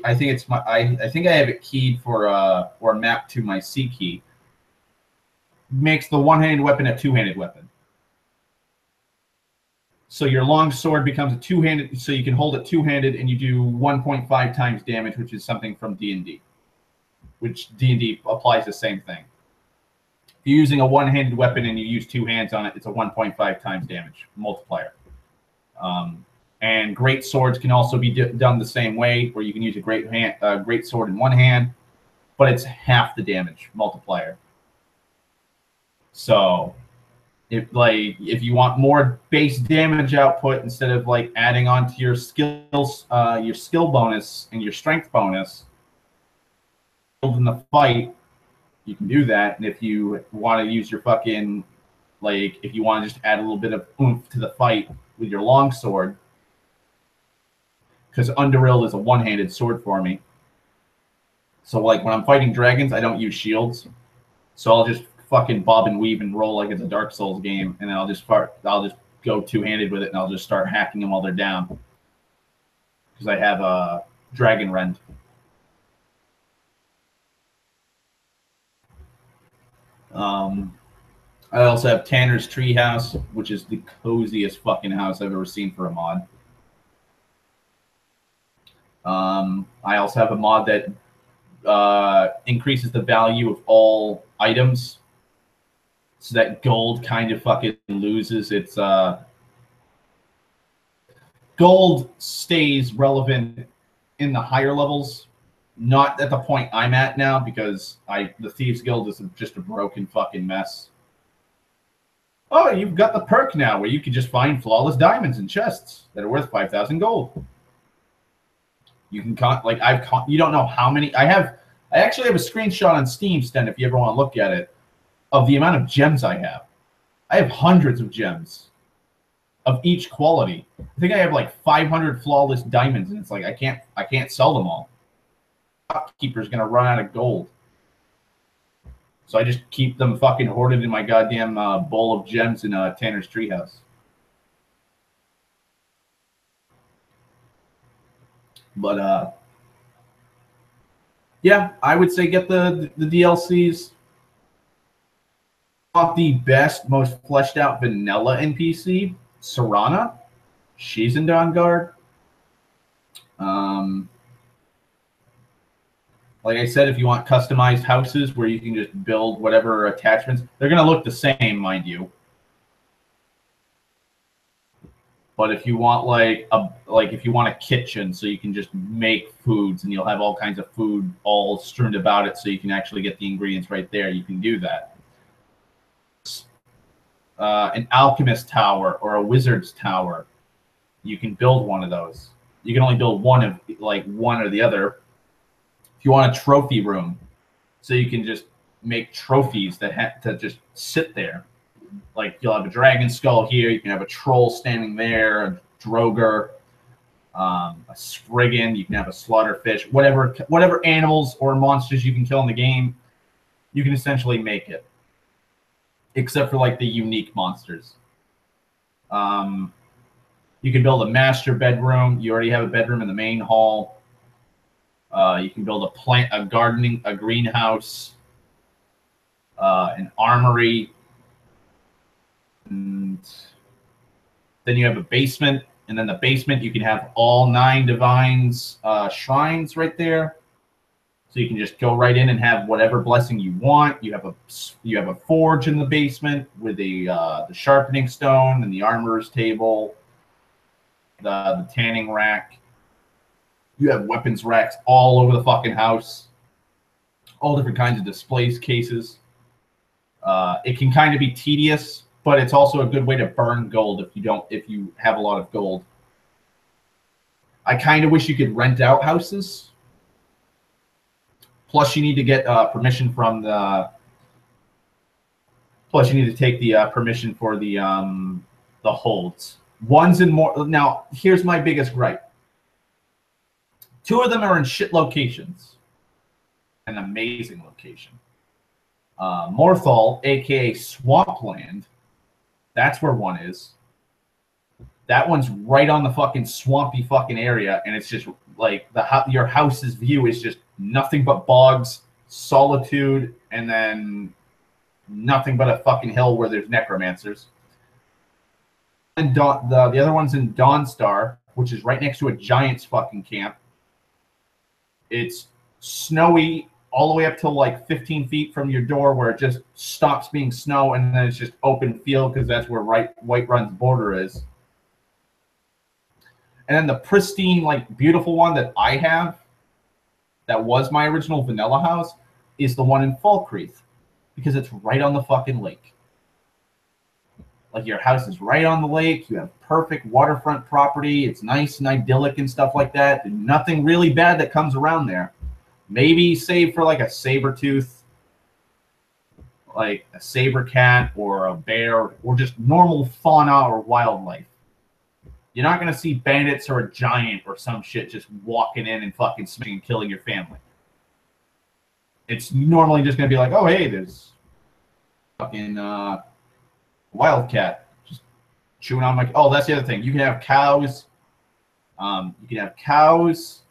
have it keyed for or mapped to my C key, makes the one-handed weapon a two-handed weapon. So your long sword becomes a two-handed, so you can hold it two-handed and you do 1.5 times damage, which is something from D&D, which D&D applies the same thing. If you're using a one-handed weapon and you use two hands on it, it's a 1.5 times damage multiplier. And great swords can also be done the same way, where you can use a great sword in one hand, but it's half the damage multiplier. So, if you want more base damage output instead of like adding on to your skills, your skill bonus and your strength bonus in the fight, you can do that. And if you want to use your fucking if you want to just add a little bit of oomph to the fight with your long sword. Because Underil is a one-handed sword for me. So, like, when I'm fighting dragons, I don't use shields. So I'll just fucking bob and weave and roll like it's a Dark Souls game, and then I'll just go two-handed with it, and I'll just start hacking them while they're down. Because I have a Dragon Rend. I also have Tanner's Treehouse, which is the coziest fucking house I've ever seen for a mod. I also have a mod that increases the value of all items, so that gold kind of fucking loses its gold stays relevant in the higher levels, not at the point I'm at now, because the Thieves Guild is just a broken fucking mess. Oh, you've got the perk now where you can just find flawless diamonds in chests that are worth 5,000 gold. You can you don't know how many I have. I actually have a screenshot on Steam, Sten, if you ever want to look at it, of the amount of gems I have. I have hundreds of gems of each quality. I think I have like 500 flawless diamonds, and it's like I can't sell them all. Shopkeeper's gonna run out of gold, so I just keep them fucking hoarded in my goddamn bowl of gems in Tanner's Treehouse. But Yeah, I would say get the DLCs. The best, most fleshed out vanilla NPC, Serana. She's in Dawn Guard. Like I said, if you want customized houses where you can just build whatever attachments, they're going to look the same, mind you. But if you want if you want a kitchen so you can just make foods and you'll have all kinds of food all strewn about it so you can actually get the ingredients right there, you can do that. An alchemist tower or a wizard's tower, you can build one of those. You can only build one of one or the other. If you want a trophy room, so you can just make trophies that have to just sit there. Like you'll have a dragon skull here, you can have a troll standing there, a droger, a spriggan, you can have a slaughterfish, whatever animals or monsters you can kill in the game, you can essentially make it. Except for like the unique monsters. You can build a master bedroom. You already have a bedroom in the main hall. You can build a greenhouse, an armory, and then you have a basement. And then the basement, you can have all 9 divines shrines right there. So you can just go right in and have whatever blessing you want. You have a forge in the basement with the sharpening stone and the armorer's table, the tanning rack. You have weapons racks all over the fucking house. All different kinds of displays cases. It can kind of be tedious, but it's also a good way to burn gold if you have a lot of gold. I kind of wish you could rent out houses. Plus, you need to get permission from the. Plus, you need to take the permission for the holds. One's in more. Now, here's my biggest gripe. 2 of them are in shit locations. An amazing location. Morthal, aka Swampland. That's where one is. That one's right on the fucking swampy fucking area, and it's just like your house's view is just nothing but bogs, solitude, and then nothing but a fucking hill where there's necromancers. And the other one's in Dawnstar, which is right next to a giant's fucking camp. It's snowy all the way up to like 15 feet from your door, where it just stops being snow, and then it's just open field because that's where Whiterun's border is. And then the pristine, like beautiful one that I have, that was my original vanilla house, is the one in Falkreath, because it's right on the fucking lake. Like your house is right on the lake. You have perfect waterfront property. It's nice and idyllic and stuff like that. And nothing really bad that comes around there. Maybe save for like a saber-tooth, like a saber cat or a bear, or just normal fauna or wildlife. You're not going to see bandits or a giant or some shit just walking in and fucking smashing and killing your family. It's normally just going to be like, oh, hey, there's fucking wildcat just chewing on my... Oh, that's the other thing. You can have cows. You can have cows.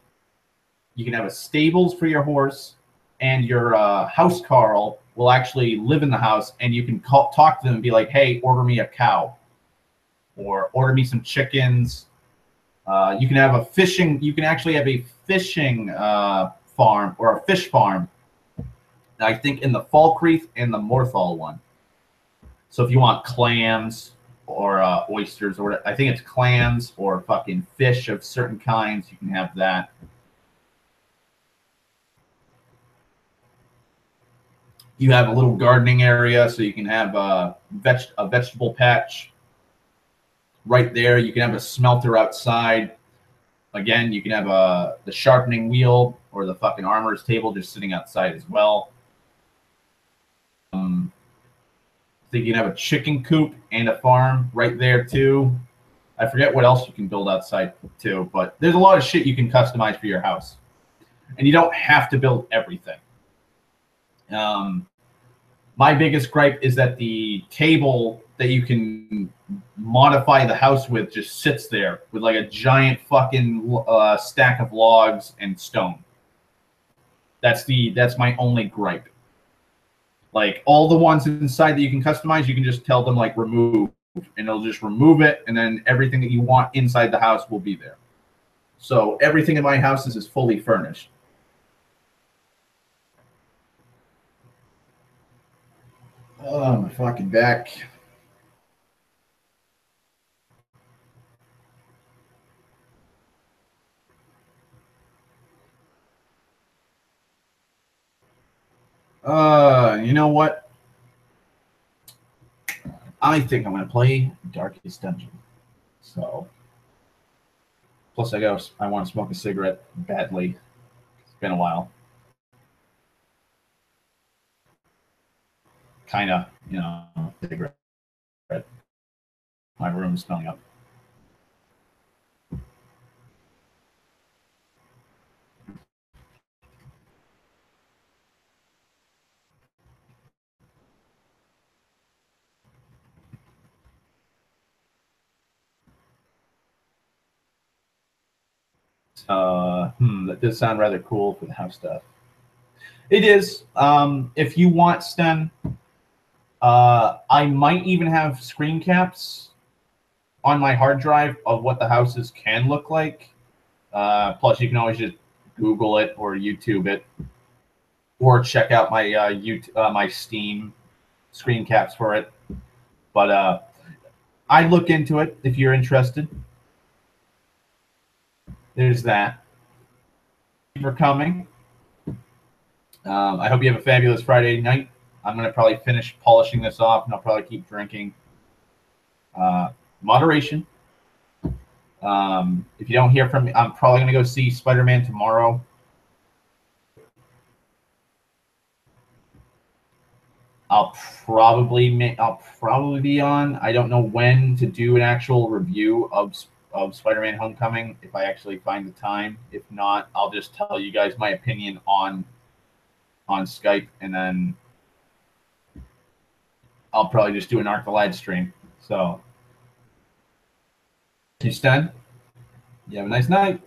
You can have a stables for your horse. And your housecarl will actually live in the house, and you can talk to them and be like, hey, order me a cow. Or order me some chickens. You can have a fishing. You can actually have a fishing farm or a fish farm. I think in the Falkreath and the Morthal one. So if you want clams or oysters or whatever, I think it's clams or fucking fish of certain kinds, you can have that. You have a little gardening area, so you can have a vegetable patch. Right there, you can have a smelter outside. Again, you can have the sharpening wheel or the fucking armorer's table just sitting outside as well. I think you can have a chicken coop and a farm right there too. I forget what else you can build outside too, but there's a lot of shit you can customize for your house. And you don't have to build everything. My biggest gripe is that the table that you can modify the house with just sits there with like a giant fucking stack of logs and stone. That's my only gripe. Like all the ones inside that you can customize, you can just tell them like remove, and it'll just remove it, and then everything that you want inside the house will be there. So everything in my house is fully furnished. Oh, my fucking back. You know what? I think I'm gonna play Darkest Dungeon. So, plus I want to smoke a cigarette badly. It's been a while. Kind of, cigarette. My room is smelling up. That does sound rather cool for the house stuff. It is. If you want, Sten, I might even have screen caps on my hard drive of what the houses can look like. Plus, you can always just Google it or YouTube it, or check out my my Steam screen caps for it. But I'd look into it if you're interested. There's that. Thank you for coming. I hope you have a fabulous Friday night. I'm going to probably finish polishing this off, and I'll probably keep drinking. Moderation. If you don't hear from me, I'm probably going to go see Spider-Man tomorrow. I'll probably be on. I don't know when to do an actual review of Spider-Man: Homecoming, if I actually find the time. If not, I'll just tell you guys my opinion on Skype, and then I'll probably just do an Arc the Lad stream. So, you stand. You have a nice night.